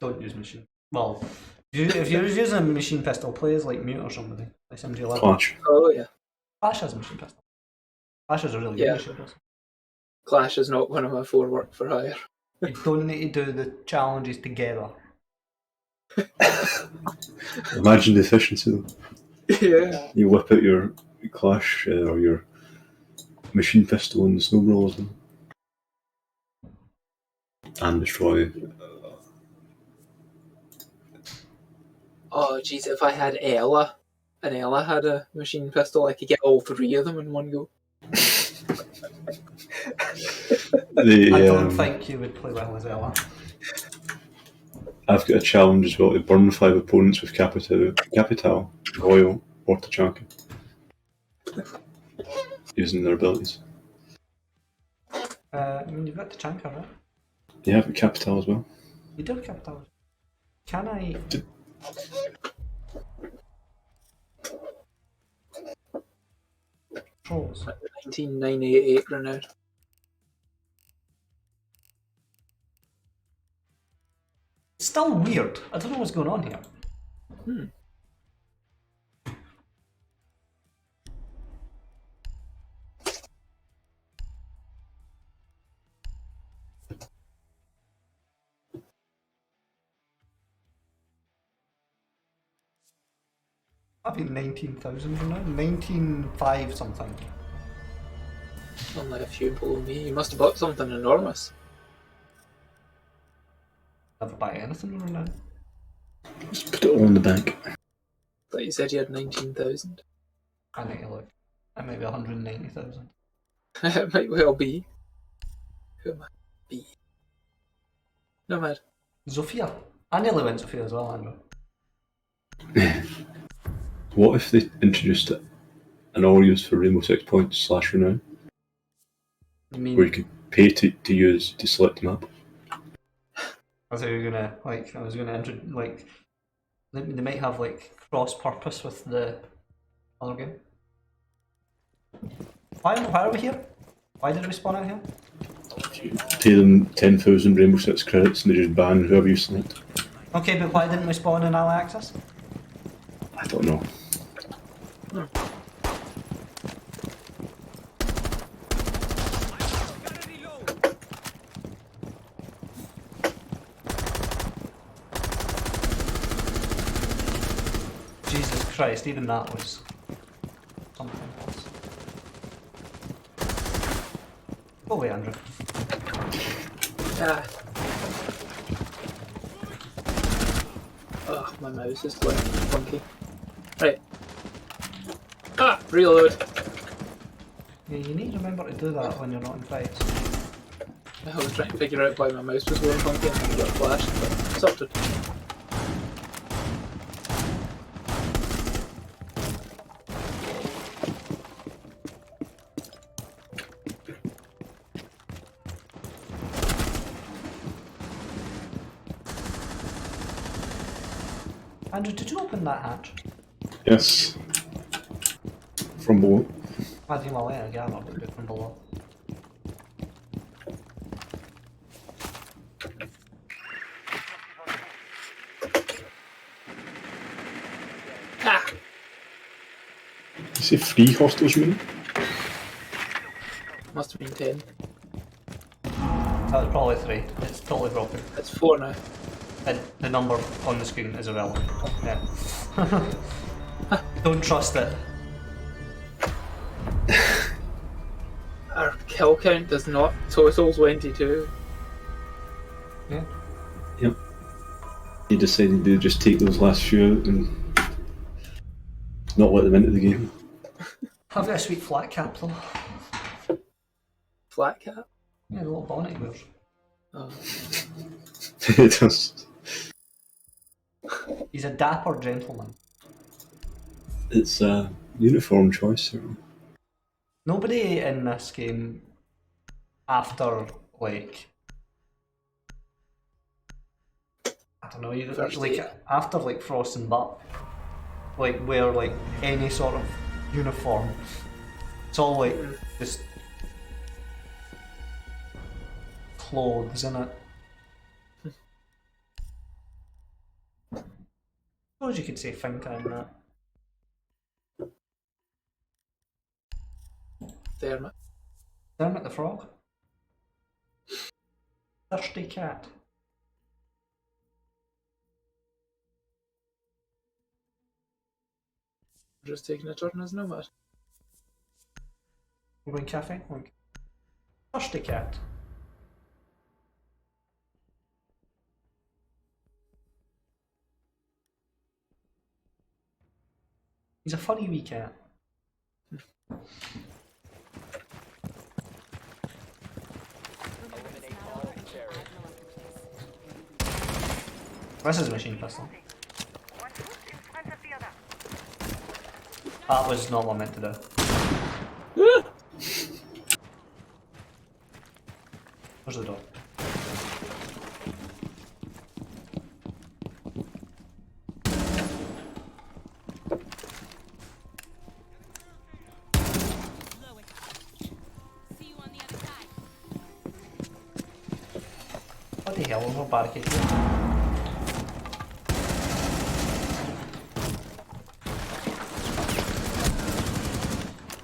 Don't use machine. Well, if you're using a machine pistol, play as like Mute or somebody. Like MG11. Clash. Oh yeah. Clash has a machine pistol. Clash is a really Yeah. good machine pistol. Clash is not one of my 4 work for hire. You don't need to do the challenges together. Imagine the efficiency though. Yeah. You whip out your Clash or your machine pistol and the Snowbrawl as well. And destroy. Oh jeez, if I had Ella and Ella had a machine pistol, I could get all 3 of them in one go. I don't think you would play well as Ella. I've got a challenge as well to burn 5 opponents with Capital, Royal, or Tachanka. Using their abilities. I mean, you've got the Chanka, right? Yeah, I've got Capital as well. You do have Capital. Can I? Trolls. 1998 renowned. It's still weird. I don't know what's going on here. I think 19,000 from now. 19,500 something. Only a few below me. You must have bought something enormous. Never buy anything from now. Just put it all in the bank. Thought you said you had 19,000. I need to look. That might be 190,000. It might well be. Who might be? No matter. Zofia. I nearly went Zofia as well, Andrew. What if they introduced an all used for Rainbow 6 points / renown, You mean where you could pay to use to select a map? I thought you were gonna like. I was gonna like. They might have like cross purpose with the other game. Why are we here? Why did we spawn out here? Pay them 10,000 Rainbow 6 credits and they just ban whoever you select. Okay, but why didn't we spawn in Ally Access? I don't know. Jesus Christ, even that was something else. Go away, Andrew. Ah. Oh, my mouse is going funky. Right. Ah, reload. Yeah, you need to remember to do that when you're not in fights. I was trying to figure out why my mouse was going funky and then I got flashed, but sorted. Andrew, did you open that hatch? Yes. From below. I do my way, I gather, but from below. Ah! You say 3 hostiles, you mean? Must have been 10. That was probably 3. It's totally broken. It's 4 now. And the number on the screen is irrelevant. Yeah. Don't trust it. Our kill count does not total 22. Yeah. Yep. He decided to just take those last few out and not let them into the game. I've got a sweet flat cap though. Flat cap? Yeah, the little bonnet he wears. Oh. It does. He's a dapper gentleman. It's a uniform choice, certainly. Nobody in this game, after like, I don't know, either First like aid. after like Frost and Buck, like wear like any sort of uniform. It's all like just clothes, isn't it? I suppose you could say Finca in that. Dermot. Dermot the Frog. Thirsty cat. Just taking a turn as nomad. We're going cafe? Like, thirsty cat. He's a funny wee cat. This is a machine pistol. One foot in front of the other. That was not what I meant to do. Where's the door? What the hell, there's no barricade here.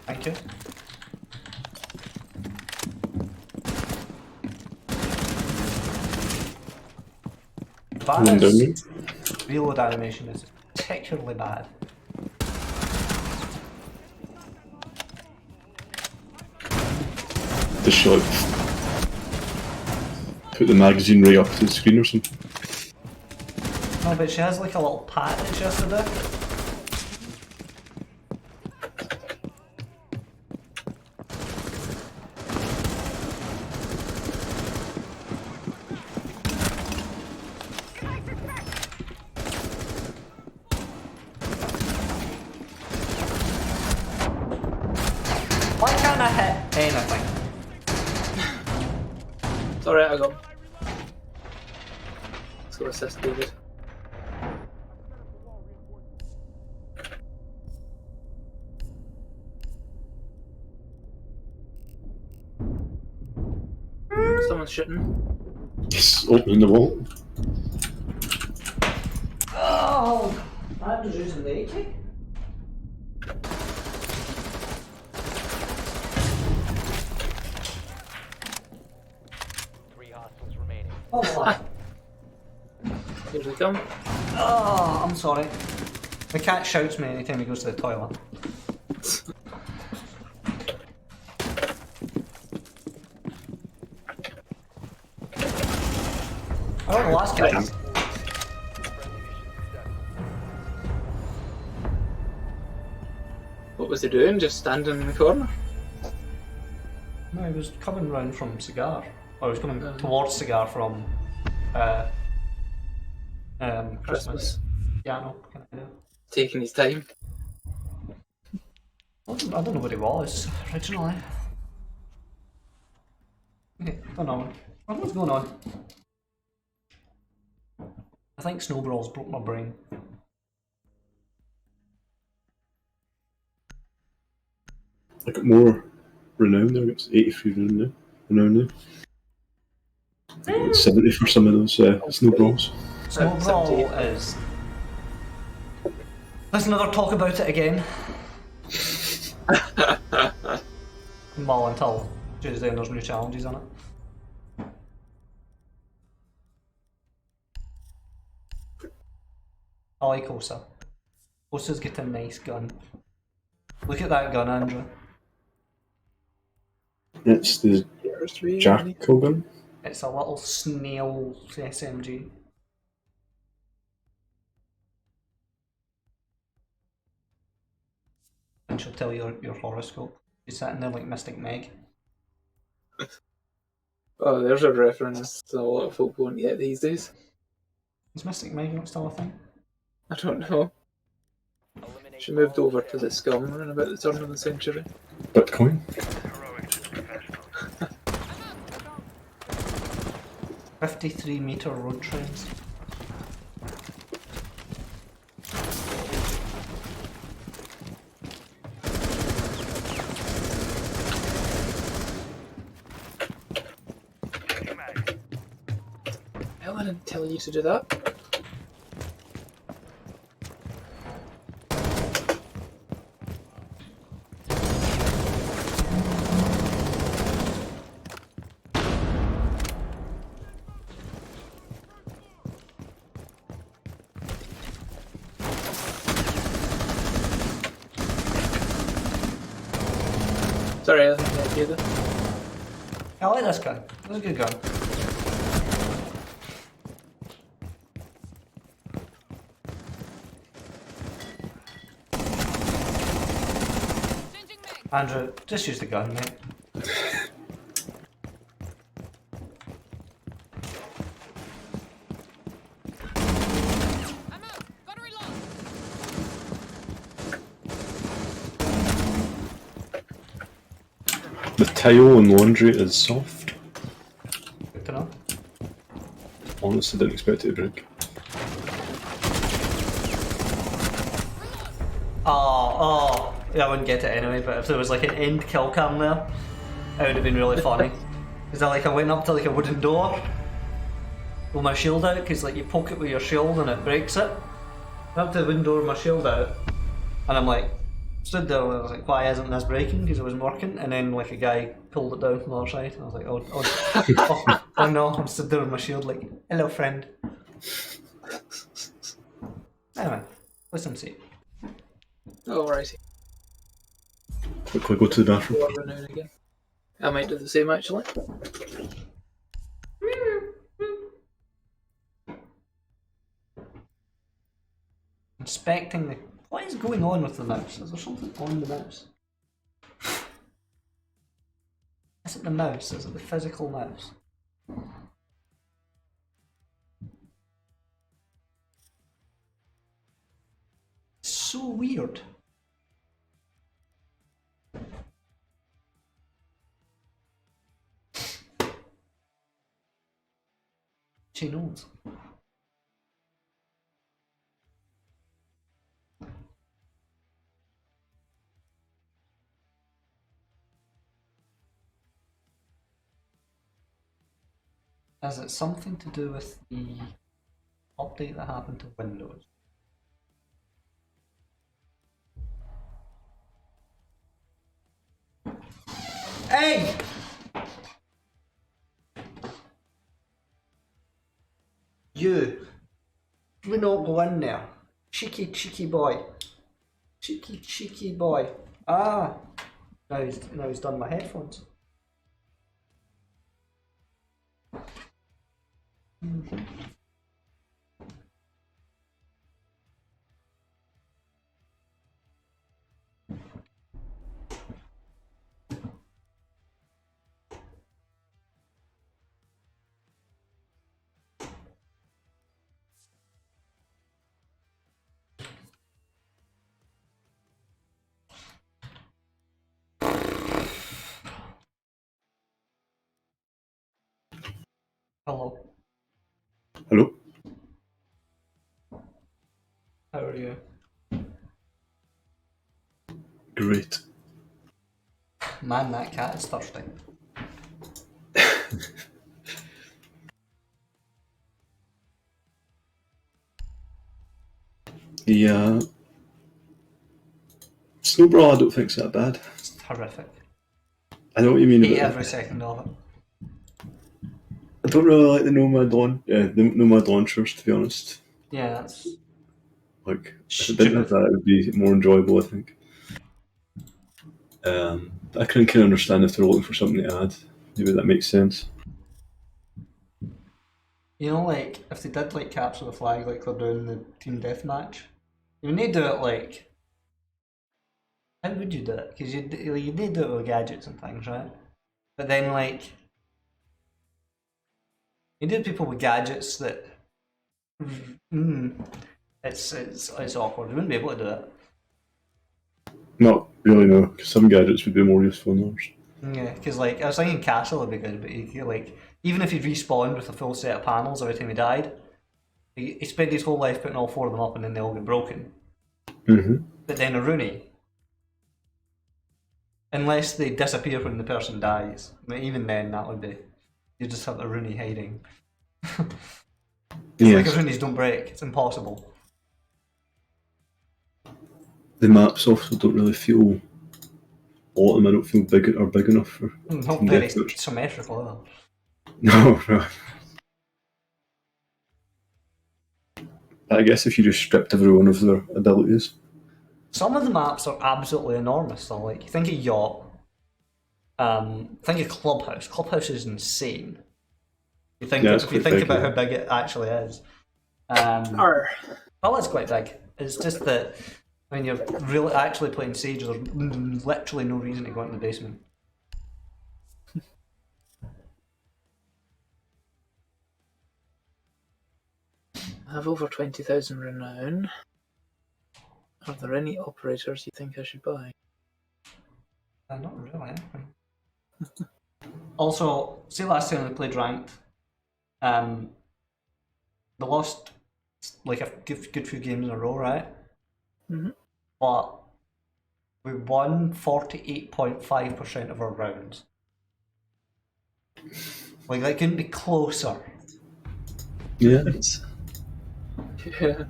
Thank you. One down Barrett's there. reload animation is particularly bad. Just like put the magazine right up to the screen or something. No, but she has like a little pat that she has to do. Why can't I hit anything? It's alright, I got him. Let's go assist David. Someone's shooting. Just opening the wall. Oh, that was using the AK. Oh, what? Here they come. Oh, I'm sorry. The cat shouts me anytime he goes to the toilet. Oh, the last cat. What was he doing? Just standing in the corner? No, he was coming round from Cigar. Or he was coming towards Cigar from Christmas. Christmas. Yeah, I know. Kind of, yeah. Taking his time. I don't know what he was originally. Okay, I don't know. What's going on? I think Snowbrawl's broke my brain. I got more renown there. It's 83 renown now. I got 70 for some of those Snowbrawls. Snowbrawl is. Let's never talk about it again. Well, until Tuesday and there's new challenges on it. I like Osa. Osa's got a nice gun. Look at that gun, Andrew. It's the There's three. Jackal gun. It's a little snail SMG. And she'll tell you your horoscope. She's sitting there like Mystic Meg. Oh, there's a reference that a lot of folk won't get these days. Is Mystic Meg not still a thing? I don't know. She moved over to the scum around about the turn of the century. Bitcoin. 53-meter road trains. Hell, I didn't tell you to do that. Sorry, I think I did it. I like this gun. It's a good gun. Andrew, just use the gun, mate. I'm out. Gotta reload. The tile and laundry is soft. Good to know. Honestly, didn't expect it to break. Oh, yeah, I wouldn't get it anyway, but if there was like an end kill cam there, it would have been really funny. Is that like I went up to like a wooden door with my shield out, because like you poke it with your shield and it breaks it. I up to the wooden door with my shield out, and I'm like, stood there and I was like, why isn't this breaking? Because it wasn't working, and then like a guy pulled it down from the other side, and I was like, oh no, I'm stood there with my shield like, hello friend. Anyway, listen to it. Alrighty. Quickly go to the bathroom. Go over now and again. I might do the same actually. Inspecting the... What is going on with the mouse? Is there something on the mouse? Is it the mouse? Is it the physical mouse? It's so weird. She knows. Is it something to do with the update that happened to Windows? Hey! You! Do not go in there. Cheeky boy. Cheeky boy. Ah! Now he's done my headphones. Hello. Hello? How are you? Great. Man, that cat is thirsty. The Snowbrawl I don't think's that bad. It's horrific. I know what you mean Hate about every second of it. I don't really like the the Nomad launchers, to be honest. Yeah, that's Like, if it didn't have stupid. that, it would be more enjoyable, I think. I can kind of understand if they're looking for something to add. Maybe that makes sense. You know, like, if they did, like, capture the flag like they're doing the team deathmatch, you need to do it, like... How would you do it? Because you'd need to do it with gadgets and things, right? But then, like... You do people with gadgets that... It's awkward. You wouldn't be able to do it. Not really, no, because some gadgets would be more useful than others. Yeah, because, like, I was thinking Castle would be good, but you could, like... Even if you respawned with a full set of panels every time he died, he spent his whole life putting all 4 of them up and then they all get broken. Mm-hmm. But then a Rooney, unless they disappear when the person dies, but even then that would be, you just have a Rooney hiding. Like a Rooney's don't break, it's impossible. The maps also don't really feel, a lot of them I don't feel big enough for. Not team very deathmatch. symmetrical either. No. I guess if you just stripped everyone of their abilities. Some of the maps are absolutely enormous though, like, think of Yacht, think of Clubhouse. Clubhouse is insane. If you think about how big it actually is. Well, it's quite big. It's just that when you're really actually playing Siege, there's literally no reason to go into the basement. I have over 20,000 renown. Are there any operators you think I should buy? Not really. Also, see last time we played ranked, they lost like a good few games in a row, right? Mhm. But we won 48.5% of our rounds. Like, that couldn't be closer. Yeah. Yeah.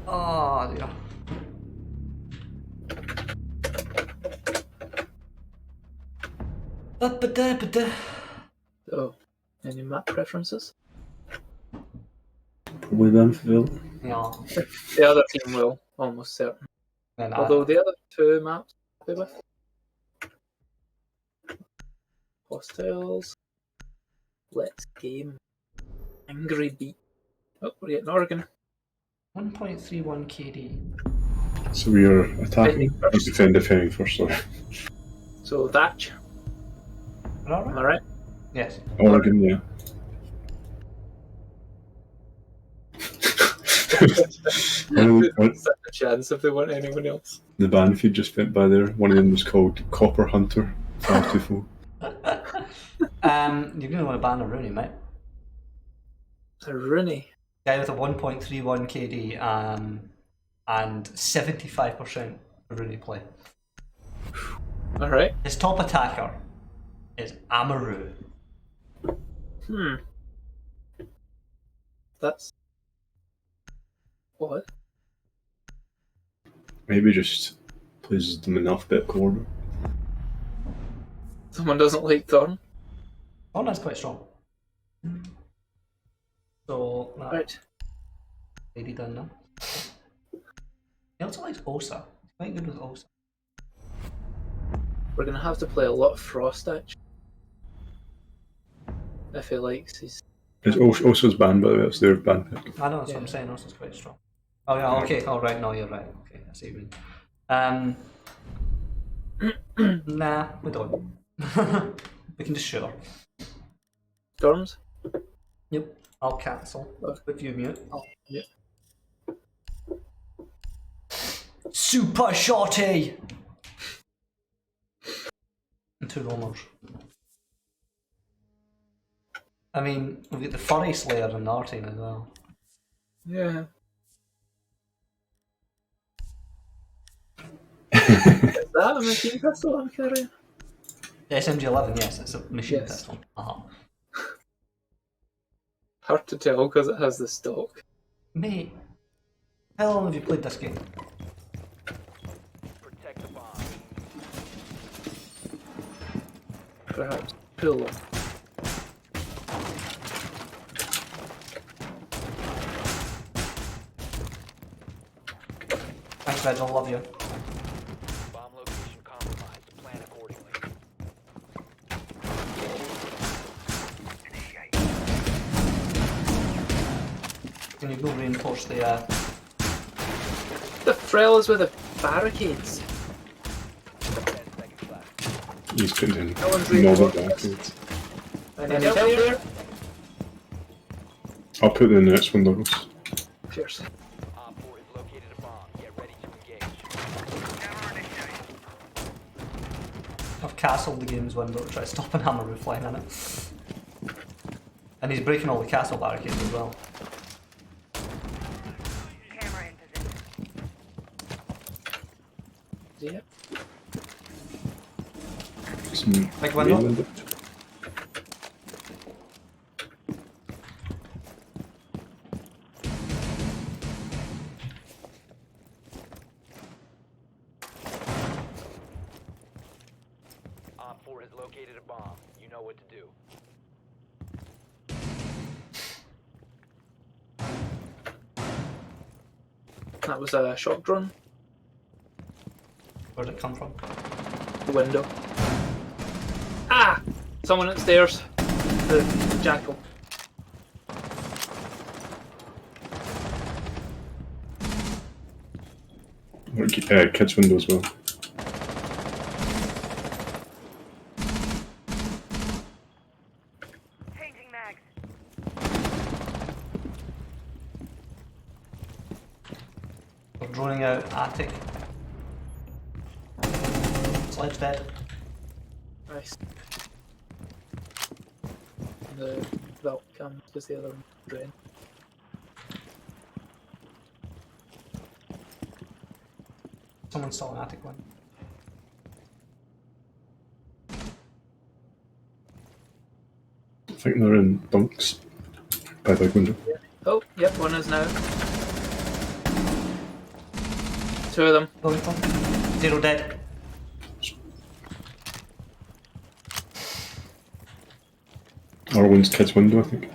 Oh dear. Ba-ba-da-ba-da. So, any map preferences? Probably Banfield. Yeah. The other team will, almost certain. Man, Although the other 2 maps I'm happy with. Hostiles. Let's game. Angry Beat. Oh, we're getting Oregon. 1.31 KD. So we are attacking Defending or defending first, sorry. So Thatch, am I Alright? right? Yes. Oregon, yeah. Such a chance if they want anyone else. The Banfield just went by there. One of them was called Copper Hunter 524. You're gonna want to ban a Rooney, mate. A Rooney. Guy with a 1.31 KD and 75% Rooney play. Alright. His top attacker is Amaru. That's... What? Maybe just plays them in alphabetical order. Someone doesn't like Thorn? Oh, that's quite strong. So, Right. lady done now. He also likes Osa. He's quite good with Osa. We're gonna have to play a lot of Frost, actually. If he likes his... It's Oso's band, by the way, it's their band pick. I know, that's what I'm saying. Osa's quite strong. Oh, yeah, okay. Oh, right, no, you're right. Okay, I see what you mean. Nah, we don't. We can just shoot her. Storms? Yep, I'll cancel. If you mute. Oh, yeah. Super shorty! And 2 roamers. I mean, we've got the furry slayer in our team as well. Yeah. Is that a machine pistol I'm carrying? The SMG-11, yes, it's a machine Yes. pistol. Hard to tell because it has the stock. Mate, how long have you played this game? Protect the bomb. perhaps pull them. Thanks, Reg, I love you. Bomb location compromised. Plan accordingly. Can you go reinforce the, The Frellas with the barricades. 10 seconds left. He's putting in No one's novel reinforced. barricades. Any help here? I'll put in the next one, Douglas. Cheers. Op 4 has located a bomb. Get ready to engage. Camera initiated. I've castled the game's window to try to stop an hammer flying in it. And he's breaking all the castle barricades as well. Camera in position. Yep. Some Big window. main window. Op 4 has located a bomb. You know what to do. That was a shock drone. Where'd it come from? The window. Ah! Someone upstairs. The jackal. Kids window as well. Changing mags. We're droning out attic. Sledge dead. Nice. The vault comes was the other drain. Someone's still in attic one. I think they're in bunks by the big window. Oh, yep, one is now. Two of them. Going from. Zero dead. Our one's kids window, I think.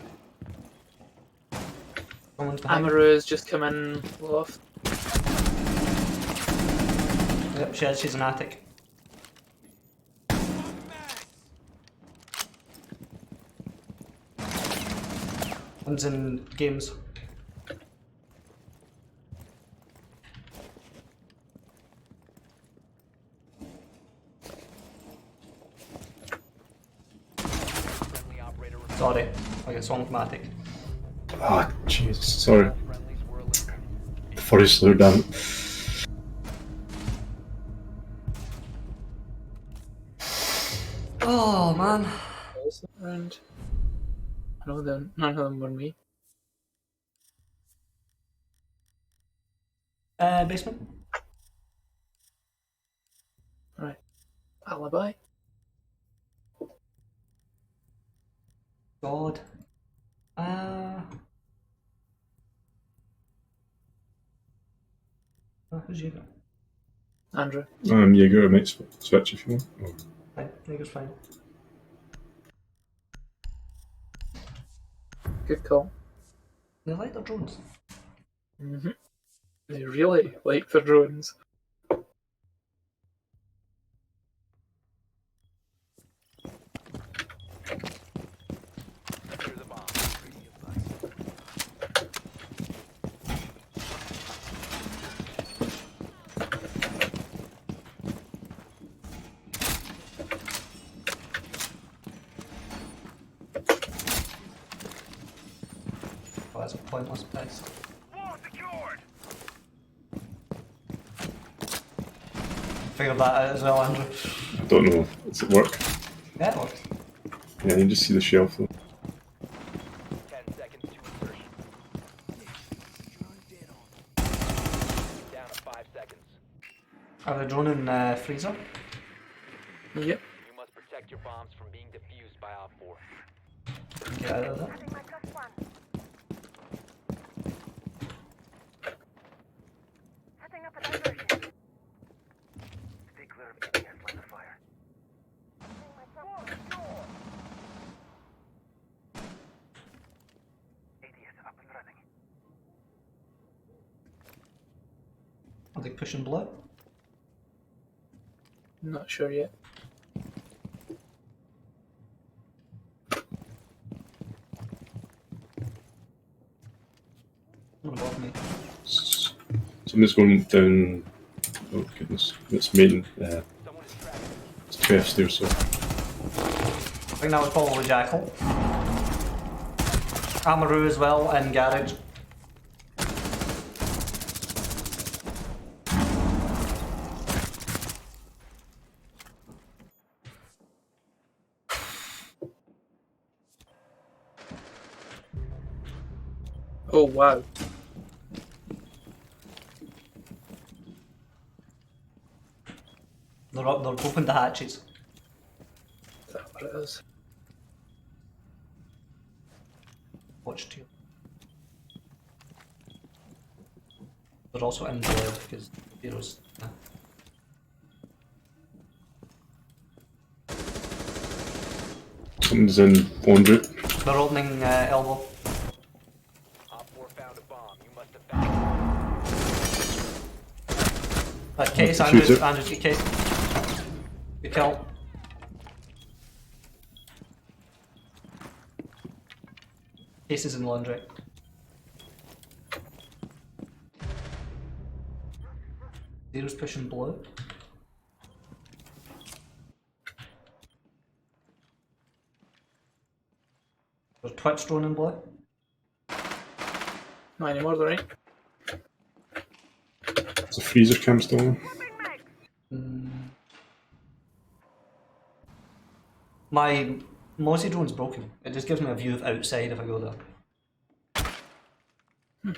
Someone's behind. Amaru's just come in loft. Yep, she is. She's in attic. One's in games. Friendly operator Sorry, I got swung from attic. Ah, Jesus, sorry. friendlies were eliminated. Before he slowed down. Oh man. And none of them were me. Basement. Right. Alibi. God. Who's you? Andrew. Jaeger, I might switch if you want. Or Fine, Jaeger's fine. Good call. They like their drones. Mm-hmm. They really like the drones. Secure the bomb. Oh, that's a pointless place. Wall secured. Figured that out as well, Andrew. I don't know. Does it work? Yeah, it works. Yeah, you just see the shelf though. 10 seconds to insertion. Down to 5 seconds. Are they droning freezer? Yep. You must protect your bombs from being defused by Op 4. Get out of there. Setting my plus one. Setting up a diversion. Stay clear of ABS line of fire. Setting my plus one. Are they pushing blue? Not sure yet. Not above me. Somebody's going down. Oh goodness, it's main. It's 12 stairs. So I think that was probably Jackal. Amaru as well, and Garage. Oh wow. They're open the hatches. Is that what it is? Watch two. They're also in blue because heroes. someone's in laundry. They're opening elbow. Op 4 found a bomb. You must have found Case, Shoot Andrews, it. Andrews, get case. Good kill. Case is in laundry. Zero's pushing blue. There's Twitch drone in blue. Not anymore, though, right? There's a freezer cam still on. My Mozzie drone's broken. It just gives me a view of outside if I go there.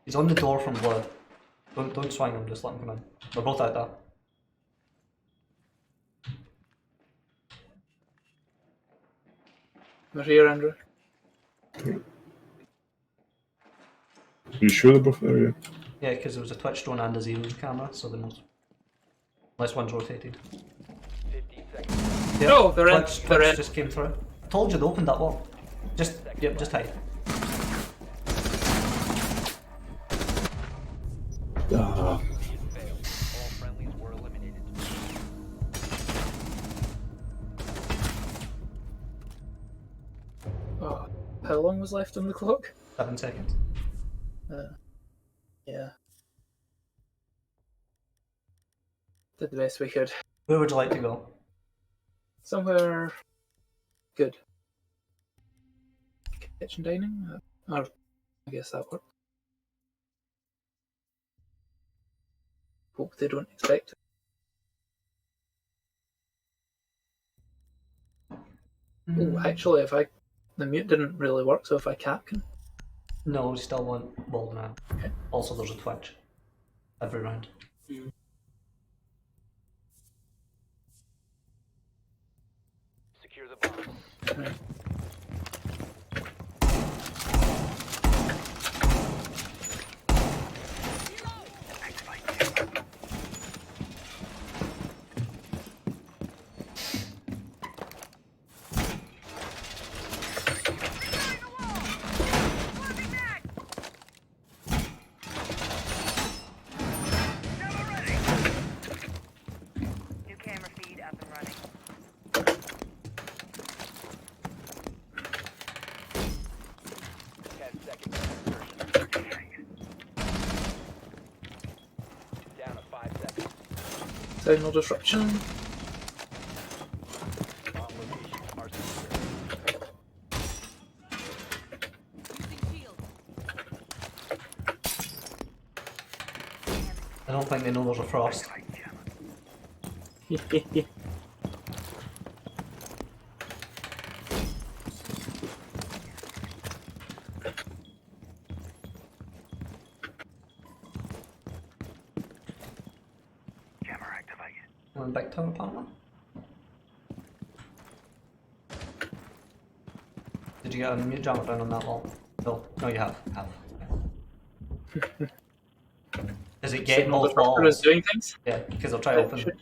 He's on the door from blue. Don't swing him, just let him come in. They're both out there. They're here, Andrew. Are you sure they're both there? Yeah. Yeah, because there was a Twitch drone and a Zero's camera, so they must. Unless one's rotated. 15 seconds. Yep, Oh, they're in, Twitch they're in. just came through. Told you they opened that wall. Just hide. Ah, Failed. All friendlies were eliminated. Oh, how long was left on the clock? 7 seconds. Yeah. Did the best we could. Where would you like to go? Somewhere good. Kitchen dining? Or I guess that works. Hope they don't expect it. Oh, actually, the mute didn't really work, so if I cap can. No, we still want ball now. Okay. Also, there's a Twitch. Every round. Secure the bomb. Right. New camera feed up and running. 10 seconds to insertion. Down to 5 seconds. Signal disruption. Bomb locations are secure. I don't think they know there's a frost. Camera activated. One big tower apparently. Did you get a mute jammer down on that wall? No, you have. Does it get Signal both disruptor is walls? doing things. Yeah, because they'll try to It open. should.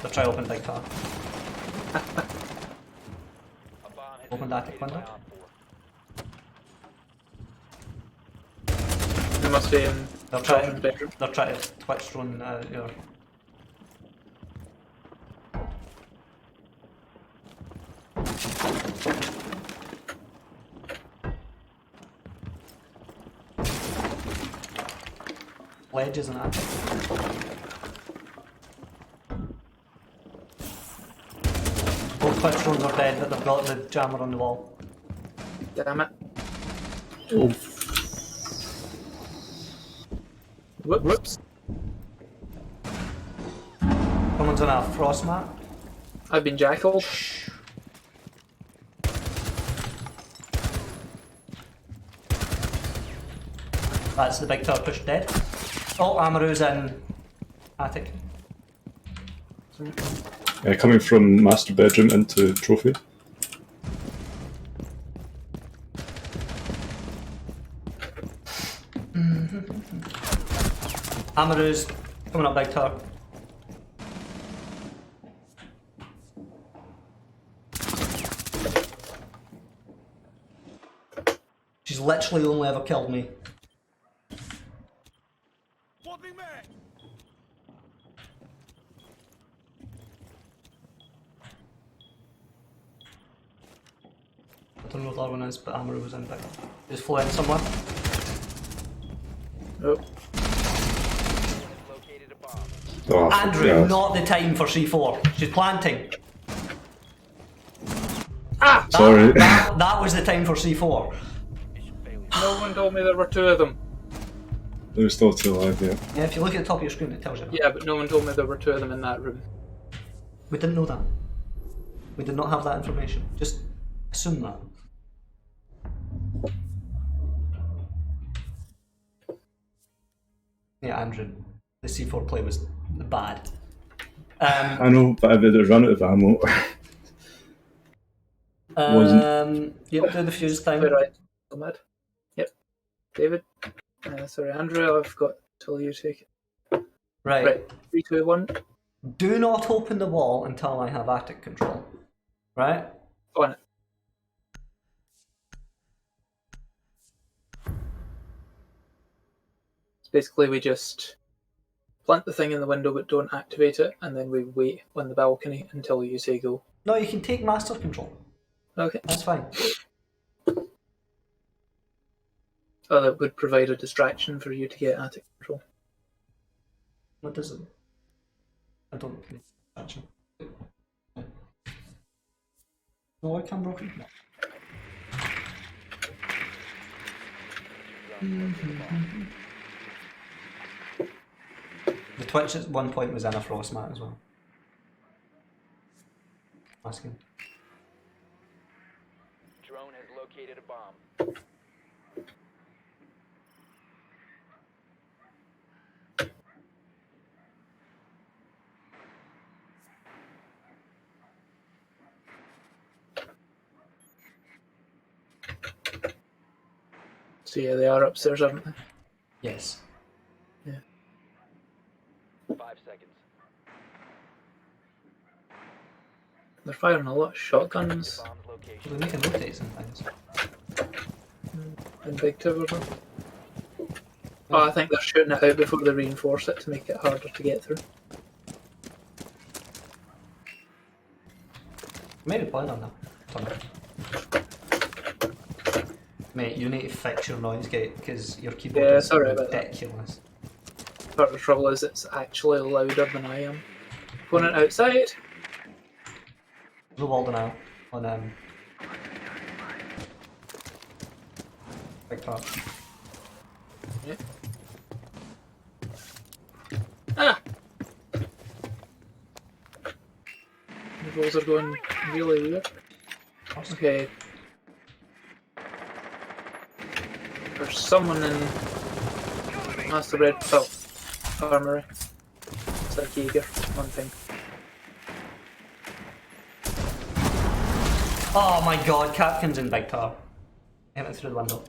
They'll try to open big tower. A bomb has Open been that located by window. Op 4. They must be in They're children's trying. bedroom. They're trying to twitch drone your. Ledges and that. Both twitch drones are dead, but they've got the jammer on the wall. Damn it. Oh, Whoops. Someone's on a frost mat. I've been jackaled. That's the big tower push dead. Oh, Amaru's in attic. coming from master bedroom into trophy. Amaru's coming up big tower. She's literally only ever killed me. I don't know what the other one is, but Amaru was in big. Just flew in somewhere. Nope. Oh, Andrew, yeah. not the time for C4. She's planting. Ah! Sorry. That was the time for C4. No one told me there were two of them. There's still two alive, yeah. Yeah, if you look at the top of your screen, it tells you that. Yeah, but no one told me there were two of them in that room. We didn't know that. We did not have that information. Just assume that. Yeah, Andrew, the C4 play was bad. I know, but I've run out of ammo. Yep, do the fuse thing. Wait, right. Mad. Yep. David. Sorry, Andrew, I've got till you take it. Right. 3, 2, 1. Do not open the wall until I have attic control. Right? On it. So basically, we just plant the thing in the window but don't activate it, and then we wait on the balcony until you say go. No, you can take master control. Okay. That's fine. Oh, that would provide a distraction for you to get attic control. What does it? I don't need distraction. No, I can broken. The Twitch at one point was in a frost mat as well. Asking. Drone has located a bomb. So yeah, they are upstairs, aren't they? Yes. Yeah. 5 seconds. They're firing a lot of shotguns Bomb's location. Well, they make a rotate sometimes. in big towers. Oh, I think they're shooting it out before they reinforce it to make it harder to get through. Maybe plan on that. Tommy. Mate, you need to fix your noise gate because your keyboard Yeah, is sorry about that. ridiculous. Part of the trouble is it's actually louder than I am. Opponent outside. No wall now on big top. Yeah. Ah! The rolls are going really weird. Okay. There's someone in Master Red Armory. It's like Jaeger, one thing. Oh my god, Captain's in big tower. Hit it through the window.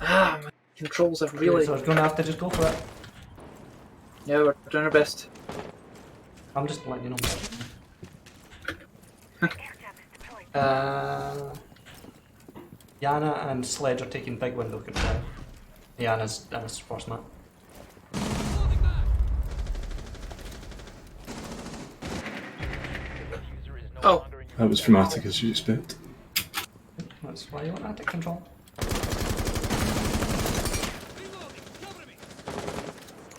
Ah, my controls have really. So I was gonna have to just go for it. Yeah, we're doing our best. I'm just letting you know. Yana and Sledge are taking big window control. Yana's first map. Oh, That was dramatic as you expect. That's why you want attic control.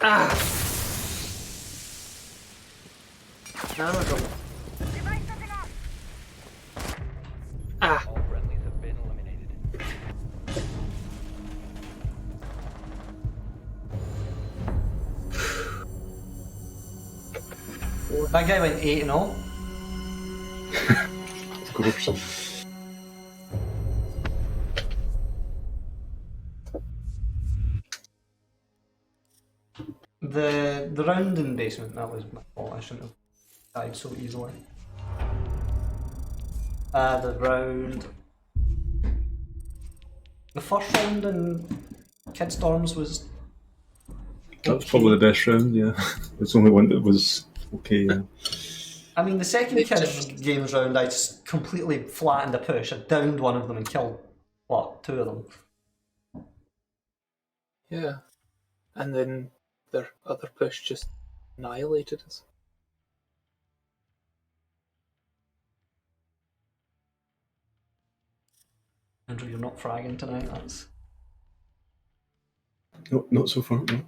ah! Now I'm in trouble. Device something off. Ah! All friendlies have been eliminated. That guy went 8-0. Of course. The round in basement, that was my fault. I shouldn't have died so easily. The first round in Kid Storms was That was probably the best round, yeah. It's the only one that was okay, yeah. I mean, the second Kid Games round, I just completely flattened the push. I downed one of them and killed, what, 2 of them. Yeah. And then their other push just annihilated us. Andrew, you're not fragging tonight, that's... No, not so far, no.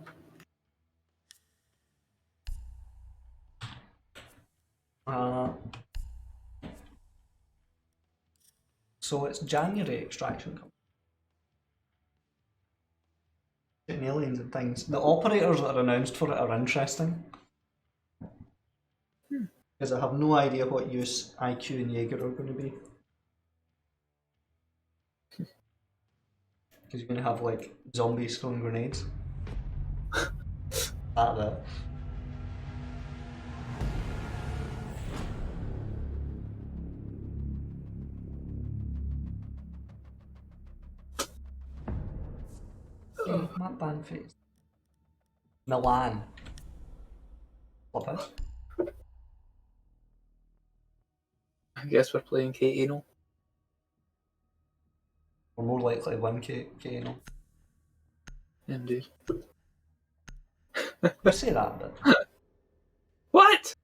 So it's January extraction. Getting aliens and things. The operators that are announced for it are interesting. Because I have no idea what use IQ and Jaeger are going to be. Because you're going to have like zombies throwing grenades. That bit. Map ban phase. Milan. Clubhouse. I guess we're playing Kano. We're more likely to win Kano. Indeed. You say that, but What?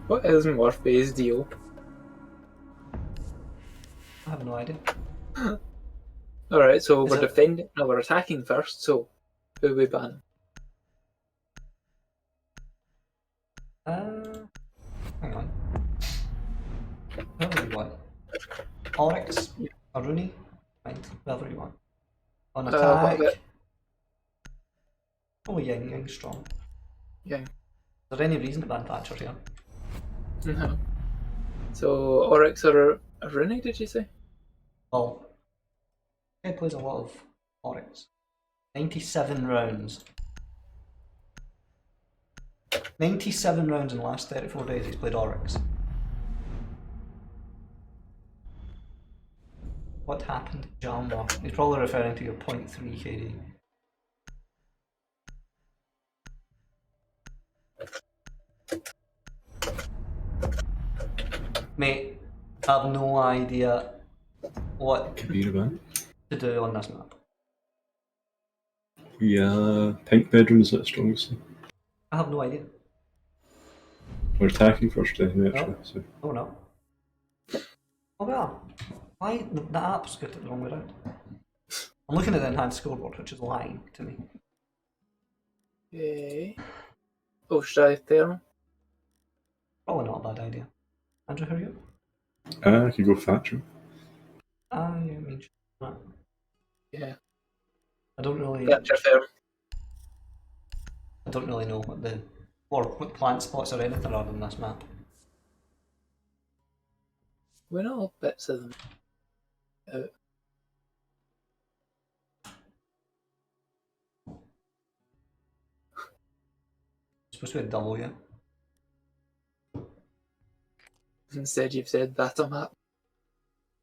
What is Morphe's deal? I have no idea. Alright, so Is we're it- defending. No, we're attacking first, so who we ban? Hang on. Whoever you want. Oryx? Aruni? Right, whoever you want. On what attack. about- Oh, Ying's strong. Yeah. Is there any reason to ban Thatcher here? No. So Oryx or a Rooney, did you say? Well, he plays a lot of Oryx. 97 rounds. 97 rounds in the last 34 days he's played Oryx. What happened to Jalmar? He's probably referring to your 0.3 KD. Mate, I have no idea what Kabir ban. to do on this map. Yeah, pink bedroom is the strongest thing. I have no idea. We're attacking first, actually. Oh. So. Oh no. Oh well. Why the app's got it the wrong way around? I'm looking at the enhanced scoreboard, which is lying to me. Okay. Oh, should I thermal? Probably not a bad idea. Andrew, how are you? I could go Thatcher. Yeah, I mean, that. Yeah. I don't really know what the what plant spots or anything are on this map. We know all bits of them. It's supposed to be a W. Instead, you've said battle map.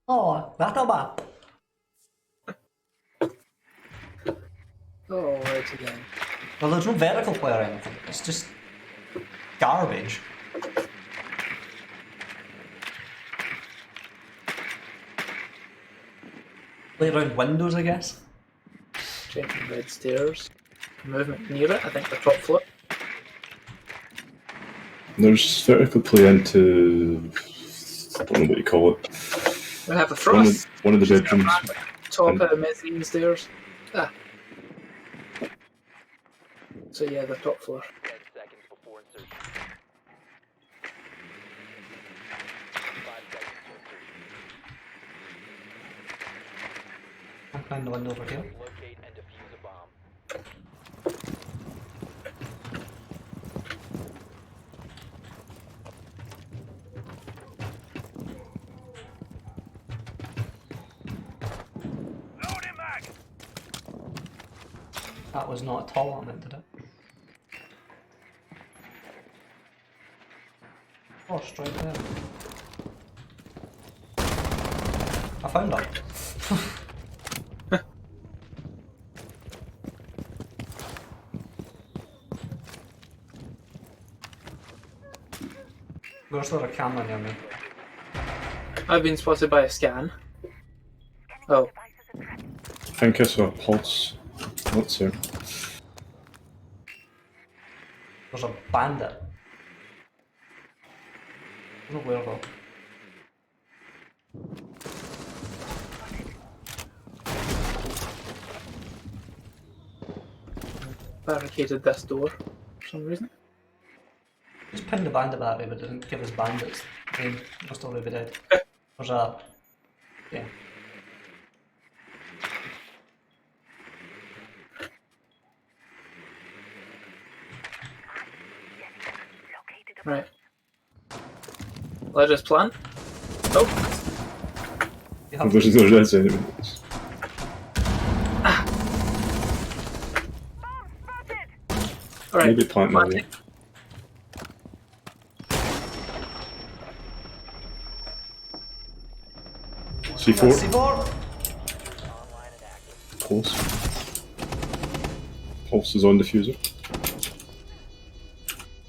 Oh, that a map. Oh, right again. Well, there's no vertical play or anything. It's just garbage. Play around windows, I guess. Changing red stairs. Movement near it, I think the top floor. There's vertical play into, I don't know what you call it. We have a frost. One of the bedrooms. Top of the mezzanine stairs. Ah. So yeah, the top floor. 10 seconds before insertion. 5 seconds to insertion. I'll find the window over here. Locate and defuse a bomb. That was not at all what I meant to do. Oh, straight there. I found her. There's not a camera near me. I've been spotted by a scan. Oh, I think I saw a pulse. What's there? There's a bandit. I don't know where though. barricaded this door for some reason. Just pinned the bandit that way, but didn't give us bandits. Name. Must already be dead. There's a. Yeah. Right. Let's just plan. Oh, You have There's no enemies. alright. Maybe plant now. Yeah. C4. C4. Pulse. Pulse is on diffuser.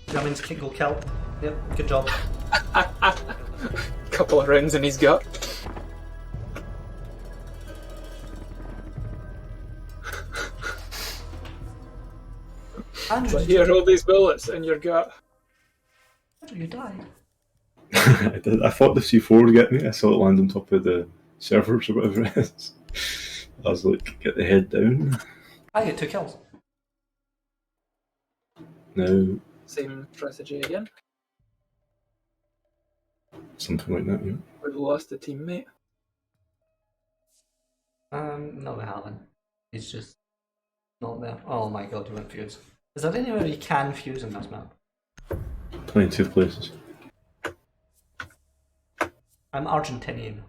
That means go kill. Yep, good job. Couple of rounds in his gut. Andrew, But here, hold these bullets in your gut. you died. I thought the C4 would get me. I saw it land on top of the servers or whatever it is. I was like, get the head down. I get 2 kills. Now, Same strategy again. something like that, yeah. We've lost a teammate. No, we haven't. He's just not there. Oh my god, you went fuse. Is there anywhere you can fuse in this map? Plenty of places. I'm Argentinian.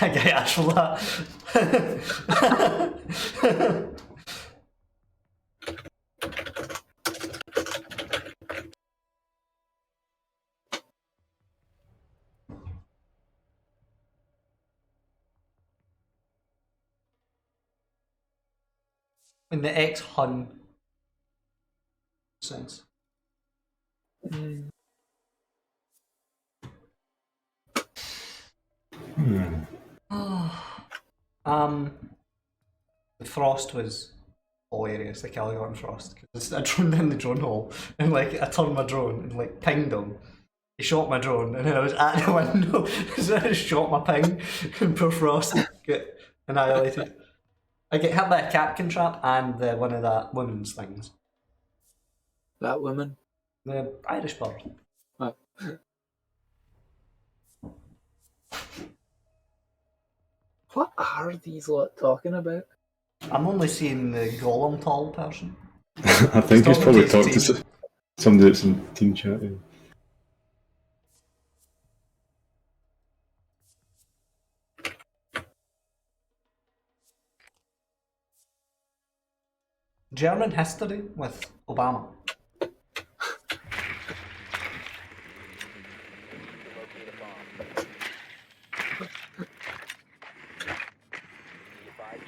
I get asked for that. In the ex-Hun sense. The Frost was hilarious, the Caligorn Frost. Cause I droned in the drone hole and like I turned my drone and like pinged him. He shot my drone and then I was at the window, so I just shot my ping and poor Frost get annihilated. I get hit by a Capcan trap and one of that woman's things. That woman. The Irish bird. Oh. What are these lot talking about? I'm only seeing the Golem tall person. I think he's Still probably with talked his to somebody that's in team chat. Yeah. German history with Obama.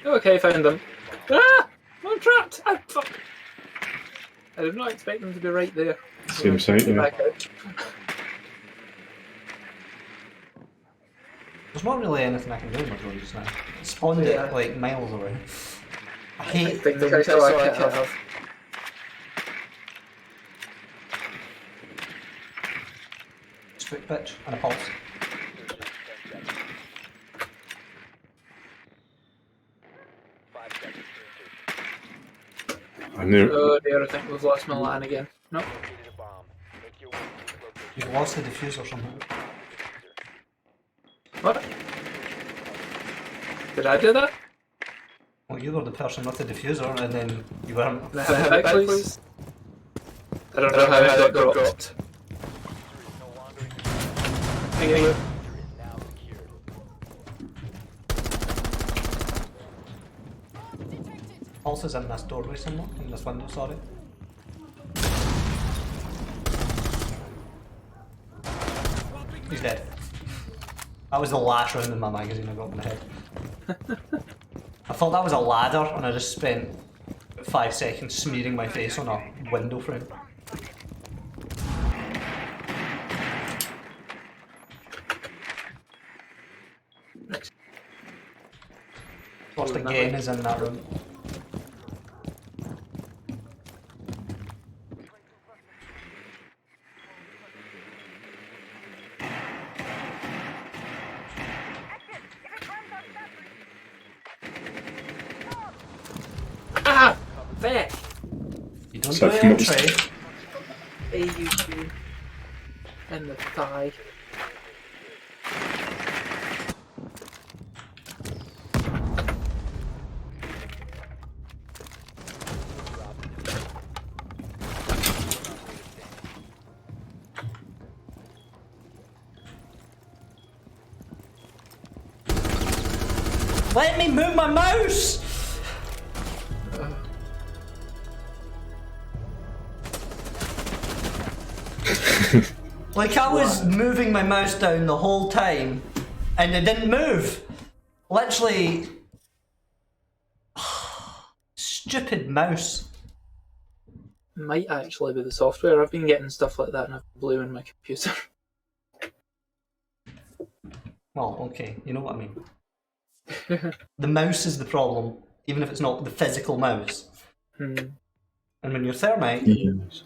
Okay, found them. Ah! I'm trapped! Fuck! I did not expect them to be right there. Same site, Get yeah. back out. There's not really anything I can do with my drone just now. It spawned Yeah. it like miles away. I I hate think I saw a cat. strict pitch and a pulse. I knew. Oh dear, I think we've lost Milan again. Nope. You've lost the diffuser somehow. What? Did I do that? Well, you were the person with the diffuser and then you weren't. Can I have it back, please? I don't know how it got dropped. Thank you. Pulse is in this doorway somewhere, in this window, sorry. He's dead. That was the last round in my magazine I got in the head. I thought that was a ladder and I just spent 5 seconds smearing my face on a window frame. First again is in that room. Ah! Back! You don't So do from entry. AUG. In the thigh. Let me move my mouse! Like I was moving my mouse down the whole time and it didn't move. Literally. Stupid mouse. Might actually be the software. I've been getting stuff like that and I've blue in my computer. Well, okay, you know what I mean. The mouse is the problem, even if it's not the physical mouse. Hmm. And when you're thermite, Yes.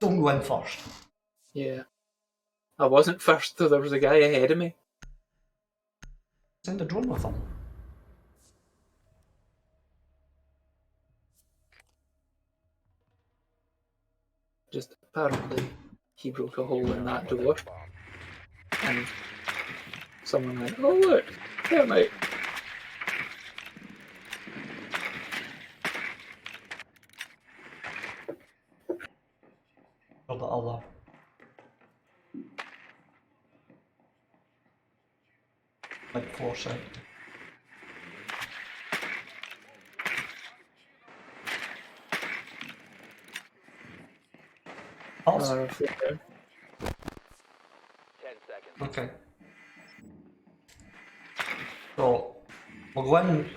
don't go in first. Yeah. I wasn't first, though there was a guy ahead of me. Send a drone with them. Just apparently he broke a hole in that door. And someone went, oh look, thermite. Or the other. Like foresight. Pulse. Flipper. Okay. So, we'll go in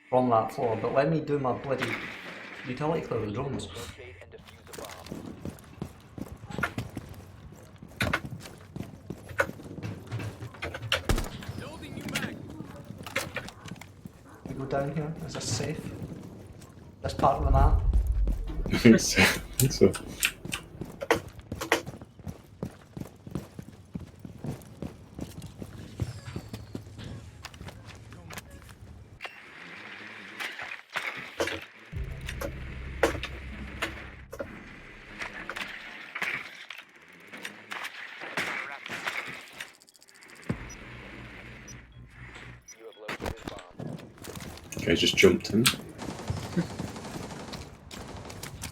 from that floor, but let me do my bloody utility clear with drones. We go down here, is this safe? This part of the map? I think so. I think so. Guys just jumped in.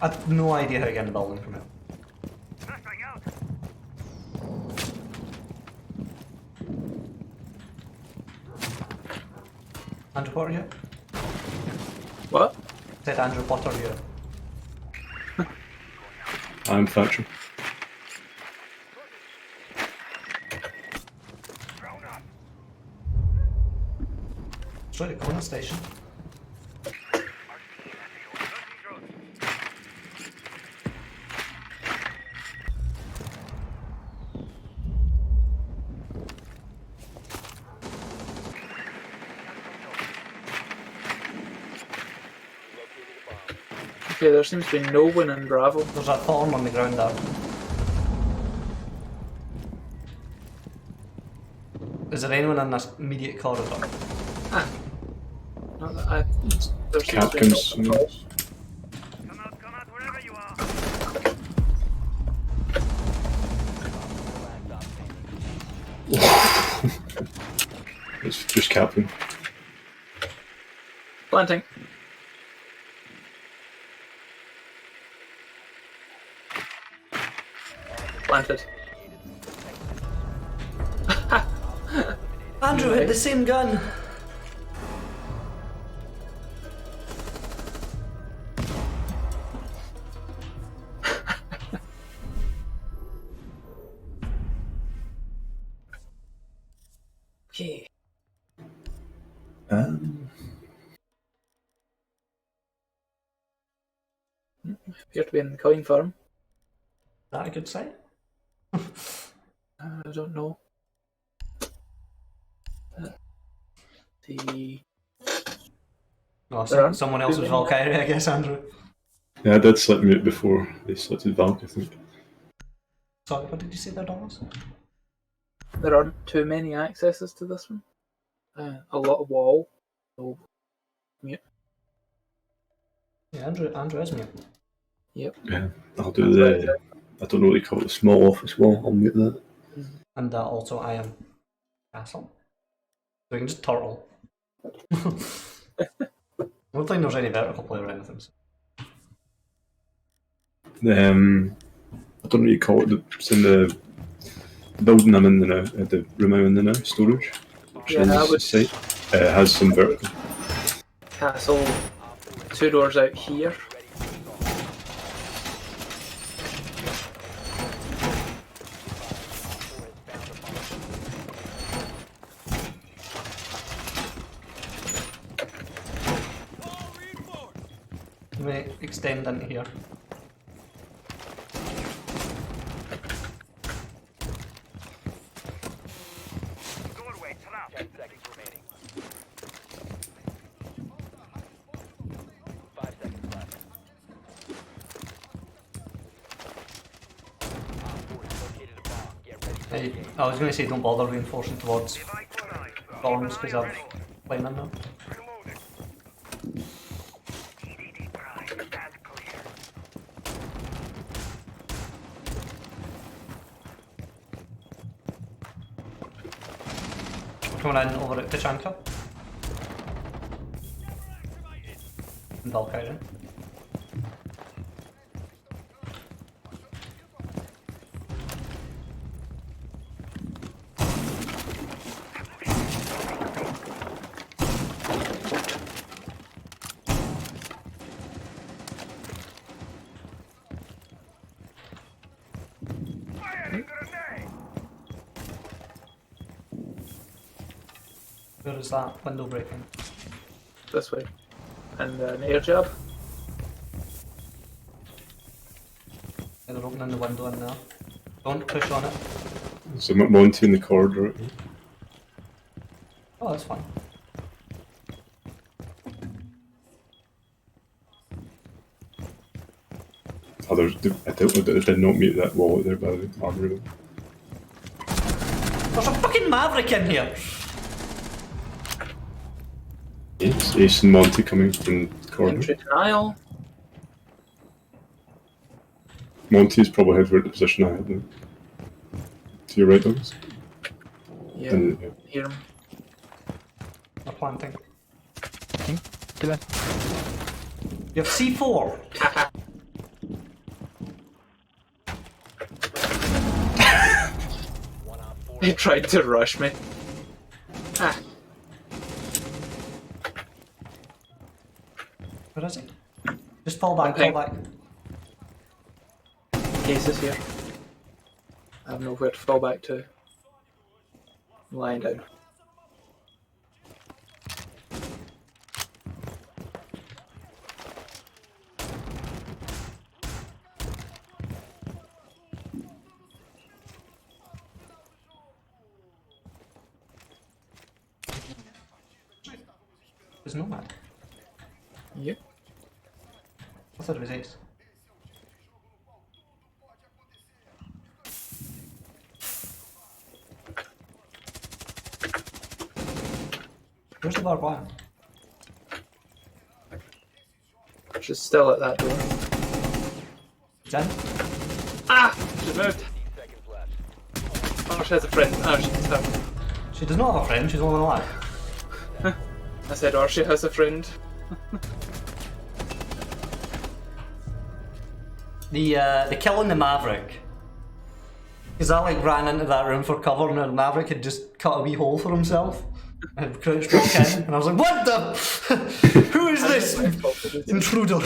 I have no idea how to get in the building from here. And what are you? What? Said Andrew, what are you? I'm Thatcher. Straight at corner station. Okay, there seems to be no one in Bravo. There's a form on the ground there. Is there anyone in this immediate corridor? Not that I. There seems to be Captain's. no calls. Come out, wherever you are. It's just Captain. Planting. Planted. Andrew hit the same gun! Okay. Appear to be in the coin farm. Is that a good sign? I don't know. The No, There aren't someone too else's many. Valkyrie, I guess, Andrew. Yeah, I did select mute before they selected Valk, I think. Sorry, what did you say there, Dollars? There aren't too many accesses to this one. A lot of wall. So mute. Yeah, Andrew is mute. Yep. Yeah, I'll do the. I don't know what you call it, the small office wall. I'll mute that. And also I am castle. So we can just turtle. I don't think there's any vertical play or anything. So. I don't know what you call it. It's in the building I'm in now, the room I'm in now, storage. Yeah, I would Site. It has some vertical. castle 2 doors out here. Can we extend into here? Doorway, trap. 10 seconds remaining. 5 seconds left. Op 4 has located a bomb. Get ready for I was going to say don't bother reinforcing towards Device arrived. dorms because I've playing in them. Reloading. EDD prime, stand clear. Coming in over at Pachanka. And Valkyrie. Firing grenade. Where is that window breaking? This way. And an air jab. Yeah, they're opening the window in there. Don't push on it. So Monty in the corridor. Oh, that's fine. Others, I did not mute that wall there by the armor room. There's a fucking Maverick in here! It's Ace and Monty coming from the corridor. Entry denial. Monty's probably headed the position I had there. To your right, Douglas. Yeah, And hear him. They're planting. Kill him. You have C4! one op 4. He tried to rush me. Ah, Where is he? Just fall back, Okay. fall back. Case is here. I have nowhere to fall back to. I'm lying down. There's no map. Yep. I thought it was Ace. Where's the barbed wire? She's still at that door. It's in? Ah! She's moved. Oh, she has a friend. Oh, she's her. She does not have a friend, she's only alive. I said, or she has a friend. The kill on the Maverick. Because I like ran into that room for cover and the Maverick had just cut a wee hole for himself. And crouched back in, and I was like, what the? Who is this intruder? I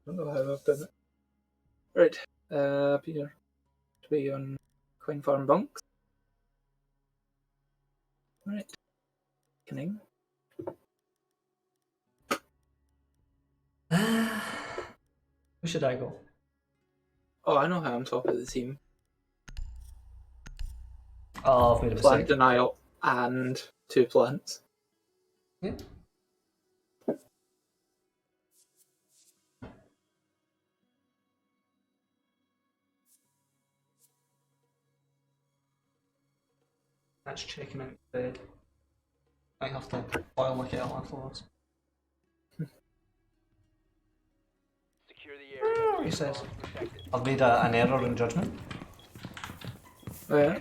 don't know how I've done it. Right, up here. To be on Queen Farm Bunks. Right. Cunning. Where should I go? Oh, I know how I'm top of the team. Oh, I've made a Plant mistake. denial and 2 plants. Yeah. That's checking out bed. I have to boil my kettle afterwards. Secure the area. He says, I've made an error in judgment. Oh, yeah?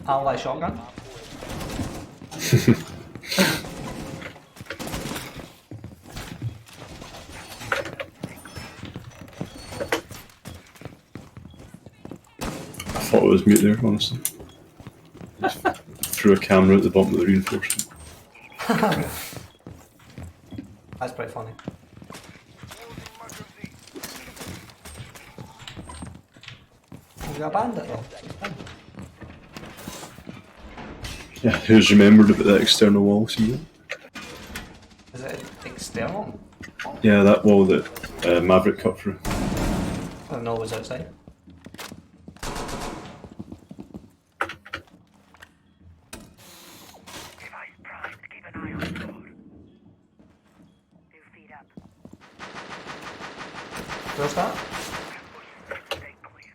Ally shotgun. I thought it was mute there, honestly. Just threw a camera at the bottom of the reinforcement. That's pretty funny. We've got a bandit though. It's fine. Yeah, who's remembered about that external wall, see it? Is it external? Yeah, that wall that Maverick cut through. I don't know, it was outside. Device primed. Keep an eye on the door. 2 feet up. Where's that? Stay clear.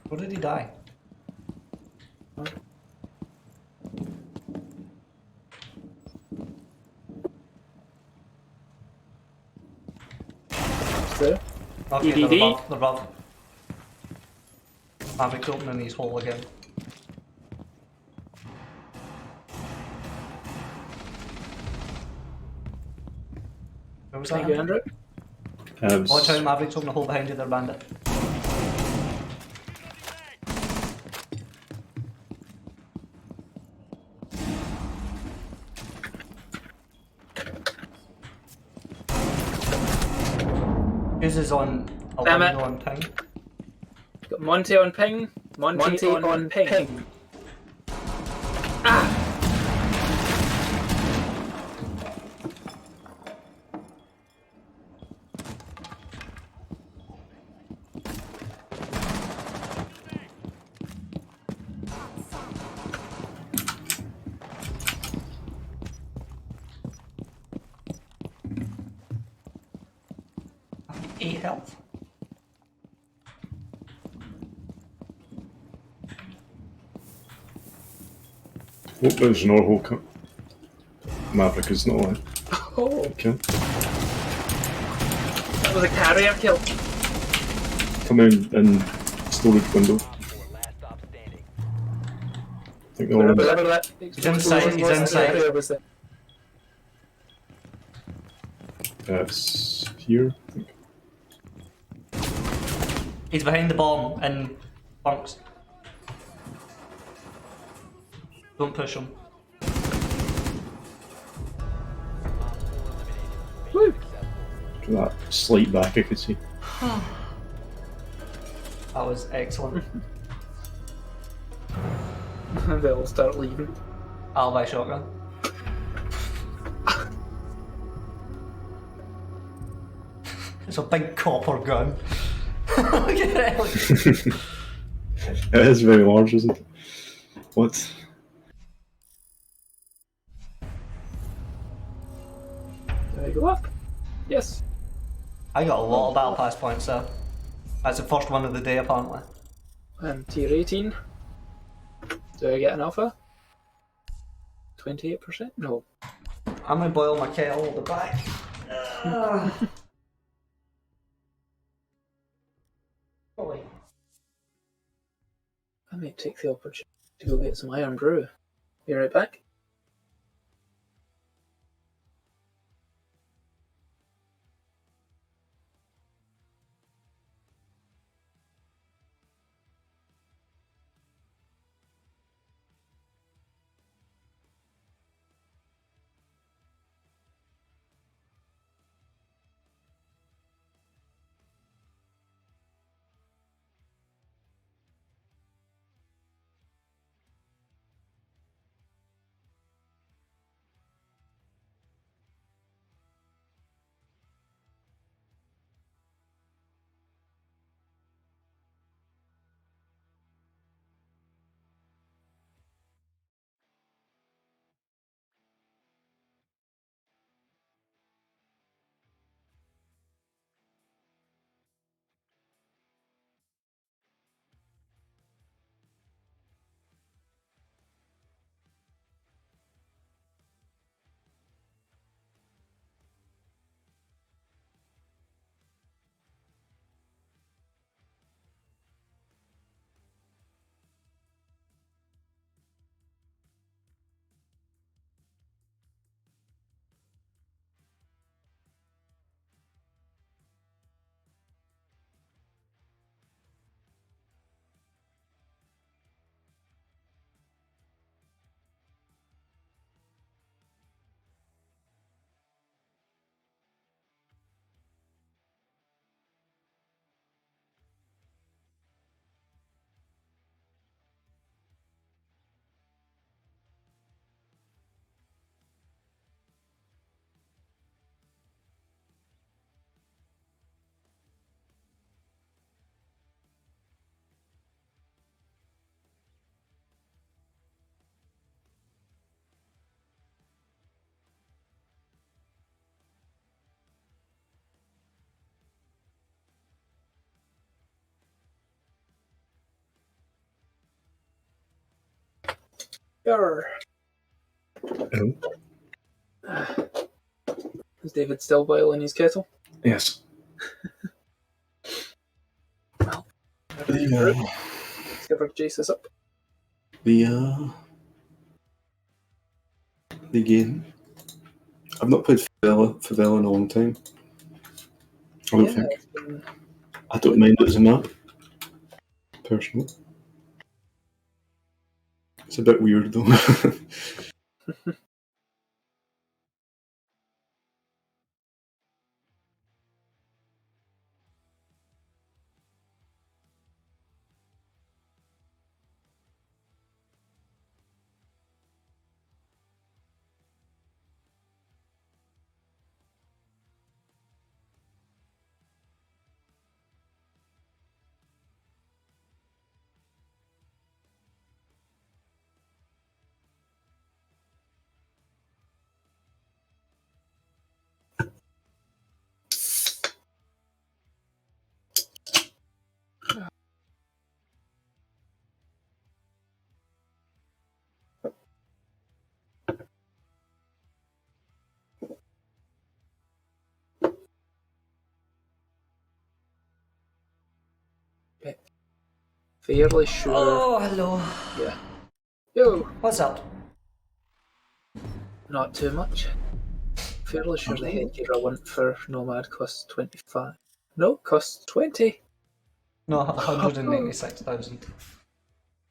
Where did he die? There. Okay, EDD? they're above. Maverick's opening his hole again. Where was that? Thank you, Andrew. Watch out, Maverick's opening a hole behind you, they're bandit. His is on a Damn it. window on ping. Got Monty on ping. Monty on ping. Ah! I've got 8 health. Oh, there's an hole cut. Maverick is not alive. Oh, Okay. that was a carrier kill. Come in storage window. Last stop standing. I think they're all Whatever that He's inside, he's inside. Was it? it's here. I think. He's behind the bomb in bunks. Don't push him. Woo! That slight back I could see. That was excellent. They'll start leaving. I'll buy shotgun. It's a big copper gun. Look at it. It is very large, isn't it? What? Do I go up? Yes. I got a lot of battle pass points there. That's the first one of the day apparently. And tier 18. Do I get an alpha? 28%? No. I'm gonna boil my kettle at the back. Holy. I may take the opportunity to go get some iron brew. Be right back. Yarr. Is David still boiling his kettle? Yes. Well, let's give our Jesus up. The game. I've not played Favela in a long time. I don't think. It's been- I don't mind it as a map. Personally. It's a bit weird though. fairly sure. Oh, hello. Yeah. Yo, What's up? not too much. Fairly sure the headgear I want for Nomad costs 25. No, costs 20. No, 196,000.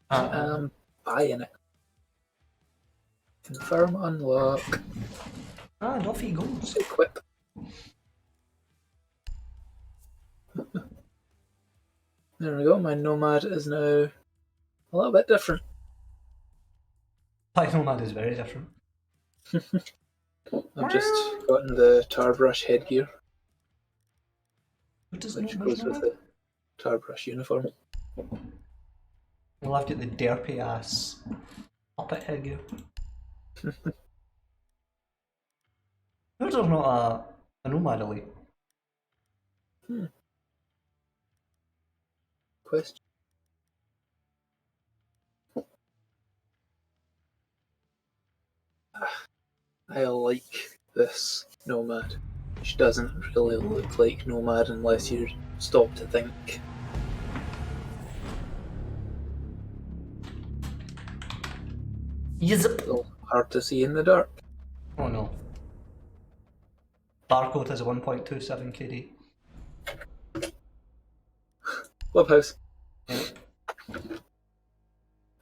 I am buying it. Confirm, unlock, And off he goes. equip. There we go, my Nomad is now a little bit different. My Nomad is very different. I've just gotten the Tarbrush headgear, What does which Nomad's goes with Nomad? the Tarbrush uniform. Well, I've got the derpy ass puppet headgear. No, there's not a Nomad elite. Question. I like this Nomad, which doesn't really look like Nomad unless you stop to think. Yizip. A little hard to see in the dark. Oh no. Barcode has a 1.27 KD. Clubhouse. Yeah.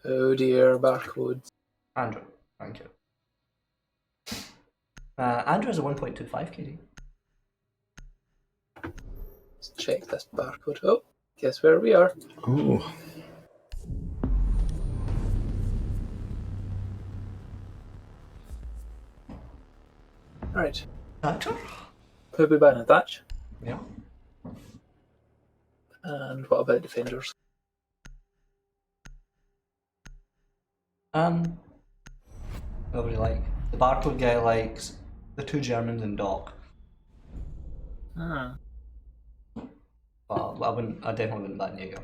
Oh dear, barcodes. Andrew, thank you. Andrew has a 1.25 KD. Let's check this barcode. Oh, guess where we are. Oh, Right. Thatcher? Who we banning? Thatch? Yeah. And what about defenders? Nobody like. The barcode guy likes the two Germans and Doc. Ah. But I definitely wouldn't ban Jaeger.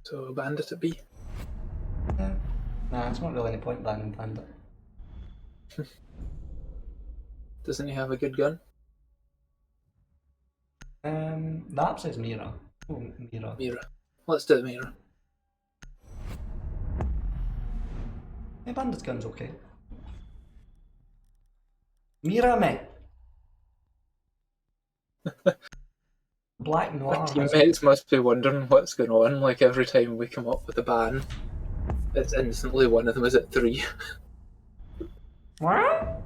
So bandit at B. Yeah. Nah, it's not really any point banning Bandit. Doesn't he have a good gun? The app says Mira. Oh, Mira. Mira. Let's do Mira. Yeah, Bandit's gun's okay. Mira, mate! Black Noir. My teammates must be wondering what's going on. Like every time we come up with a ban, it's instantly one of them is at 3. What?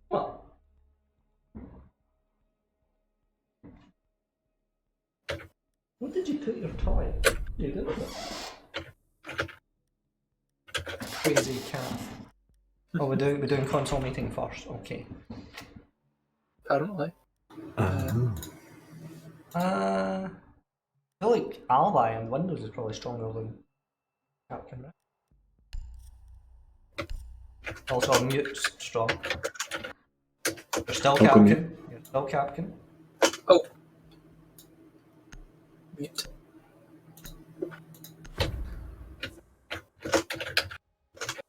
What? What did you put your toy? What did you do with it? Crazy cat. Oh, we're doing console meeting first. Okay. Apparently. I feel like Alibi on Windows is probably stronger than Captain, right? Also, mute's strong. You're still How come Captain. You're still Captain. Oh. Mute.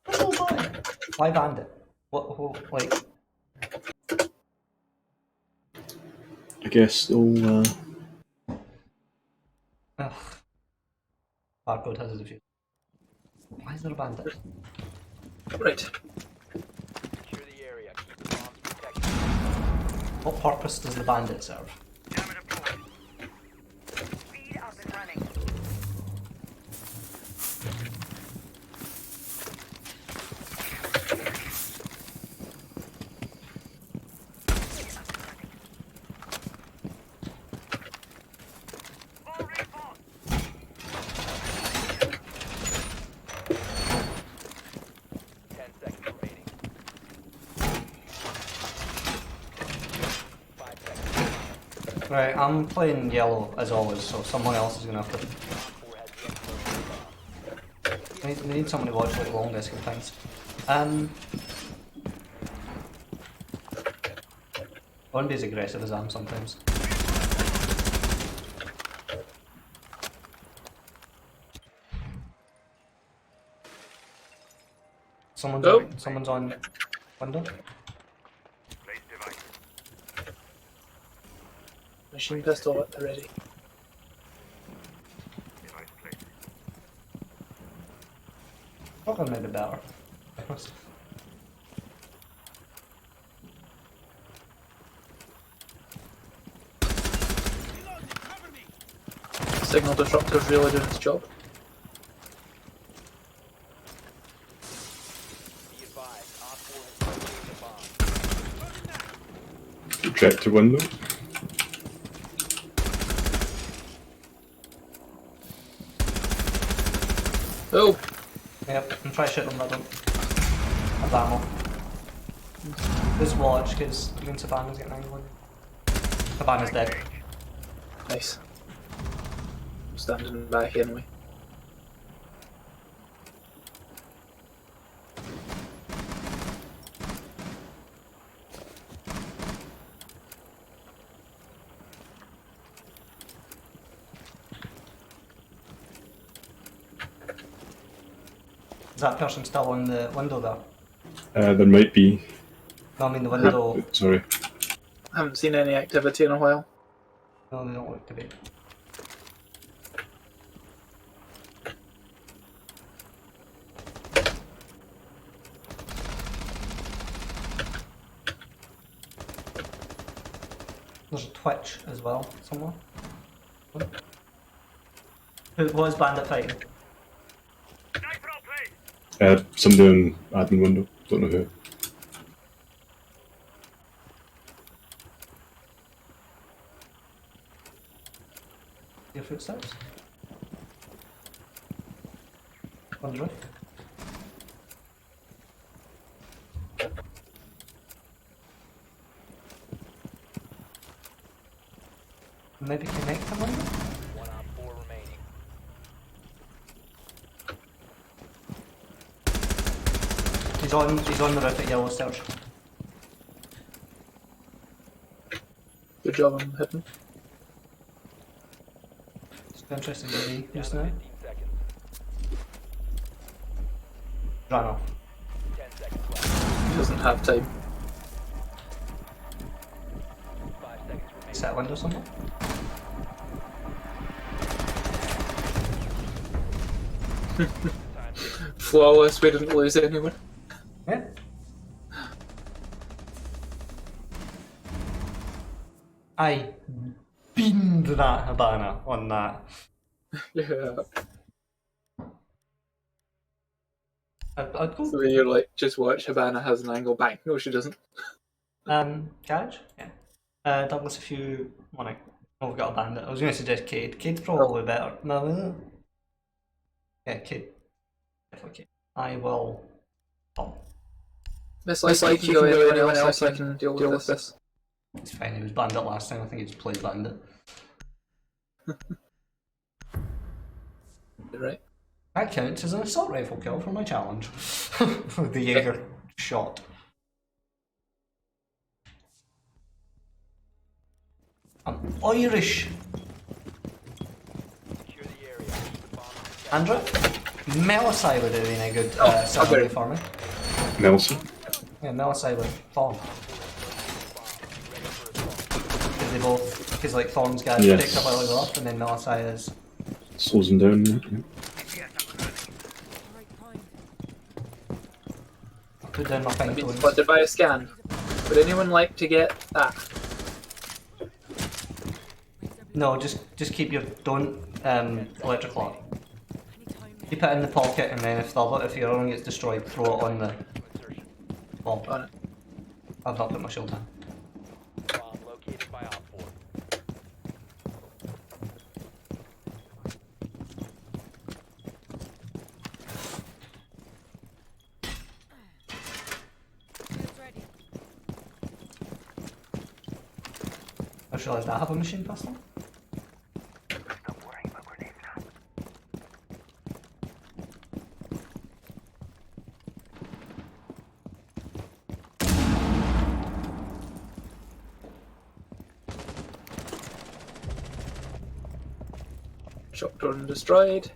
Oh, why Bandit? Like, I guess they'll. ugh. Barcode has his view. Why is there a Bandit? Right. Secure the area. Keep the bombs protected. What purpose does the Bandit serve? Jammer deployed. Speed up and running. Full reinforced. 10 seconds remaining. 5 seconds. Right, I'm playing yellow as always, so someone else is gonna have to. 4 has the explosive bomb. We need someone to watch like long disc and things. I wouldn't be as aggressive as I am sometimes. Someone's Oh. someone's on window. Place device. Machine pistol at the ready. Device placed. Probably maybe better. Signal disruptor's really doing its job. Be advised, Op 4 has located a bomb. Projector window. Oh! Yep, I'm trying to shoot them, but I don't have ammo. Just watch, because I mean Savannah's getting angry. Savannah's dead. Nice. Standing back anyway. Is that person still on the window there? There might be. No, I mean the window. Sorry. Haven't seen any activity in a while. No, they don't look to be. There's a Twitch as well, somewhere. What is Bandit fighting? Sniper on place. Somebody on admin window. Don't know who. Your footsteps? On the roof? Maybe connect them window? One Op 4 remaining. He's on the roof at yellow stairs. Good job, I'm hitting. It's interesting to see just now. 15 seconds. Ran off. 10 seconds left. He doesn't have time. 5 seconds remaining. Set a window somewhere. Time to Flawless, we didn't lose anyone. Yeah. I beamed that Habana on that. Yeah. I'd go. So you're like, just watch, Habana has an angle, bang. No, she doesn't. Carriage? Yeah. Douglas, if you want to. Oh, we've got a bandit. I was going to suggest Cade. Cade's probably better. No. Yeah, Cade. Definitely Cade. I will. Oh, Miss like you can go anyone else, I can deal with this. it's fine. He was bandit last time. I think he just played bandit. You're right. That counts as an assault rifle kill for my challenge. With the Jaeger shot. I'm Irish. secure the area. The bomb is Andrew? Melisai would have been a good Oh, summary okay. for me. Nelson. Yeah, Melisai with Thorn. Because they both, because like Thorn's guys Yes. picked up while they go up, and then Melisai is. Slows him down. Yeah. Put down my I've fine been tones. spotted by a scan. Would anyone like to get that? No, just keep your don't electric lock. Keep it in the pocket, and then if your own gets destroyed, throw it on the wall. On it. I've not put my shield down. bomb located by Op 4. I just realised I have a machine pistol. Stop worrying about grenades now. Shock drone destroyed.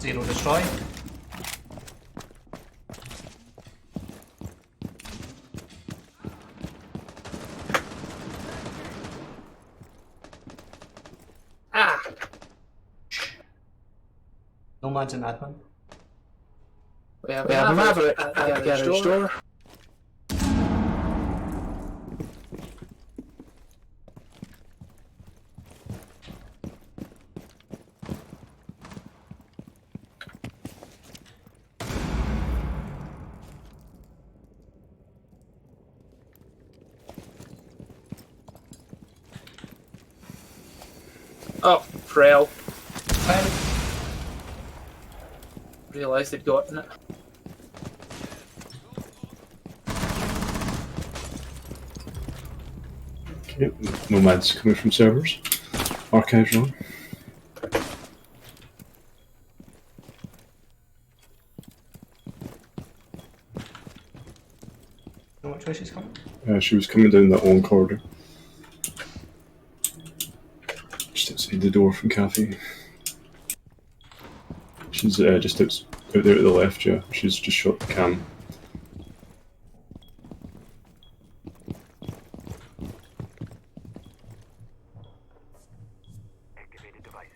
Zero destroy. Ah! Nomad's an admin. We have a Maverick at the garage door. Oh, frail. Fine. Realised they'd gotten it. Okay, Nomad's coming from servers. Archives wrong. You know which way she's coming? She was coming down that long corridor. Just outside the door from cafe. She's just out there to the left, yeah. She's just shot the cam. Activated device.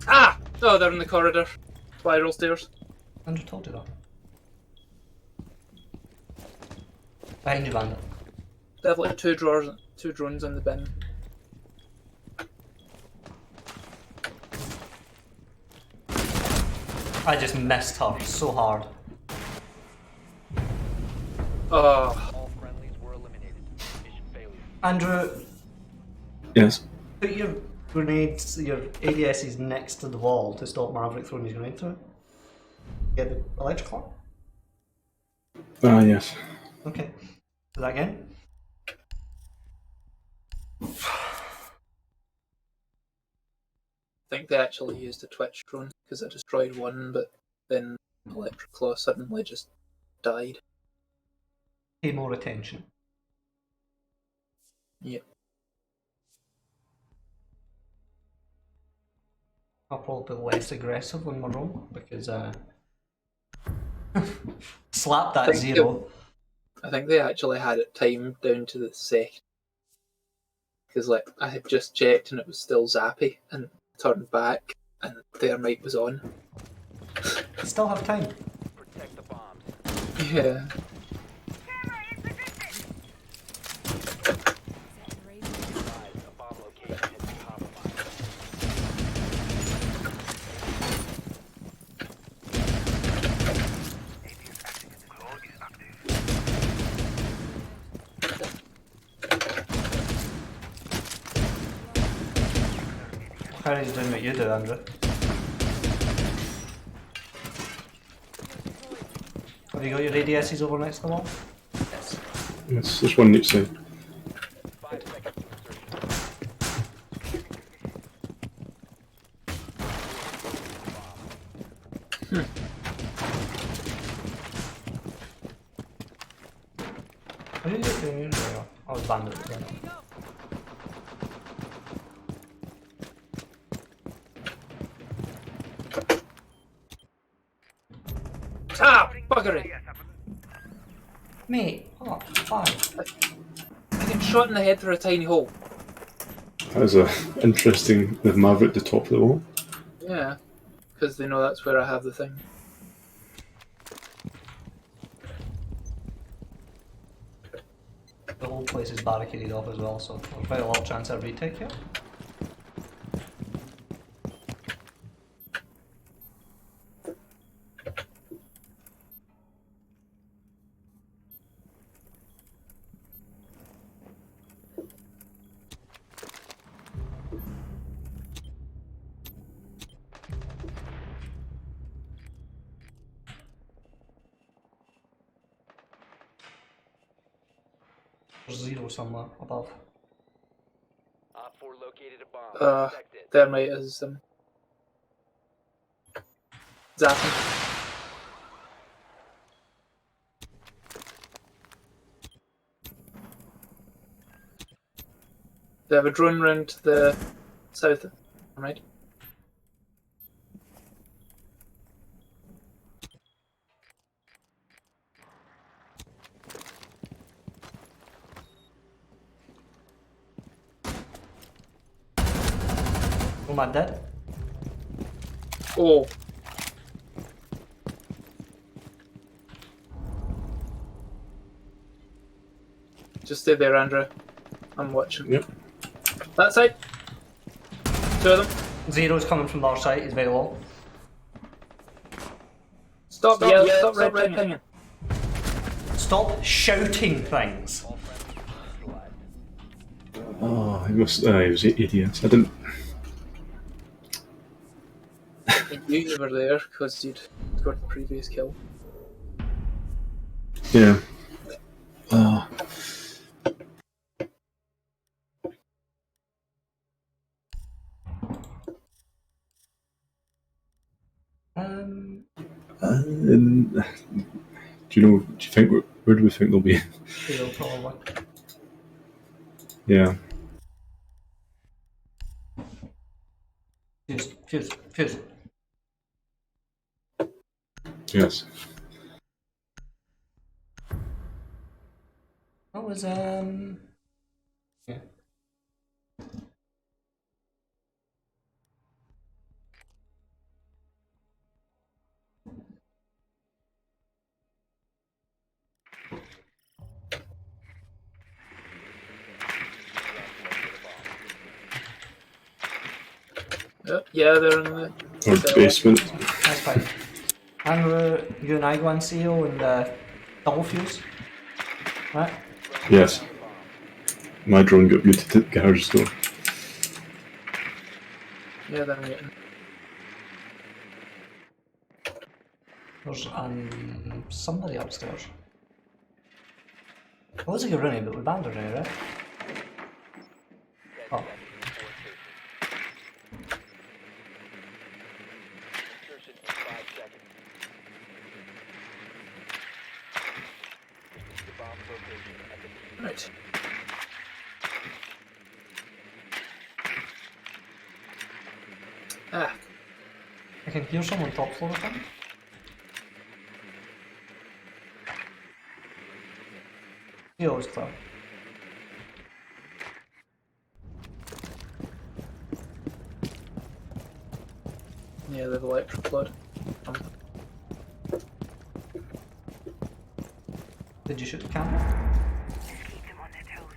Ah! Oh, they're in the corridor. Spiral stairs. Andrew told you that. Behind you, Bandit. They have like two drones in the bin. I just missed her so hard. Oh, All friendlies were eliminated. Mission failure. Andrew, Yes. put your grenades, your ADSs next to the wall to stop Maverick throwing his grenade through it. Get the electrical? Ah, yes. Okay. Do that again. I think they actually used a Twitch drone because I destroyed one, but then Electric Claw suddenly just died. Pay more attention. Yep. I'll probably be less aggressive when we're wrong because slap that Thank zero. I think they actually had it timed down to the second. Because like I had just checked and it was still zappy and turned back and their mic was on. Still have time. Protect the bombs. Yeah. Advise a bomb location has been compromised. Claw is active. Harry's doing what you do, Andrew. Have you got your ADSs over next to the wall? Yes. Yes, there's one each side. 5 seconds to insertion. Who is it doing? No, I was Bandit again. Ah! Buggery! Mate, oh, fine. I get shot in the head through a tiny hole. That was a interesting with Maverick at the top of the wall. Yeah. Because they know that's where I have the thing. The whole place is barricaded off as well, so there's quite a lot of chance of retake here. There's zero somewhere above. Op 4 located a bomb. Uh, Protect it. Thermite is zapping. They have a drone round to the south, right? Oh, my dead? Oh, just stay there, Andrew. I'm watching. Yep. That side. Two of them. Zero's coming from the other side, he's very low. Stop red pinging. Stop shouting things. All friendlies neutralized. it was ADS. I didn't. I knew you were there because you'd scored the previous kill. Yeah. Uh, Um, do you know? Do you think where do we think they'll be? Theo probably. Yeah. Fuse. Yes. What was yeah. Yeah, they're in the Or cellar. basement. That's fine. And you and I go on CO and double fuse. Right? Yes. My drone got muted at the garage door. Yeah, they're waiting. There's somebody upstairs. It looks like you're running, but we banned her now, right? Oh. Right. Ah, I can hear someone top floor, I think. CO is clear. yeah, they've electric flood. Did you shoot the camera? Keep them on their toes.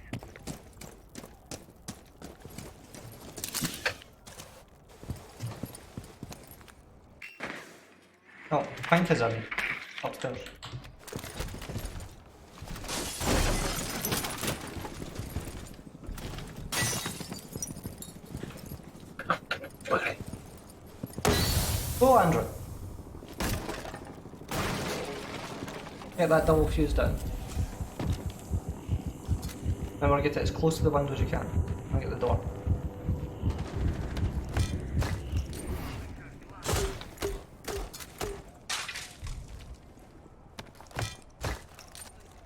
No, Pink is in. Upstairs. Okay. Go, Andrew. Get that double fuse down. I want to get it as close to the window as you can. And get the door.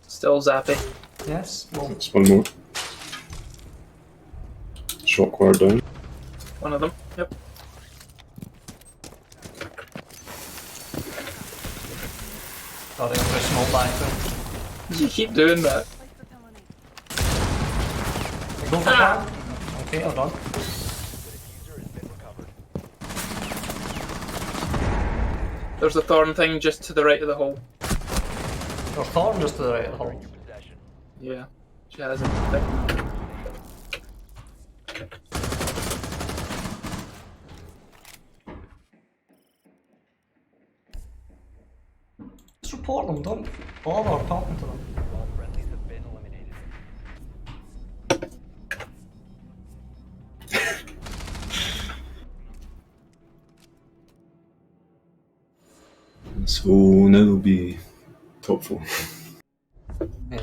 Still zappy. Yes? Well, That's one more. Shockwire down. One of them. Yep. sorry, I'm very small back there. You keep doing that. Go for that. Okay, hold on. There's a thorn thing just to the right of the hole. There's Thorn just to the right of the hole. Yeah. She has a thing. Just report them, don't bother talking to them. All friendlies have been eliminated. So now it'll be top 4. Yeah.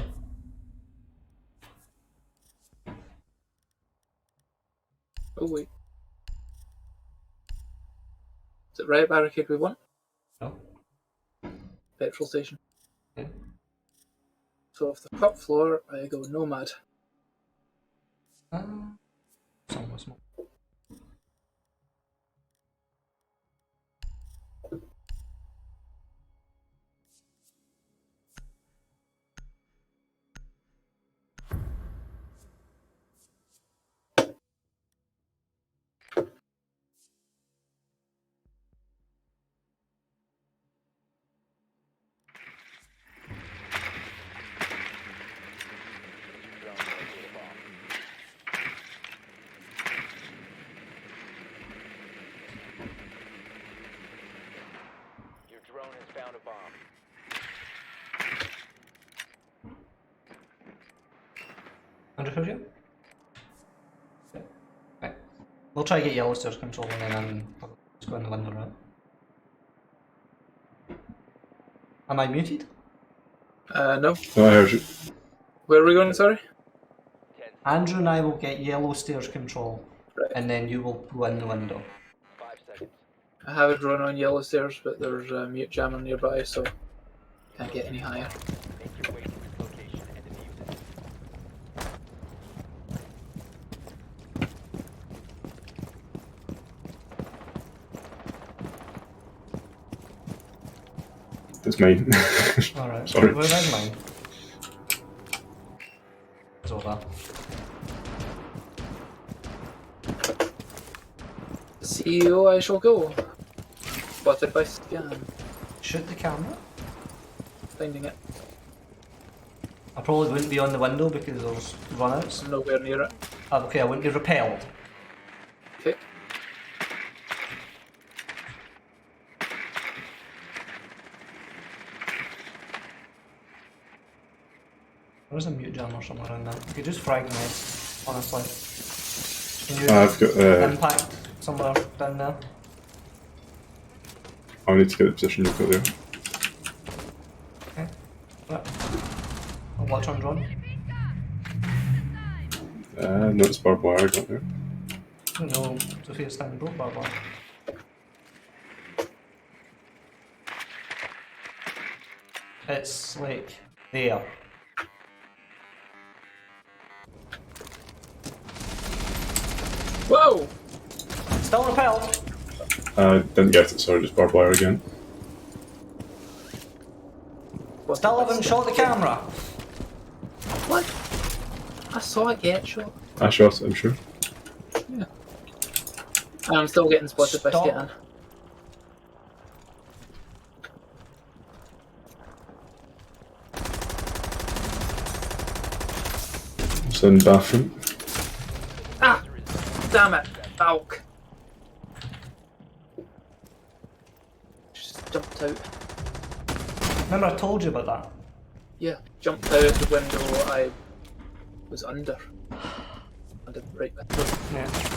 Oh wait. Is it right barricade we want? No? Petrol station. Yeah. So off the top floor I go nomad. Somewhere small. Your drone has found a bomb. Andrew, heard you? We'll try to get yellow stairs control and then just go in the window, right? Am I muted? No. No, I heard you. Where are we going, sorry? Andrew and I will get yellow stairs control, Right. and then you will go in the window. I have a drone on yellow stairs, but there's a mute jammer nearby, so can't get any higher. It's mine. Alright. Sorry. Where is mine? It's over. CEO, I shall go. Spotted by scan. Shoot the camera? Finding it. I probably wouldn't be on the window because there's runouts. I'm nowhere near it. Okay, I wouldn't be repelled. Okay. There's a mute jammer somewhere around there. You could just frag me, honestly. Can you I've got. impact somewhere down there? I need to get the position you've got there. Okay. Right. I'll watch on drone. No, it's barbed wire I got there. No, Sophia's standing broke bar bar. It's like there. Whoa! Still repelled. Didn't get it, sorry, just barbed wire again. Still haven't shot the camera. What? I saw it get shot. I shot it, I'm sure. Yeah. And I'm still getting spotted by Stop. scan. It's in the bathroom. Ah! Damn it! Falk! Just jumped out. Remember I told you about that? Yeah, jumped out the window I was under. Under the right window. Yeah.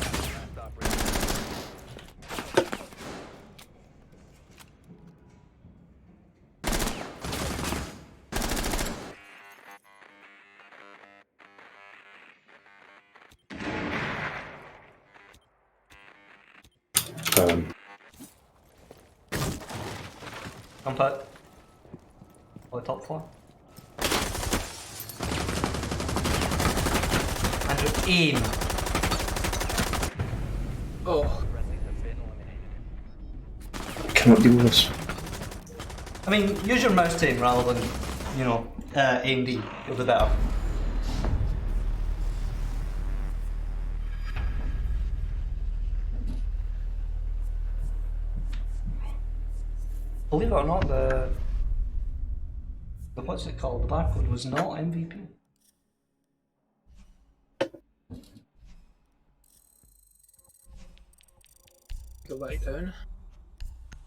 Jump out. On the top floor. Andrew, aim. Oh, Cannot deal with this. I mean, use your mouse to aim rather than, you know, aim D. You'll do better. Believe it or not, the what's it called? The barcode was not MVP. go back down.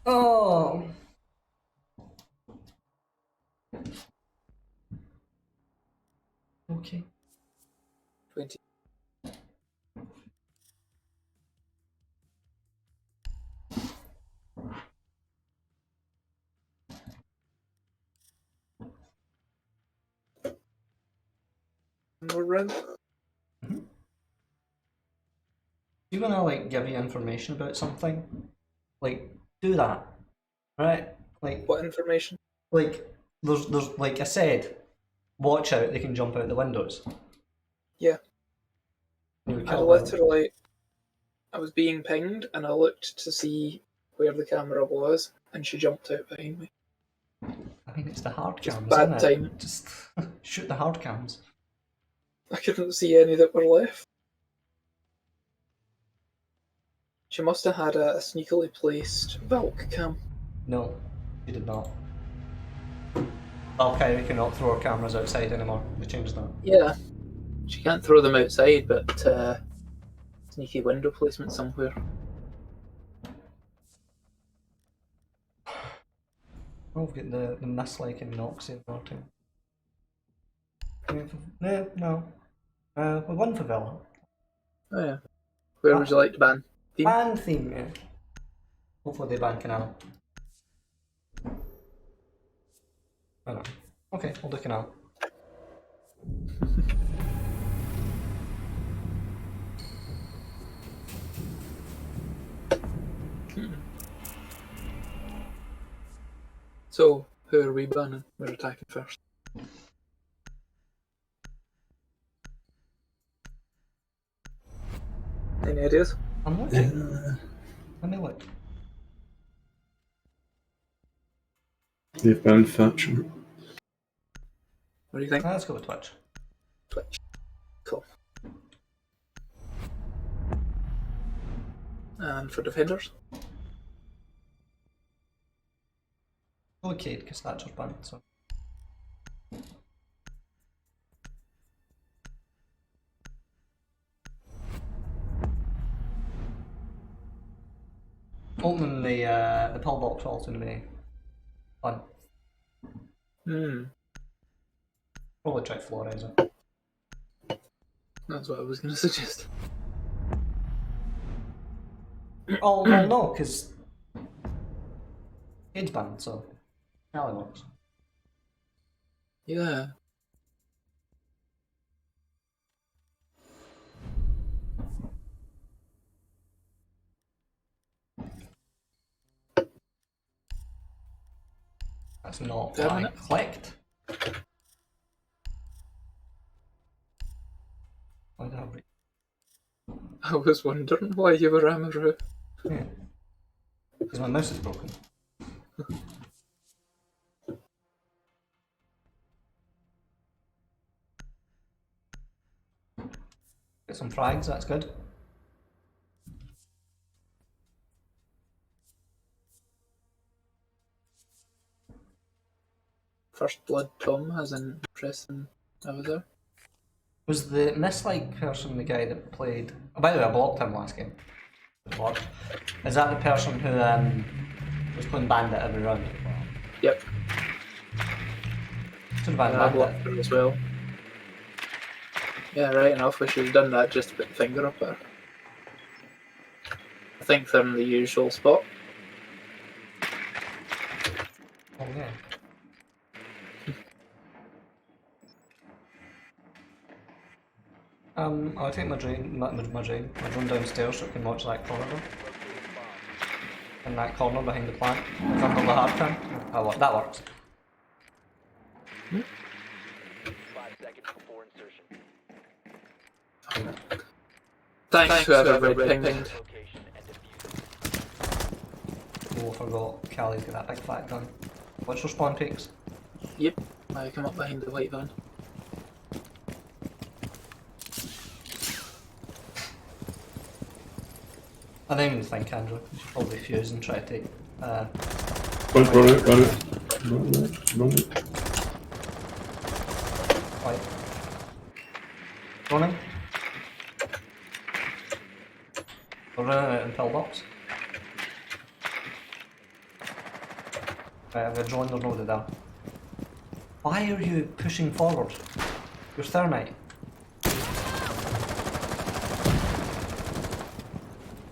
Oh. Okay. 20. More red. You're gonna like give you information about something, like do that, right? Like What information? like there's like I said, watch out, they can jump out the windows. Yeah. You would I kill them. literally, I was being pinged and I looked to see where the camera was and she jumped out behind me. I mean, it's the hard Just cams, bad isn't it? timing. Just shoot the hard cams. I couldn't see any that were left. She must have had a sneakily placed Valk cam. No, you did not. Okay, we cannot throw our cameras outside anymore. They changed that. Yeah. She can't throw them outside, but sneaky window placement somewhere. Oh, we've got the mislike and Nox in there too. No. We're one for Villa. Oh yeah. Where would you like to ban? Theme? Ban theme, yeah. Hopefully they ban Canal. I know. Okay, we'll do Canal. So, who are we banning? We're attacking first. Any ideas? I'm looking. Let me look. They've banned Thatcher. What do you think? Let's go with Twitch. Twitch. Cool. And for defenders? Okay, because Thatcher's banned, so. Opening the pillbox also going to be fun. Probably try Flores. That's what I was going to suggest. Oh, well, no, because Cade's banned, so Cali works. Yeah. That's not Damn what I it. clicked. Why did I read? I was wondering why you were Amaru. Yeah. Because my mouse is broken. Get some frags, that's good. First Blood Tom has an interesting avatar. Was the mislike person the guy that played... Oh, by the way, I blocked him last game. What? Is that the person who was playing Bandit every round? Yep. Should have banned I Bandit. blocked her as well. Yeah, right enough. We should have done that just to put the finger up there. I think they're in the usual spot. Oh yeah. I'll take my drone downstairs so I can watch that corridor. In that corner behind the plant. It's under the hard cam. Oh, that works. 5 seconds before insertion. Thanks whoever red pinged. Location and defuse. Oh, I forgot. Callie's got that big fat gun. What's your spawn peaks? Yep. I come up behind the white van. I don't even think, Andrew. You should probably fuse and try to take. Run it. Right. Running. We're running out in pillbox. Right, I've got drone, there's nobody there. Why are you pushing forward? You're thermite.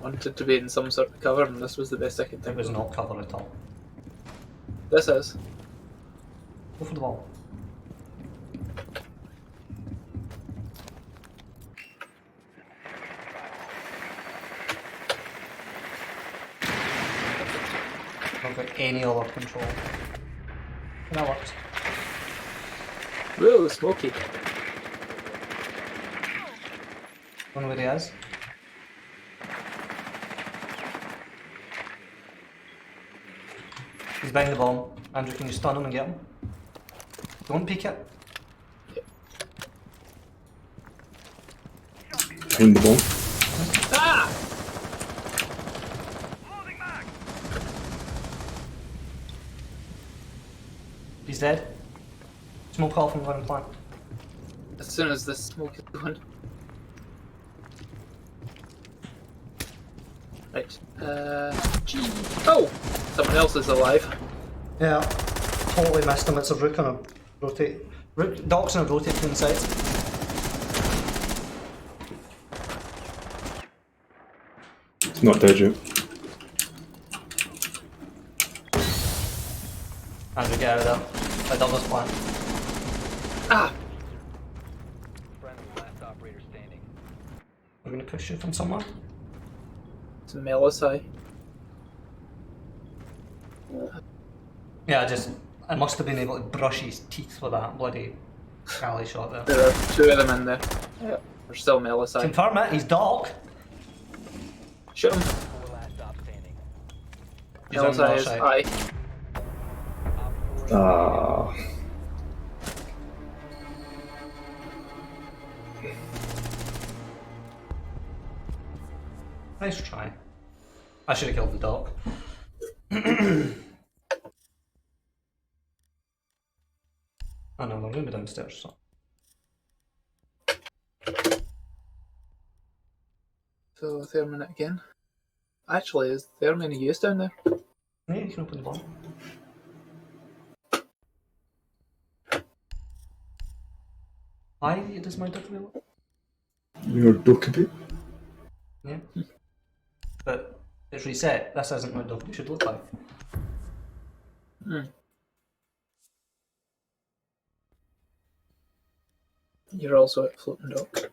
Wanted to be in some sort of cover, and this was the best I could It think was of. not cover at all. This is. Go for the ball. Not got any other control. And that works. Whoa, smoky. Don't know where he is. He's behind the bomb. Andrew, can you stun him and get him? Don't peek it. In the ball. Ah! Loading mag. He's dead. Smoke off and run plant. As soon as this smoke is gone. Right. Oh! Someone else is alive. Yeah. Totally missed him. It's a rook on a rotate. Rook, Doc's on a rotate to the side. Not dead yet. Andrew, get out of there. I done this plan. Ah! I'm gonna push you from somewhere. It's a Melisai. Yeah, I must have been able to brush his teeth with that bloody alley shot there. There are two of them in there. Yeah. There's still Melisai. Confirm it, he's dark. Shoot him. He's on the Melisai north is side. high. Ah. Nice try. I should have killed the dog. Oh no, they're going to be downstairs. So. So, Thermite again. Actually, is there many use down there? Yeah, you can open the bomb. Why does my duck available? Your Dokkaby? Yeah. But it's reset. This isn't what duck should look like. Hmm. You're also at Floating Dock.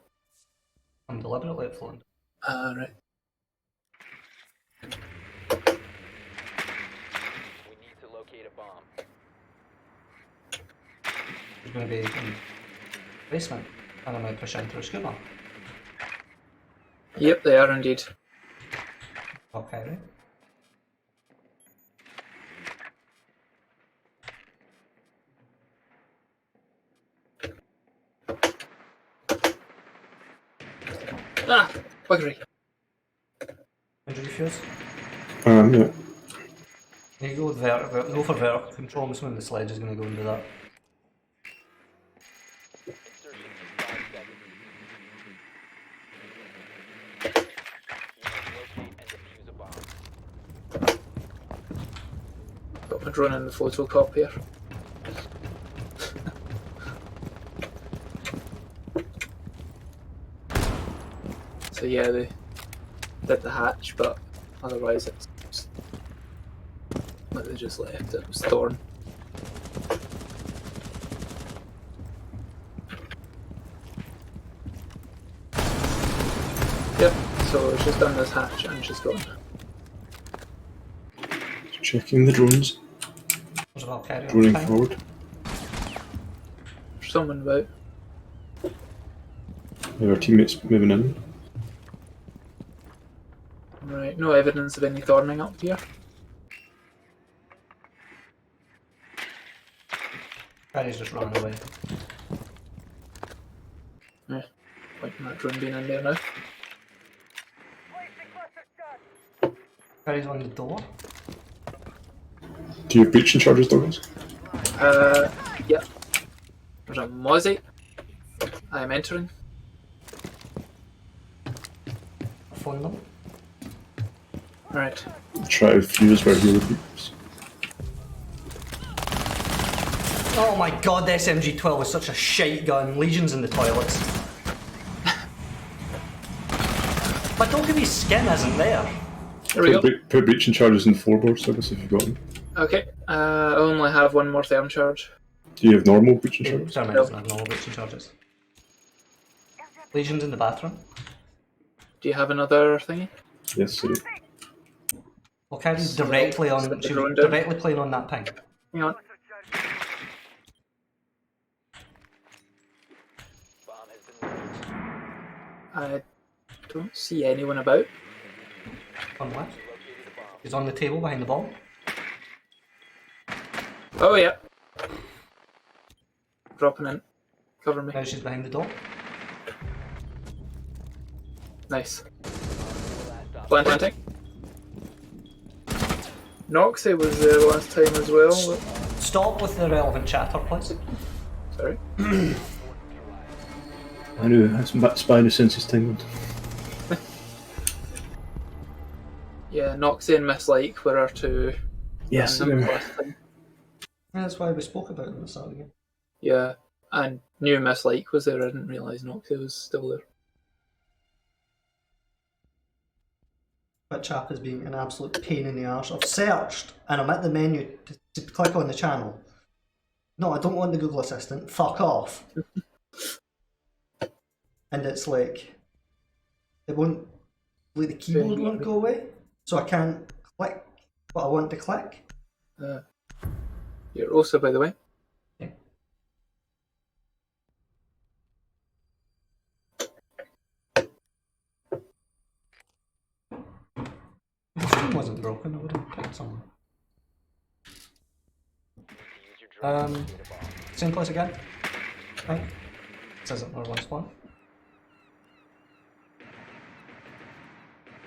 I'm deliberately at floating. Ah, right. We need to locate a bomb. There's going to be in the basement. And I'm going to push in through a scuba. Yep, they are indeed. Okay, right? Ah! Buggery. Injury fuse. Yeah. You go with go for vertical control. I'm assuming the sledge is going to go into that. Insertion in 5 seconds. You must locate and defuse a bomb. Got my drone in the photocop here. So yeah, they did the hatch, but otherwise it's like they just left it. It was torn. Yep, so she's done this hatch and she's gone. Checking the drones. There's a Valkyrie on Droning time. forward. There's someone about. There are teammates moving in. Right, no evidence of any thorning up here. Valkyrie's just running away. Yeah, pointing that drone being in there now. Valkyrie's on the door. Do you have breaching charges, Douglas? Yeah. There's a Mozzie. I am entering. Phone them. Right. Try to fuse where he would be. Oh my god, the SMG-12 is such a shite gun. Legion's in the toilets. But don't give me skin isn't there. There we go. Put breaching charges in the floorboards, Douglas, if you've got them. Okay. I only have one more therm charge. Do you have normal breaching charges? Sorry, doesn't have normal breaching charges. Legion's in the bathroom. Do you have another thingy? Yes, I do. Valkyrie's directly on. Set the She's drone down. directly playing on that ping. Hang on. Bomb has been located. I don't see anyone about. On what? Located a bomb. He's on the table behind the ball. Oh yeah. Dropping in. Cover me. Now she's behind the door. Nice. Last op. Planting. Noxie was there last time as well. but- Stop with the relevant chatter, please. Sorry. I know, that's my spidey senses tingled. Yeah, Noxie and Miss Like were our two. Yes, random they're- last time. Yeah, that's why we spoke about it at the start again. Yeah, and knew Miss Like was there. I didn't realise Noxie was still there. Twitch app is being an absolute pain in the arse. I've searched and I'm at the menu to click on the channel. No, I don't want the Google Assistant. Fuck off. And it's like, it won't, like the keyboard won't go away, so I can't click what I want to click. You're also, by the way. If the screen wasn't broken, I would have picked someone. Use your drone to locate a bomb. Same place again. Right. Says it more one spawn.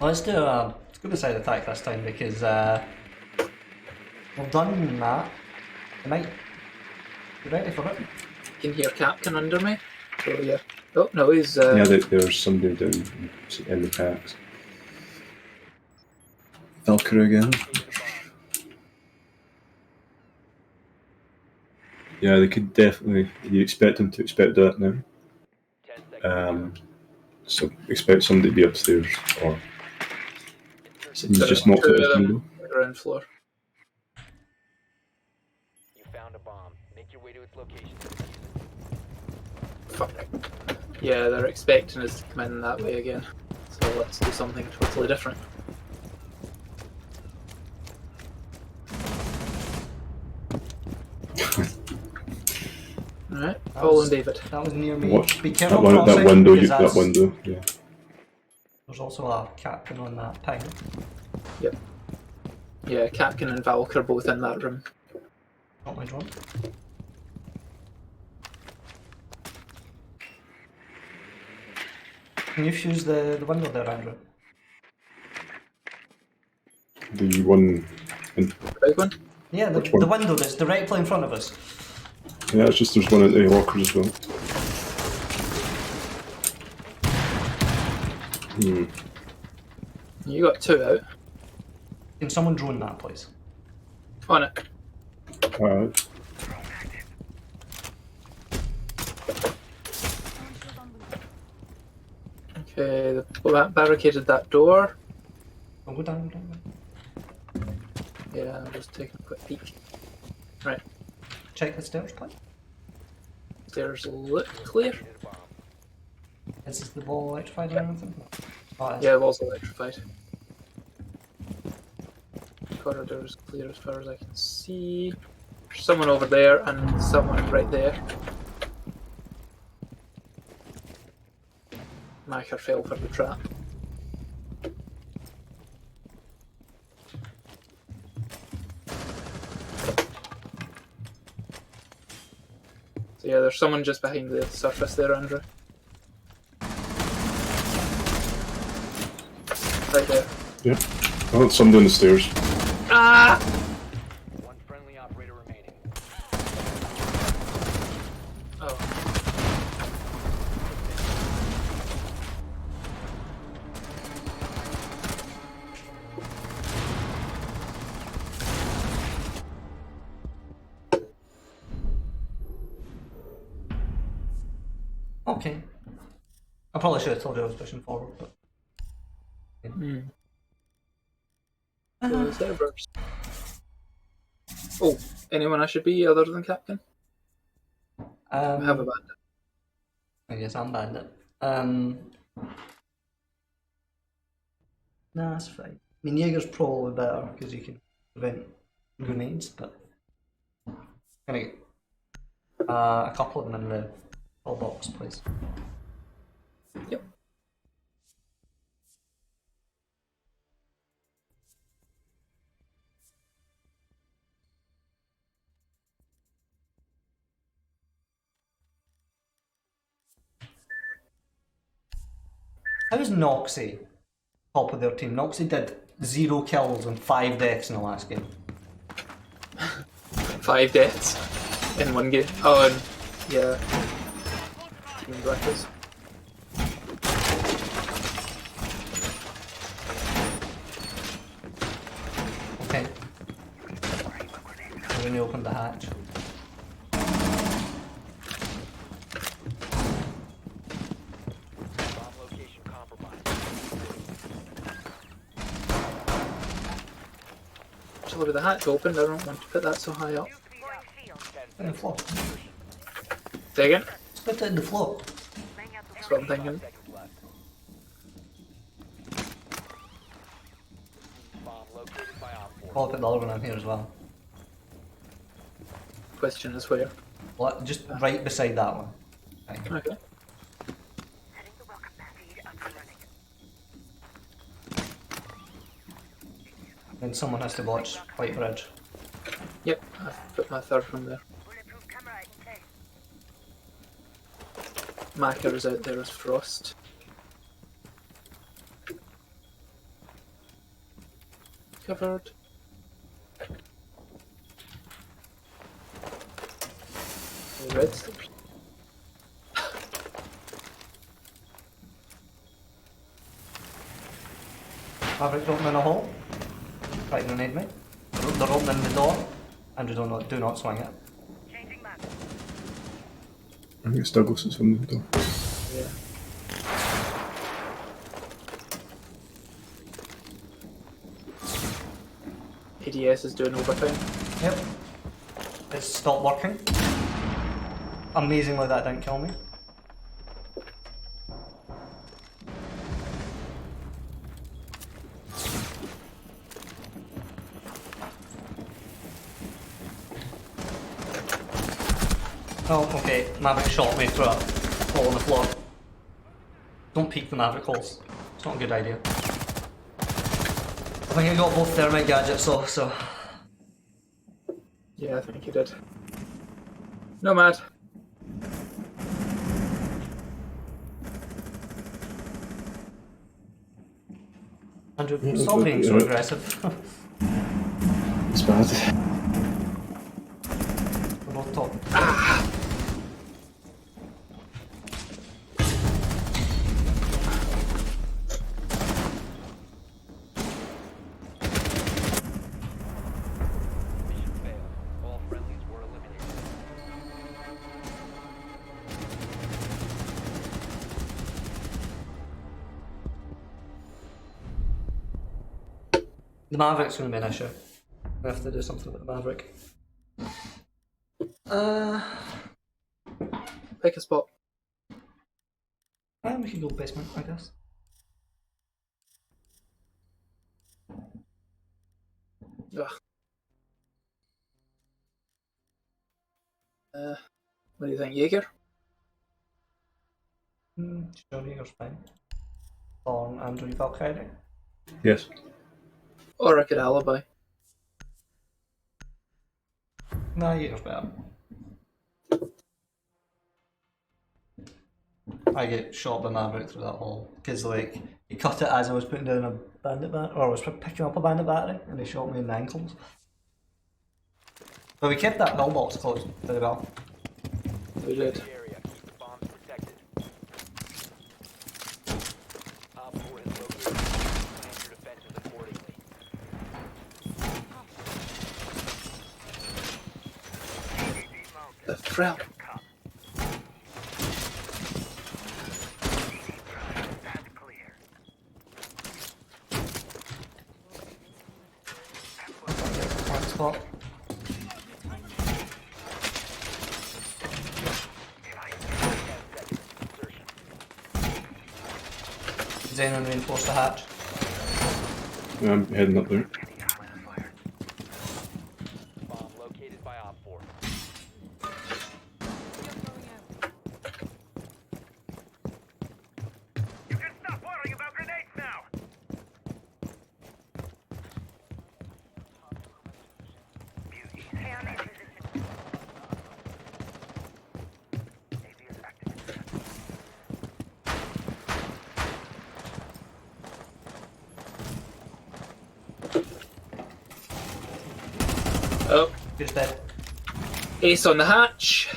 Let's do a side attack this time because we've done that. I might be ready for it. You can hear Captain under me. So yeah. Oh no, he's Yeah, there's somebody down in the packs. Valkyrie again. Yeah, they could definitely. You expect them to expect that now. 10 seconds. So expect somebody to be upstairs, or he's just knocked out his window. ground floor. You found a bomb. Make your way to its location. Fuck. Yeah, they're expecting us to come in that way again. So let's do something totally different. Alright, follow David. That was near me. Watch Be that careful one, that crossing, window. because That that's- window. Yeah. There's also a captain on that ping. Yep. Yeah, Captain and Valk are both in that room. Not my drone. Can you fuse the window there, Andrew? The one. The big one? Yeah, Which one? the window that's directly in front of us. Yeah, it's just there's one at the lockers as well. You got two out. Can someone drone that, please? On it. Alright. Okay, the barricaded that door. Oh, go down, go down. Yeah, I'm just taking a quick peek. Right, Check the stairs, please. stairs look clear. Located a bomb. Is the wall electrified or anything? Oh, it is. Yeah, the wall's electrified. Corridor's clear as far as I can see. There's someone over there and someone right there. Macher fell for the trap. So yeah, there's someone just behind the surface there, Andrew. Right there. Yeah. Oh, it's somebody on the stairs. Ah! One friendly operator remaining. Oh. Okay. I probably should have told you I was pushing forward, but. Hmm. So the servers. Oh, anyone I should be other than Captain? I have a bandit. I guess I'm bandit. Nah, that's fine. I mean, Jaeger's probably better because you can prevent grenades, but. Can I get a couple of them in the full box, please? Yep. How's Noxie top of their team? Noxie did 0 kills and 5 deaths in the last game. 5 deaths in one game. Oh, and yeah. Team breakfast. Okay. I'm going to open the hatch. Bomb location compromised. Well, with the hatch open, I don't want to put that so high up. In the floor. Say again? Just put it in the floor. That's what I'm thinking. Seconds left. Bomb located by Op 4. I'll put the other one in here as well. Question is where. Just right beside that one. Right. Okay. Setting the welcome mat feed up and running. Then someone has to watch White Bridge. Yep, I've put my third one there. Bulletproof camera in place. Macker is out there as Frost. Covered. Red. Maverick open in a hole. Right, grenade me. They're opening the door. Andrew, do not swing it. Changing map. I think it's Douglas that's on the door. Yeah. ADS is doing overtime. Yep. It's stopped working. Amazingly, that didn't kill me. Oh, okay. Maverick shot me through a hole in the floor. Don't peek the Maverick holes. It's not a good idea. I think I got both thermite gadgets off, so... Yeah, I think you did. Nomad. Andrew, stop being so aggressive. It's bad. We're both top. Mission failed. All friendlies were eliminated. The Maverick's going to be an issue. We have to do something with the Maverick. Pick a spot. We can go basement, I guess. Ugh. What do you think, Jaeger? Sure, Jaeger's fine. On Andrew, you felt ready? Yes. Or I could alibi. Nah, Jaeger's better. I get shot by Maverick through that hole because, like, he cut it as I was putting down a bandit battery, or I was picking up a bandit battery, and he shot me in the ankles. But we kept that pillbox closed very well. We did. Area. Keep the bombs protected. Op 4 is located. Plan your defenses accordingly. The thrill. That's clear. One spot. Does anyone reinforce the hatch? I'm heading up there. Bomb located by Op 4. You can stop worrying about grenades now. Beauty. Hail resistant. ABS active. Oh, Who's dead? ace on the hatch.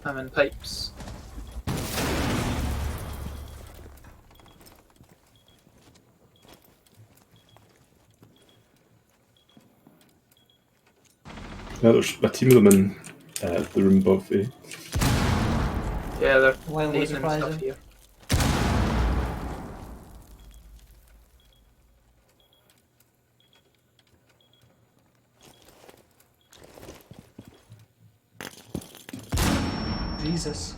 I'm in pipes. Yeah, there's a team of them in the room above. Yeah, they're Wildly needing stuff surprising. here. Jesus.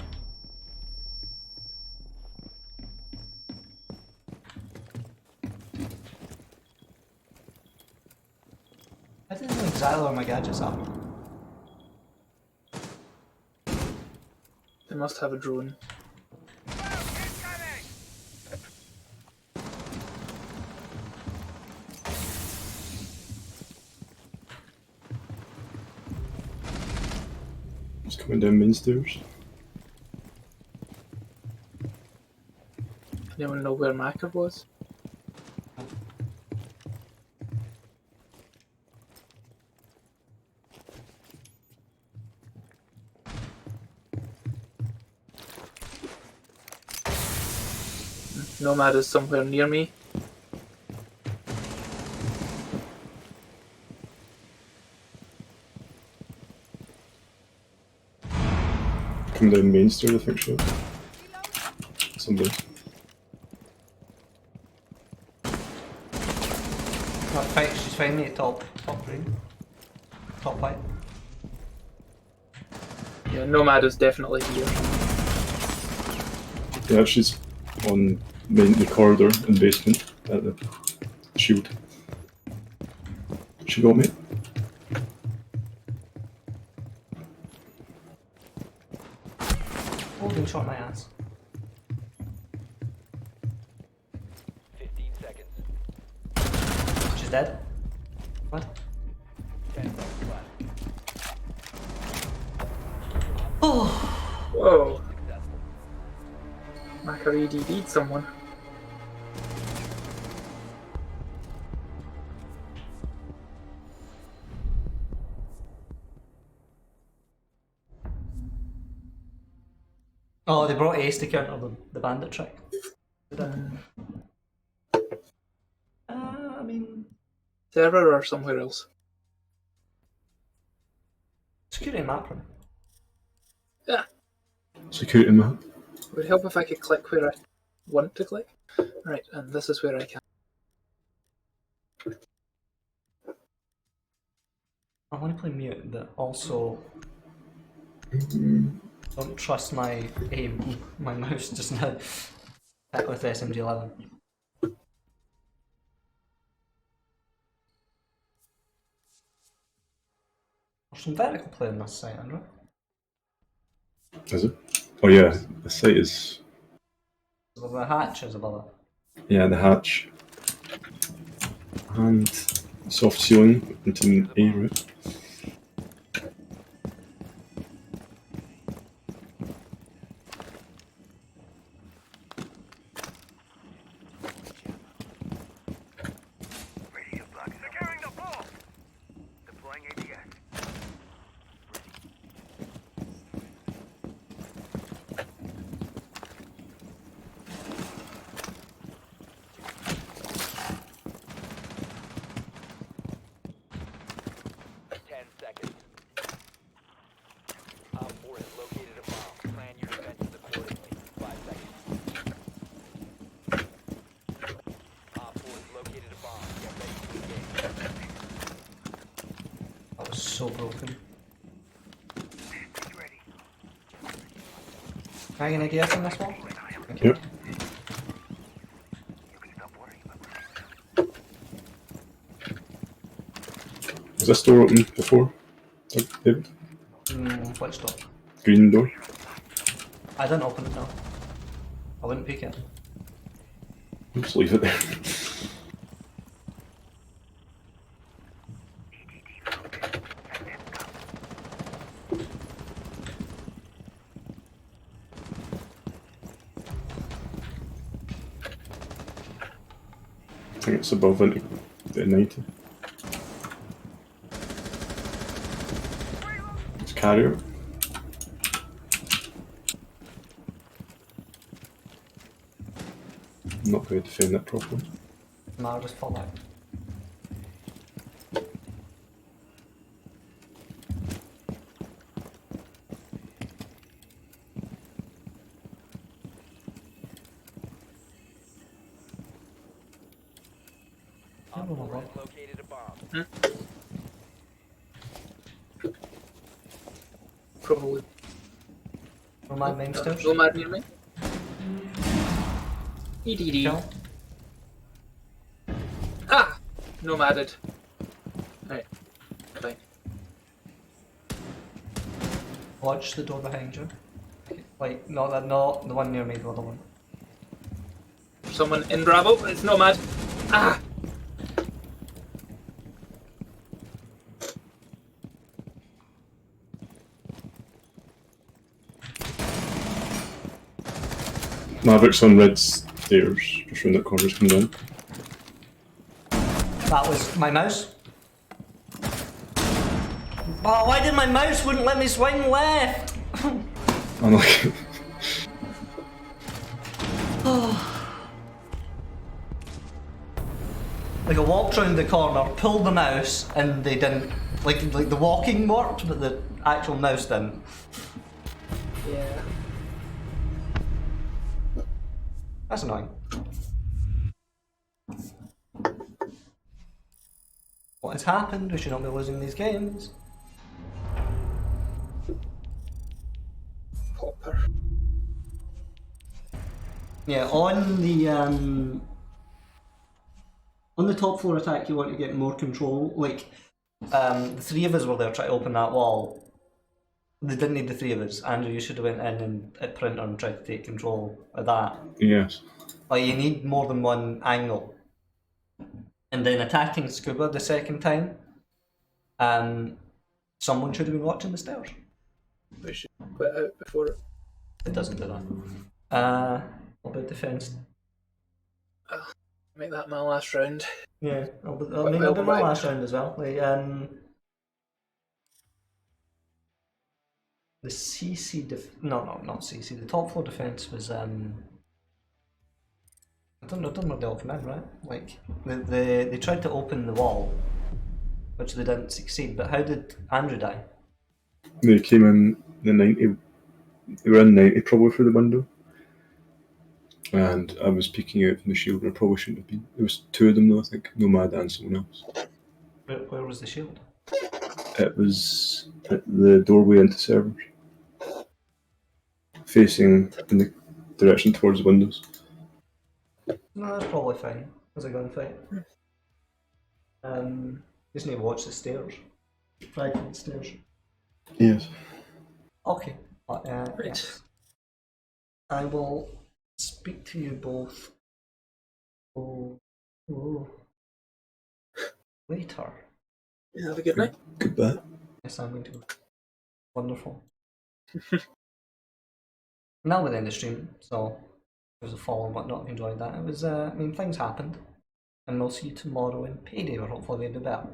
I didn't know exactly where my gadgets are. They must have a drone. Just coming down main stairs. Anyone know where Macker was? Nomad is somewhere near me. Come down main stairs, I think, sure. Somebody. She's finding me at top green. Top right. Yeah, Nomad is definitely here. Yeah, she's on the corridor in the basement at the shield. She got me. Oh, been shot in my ass. 15 seconds. She's dead. What? 10 seconds left. Oh! Whoa, Successful. Macker EDD'd someone. Oh, they brought Ace to counter the bandit trick. Did it? I mean, Server or somewhere else? security map room. Yeah, Security map. it would help if I could click where I want to click. Right, and this is where I can. I want to play mute, but also don't trust my aim, my mouse just now. Back with SMG11. There's some vertical play on this site, Andrew. Is it? Oh yeah, the site is. So the hatch is above it. Yeah, the hatch. And soft ceiling into an A route. Radio block. Securing the ball. Deploying ADS. Op 4 has located a bomb. Plan your defenses accordingly. 5 seconds. Op 4 has located a bomb. Get ready to engage. That was so broken. Be ready. Can I get an ADS on this one? Thank you. Yep. You can stop worrying about me. Was this door open before? David? Which door? Green door? I didn't open it, no. I wouldn't peek it. Just leave it there. I think it's above the 90. It's carrier. I'm not going to defend that properly. No, I'll just fall back. Op 4 has located a bomb. Probably. Nomad main stairs. Nomad near me. EDD. Kill. Ah! Nomaded. Right. Fine. Watch the door behind you. Like, not the one near me, the other one. Someone in Bravo. It's Nomad. Ah! Maverick's on red stairs, just round that corner's come down. That was my mouse. Oh, why did my mouse wouldn't let me swing left? Unlucky. Like I walked round the corner, pulled the mouse, and they didn't. Like the walking worked, but the actual mouse didn't. Yeah. That's annoying. What has happened? We should not be losing these games. Popper. Yeah, on the top floor attack, you want to get more control. Like, the three of us were there trying to open that wall. They didn't need the three of us. Andrew, you should have went in and at printer and tried to take control of that. Yes. Like, you need more than one angle. And then attacking Scuba the second time, someone should have been watching the stairs. We should quit out before it. It doesn't do that. What about defense? Make that my last round. Yeah, I'll do Well, my right. last round as well. Like, the CC not CC. The top floor defense was I don't know they all come in, right? Like they tried to open the wall, which they didn't succeed. But how did Andrew die? They came in the 90. They were in 90 probably through the window. And I was peeking out from the shield and I probably shouldn't have been. There was two of them though, I think. Nomad and someone else. Where was the shield? It was at the doorway into servers. Facing in the direction towards the windows. No, that's probably fine as a gunfight. Just need to watch the stairs. Fragment stairs. Yes. Okay. Right. Yes. I will speak to you both. Later. Yeah, have a good night. Goodbye. Yes, I'm going to. Wonderful. Now we're in the stream, so it was a fall and whatnot. If you enjoyed that, it was. I mean, things happened, and we'll see you tomorrow in Payday, where hopefully we'll be better.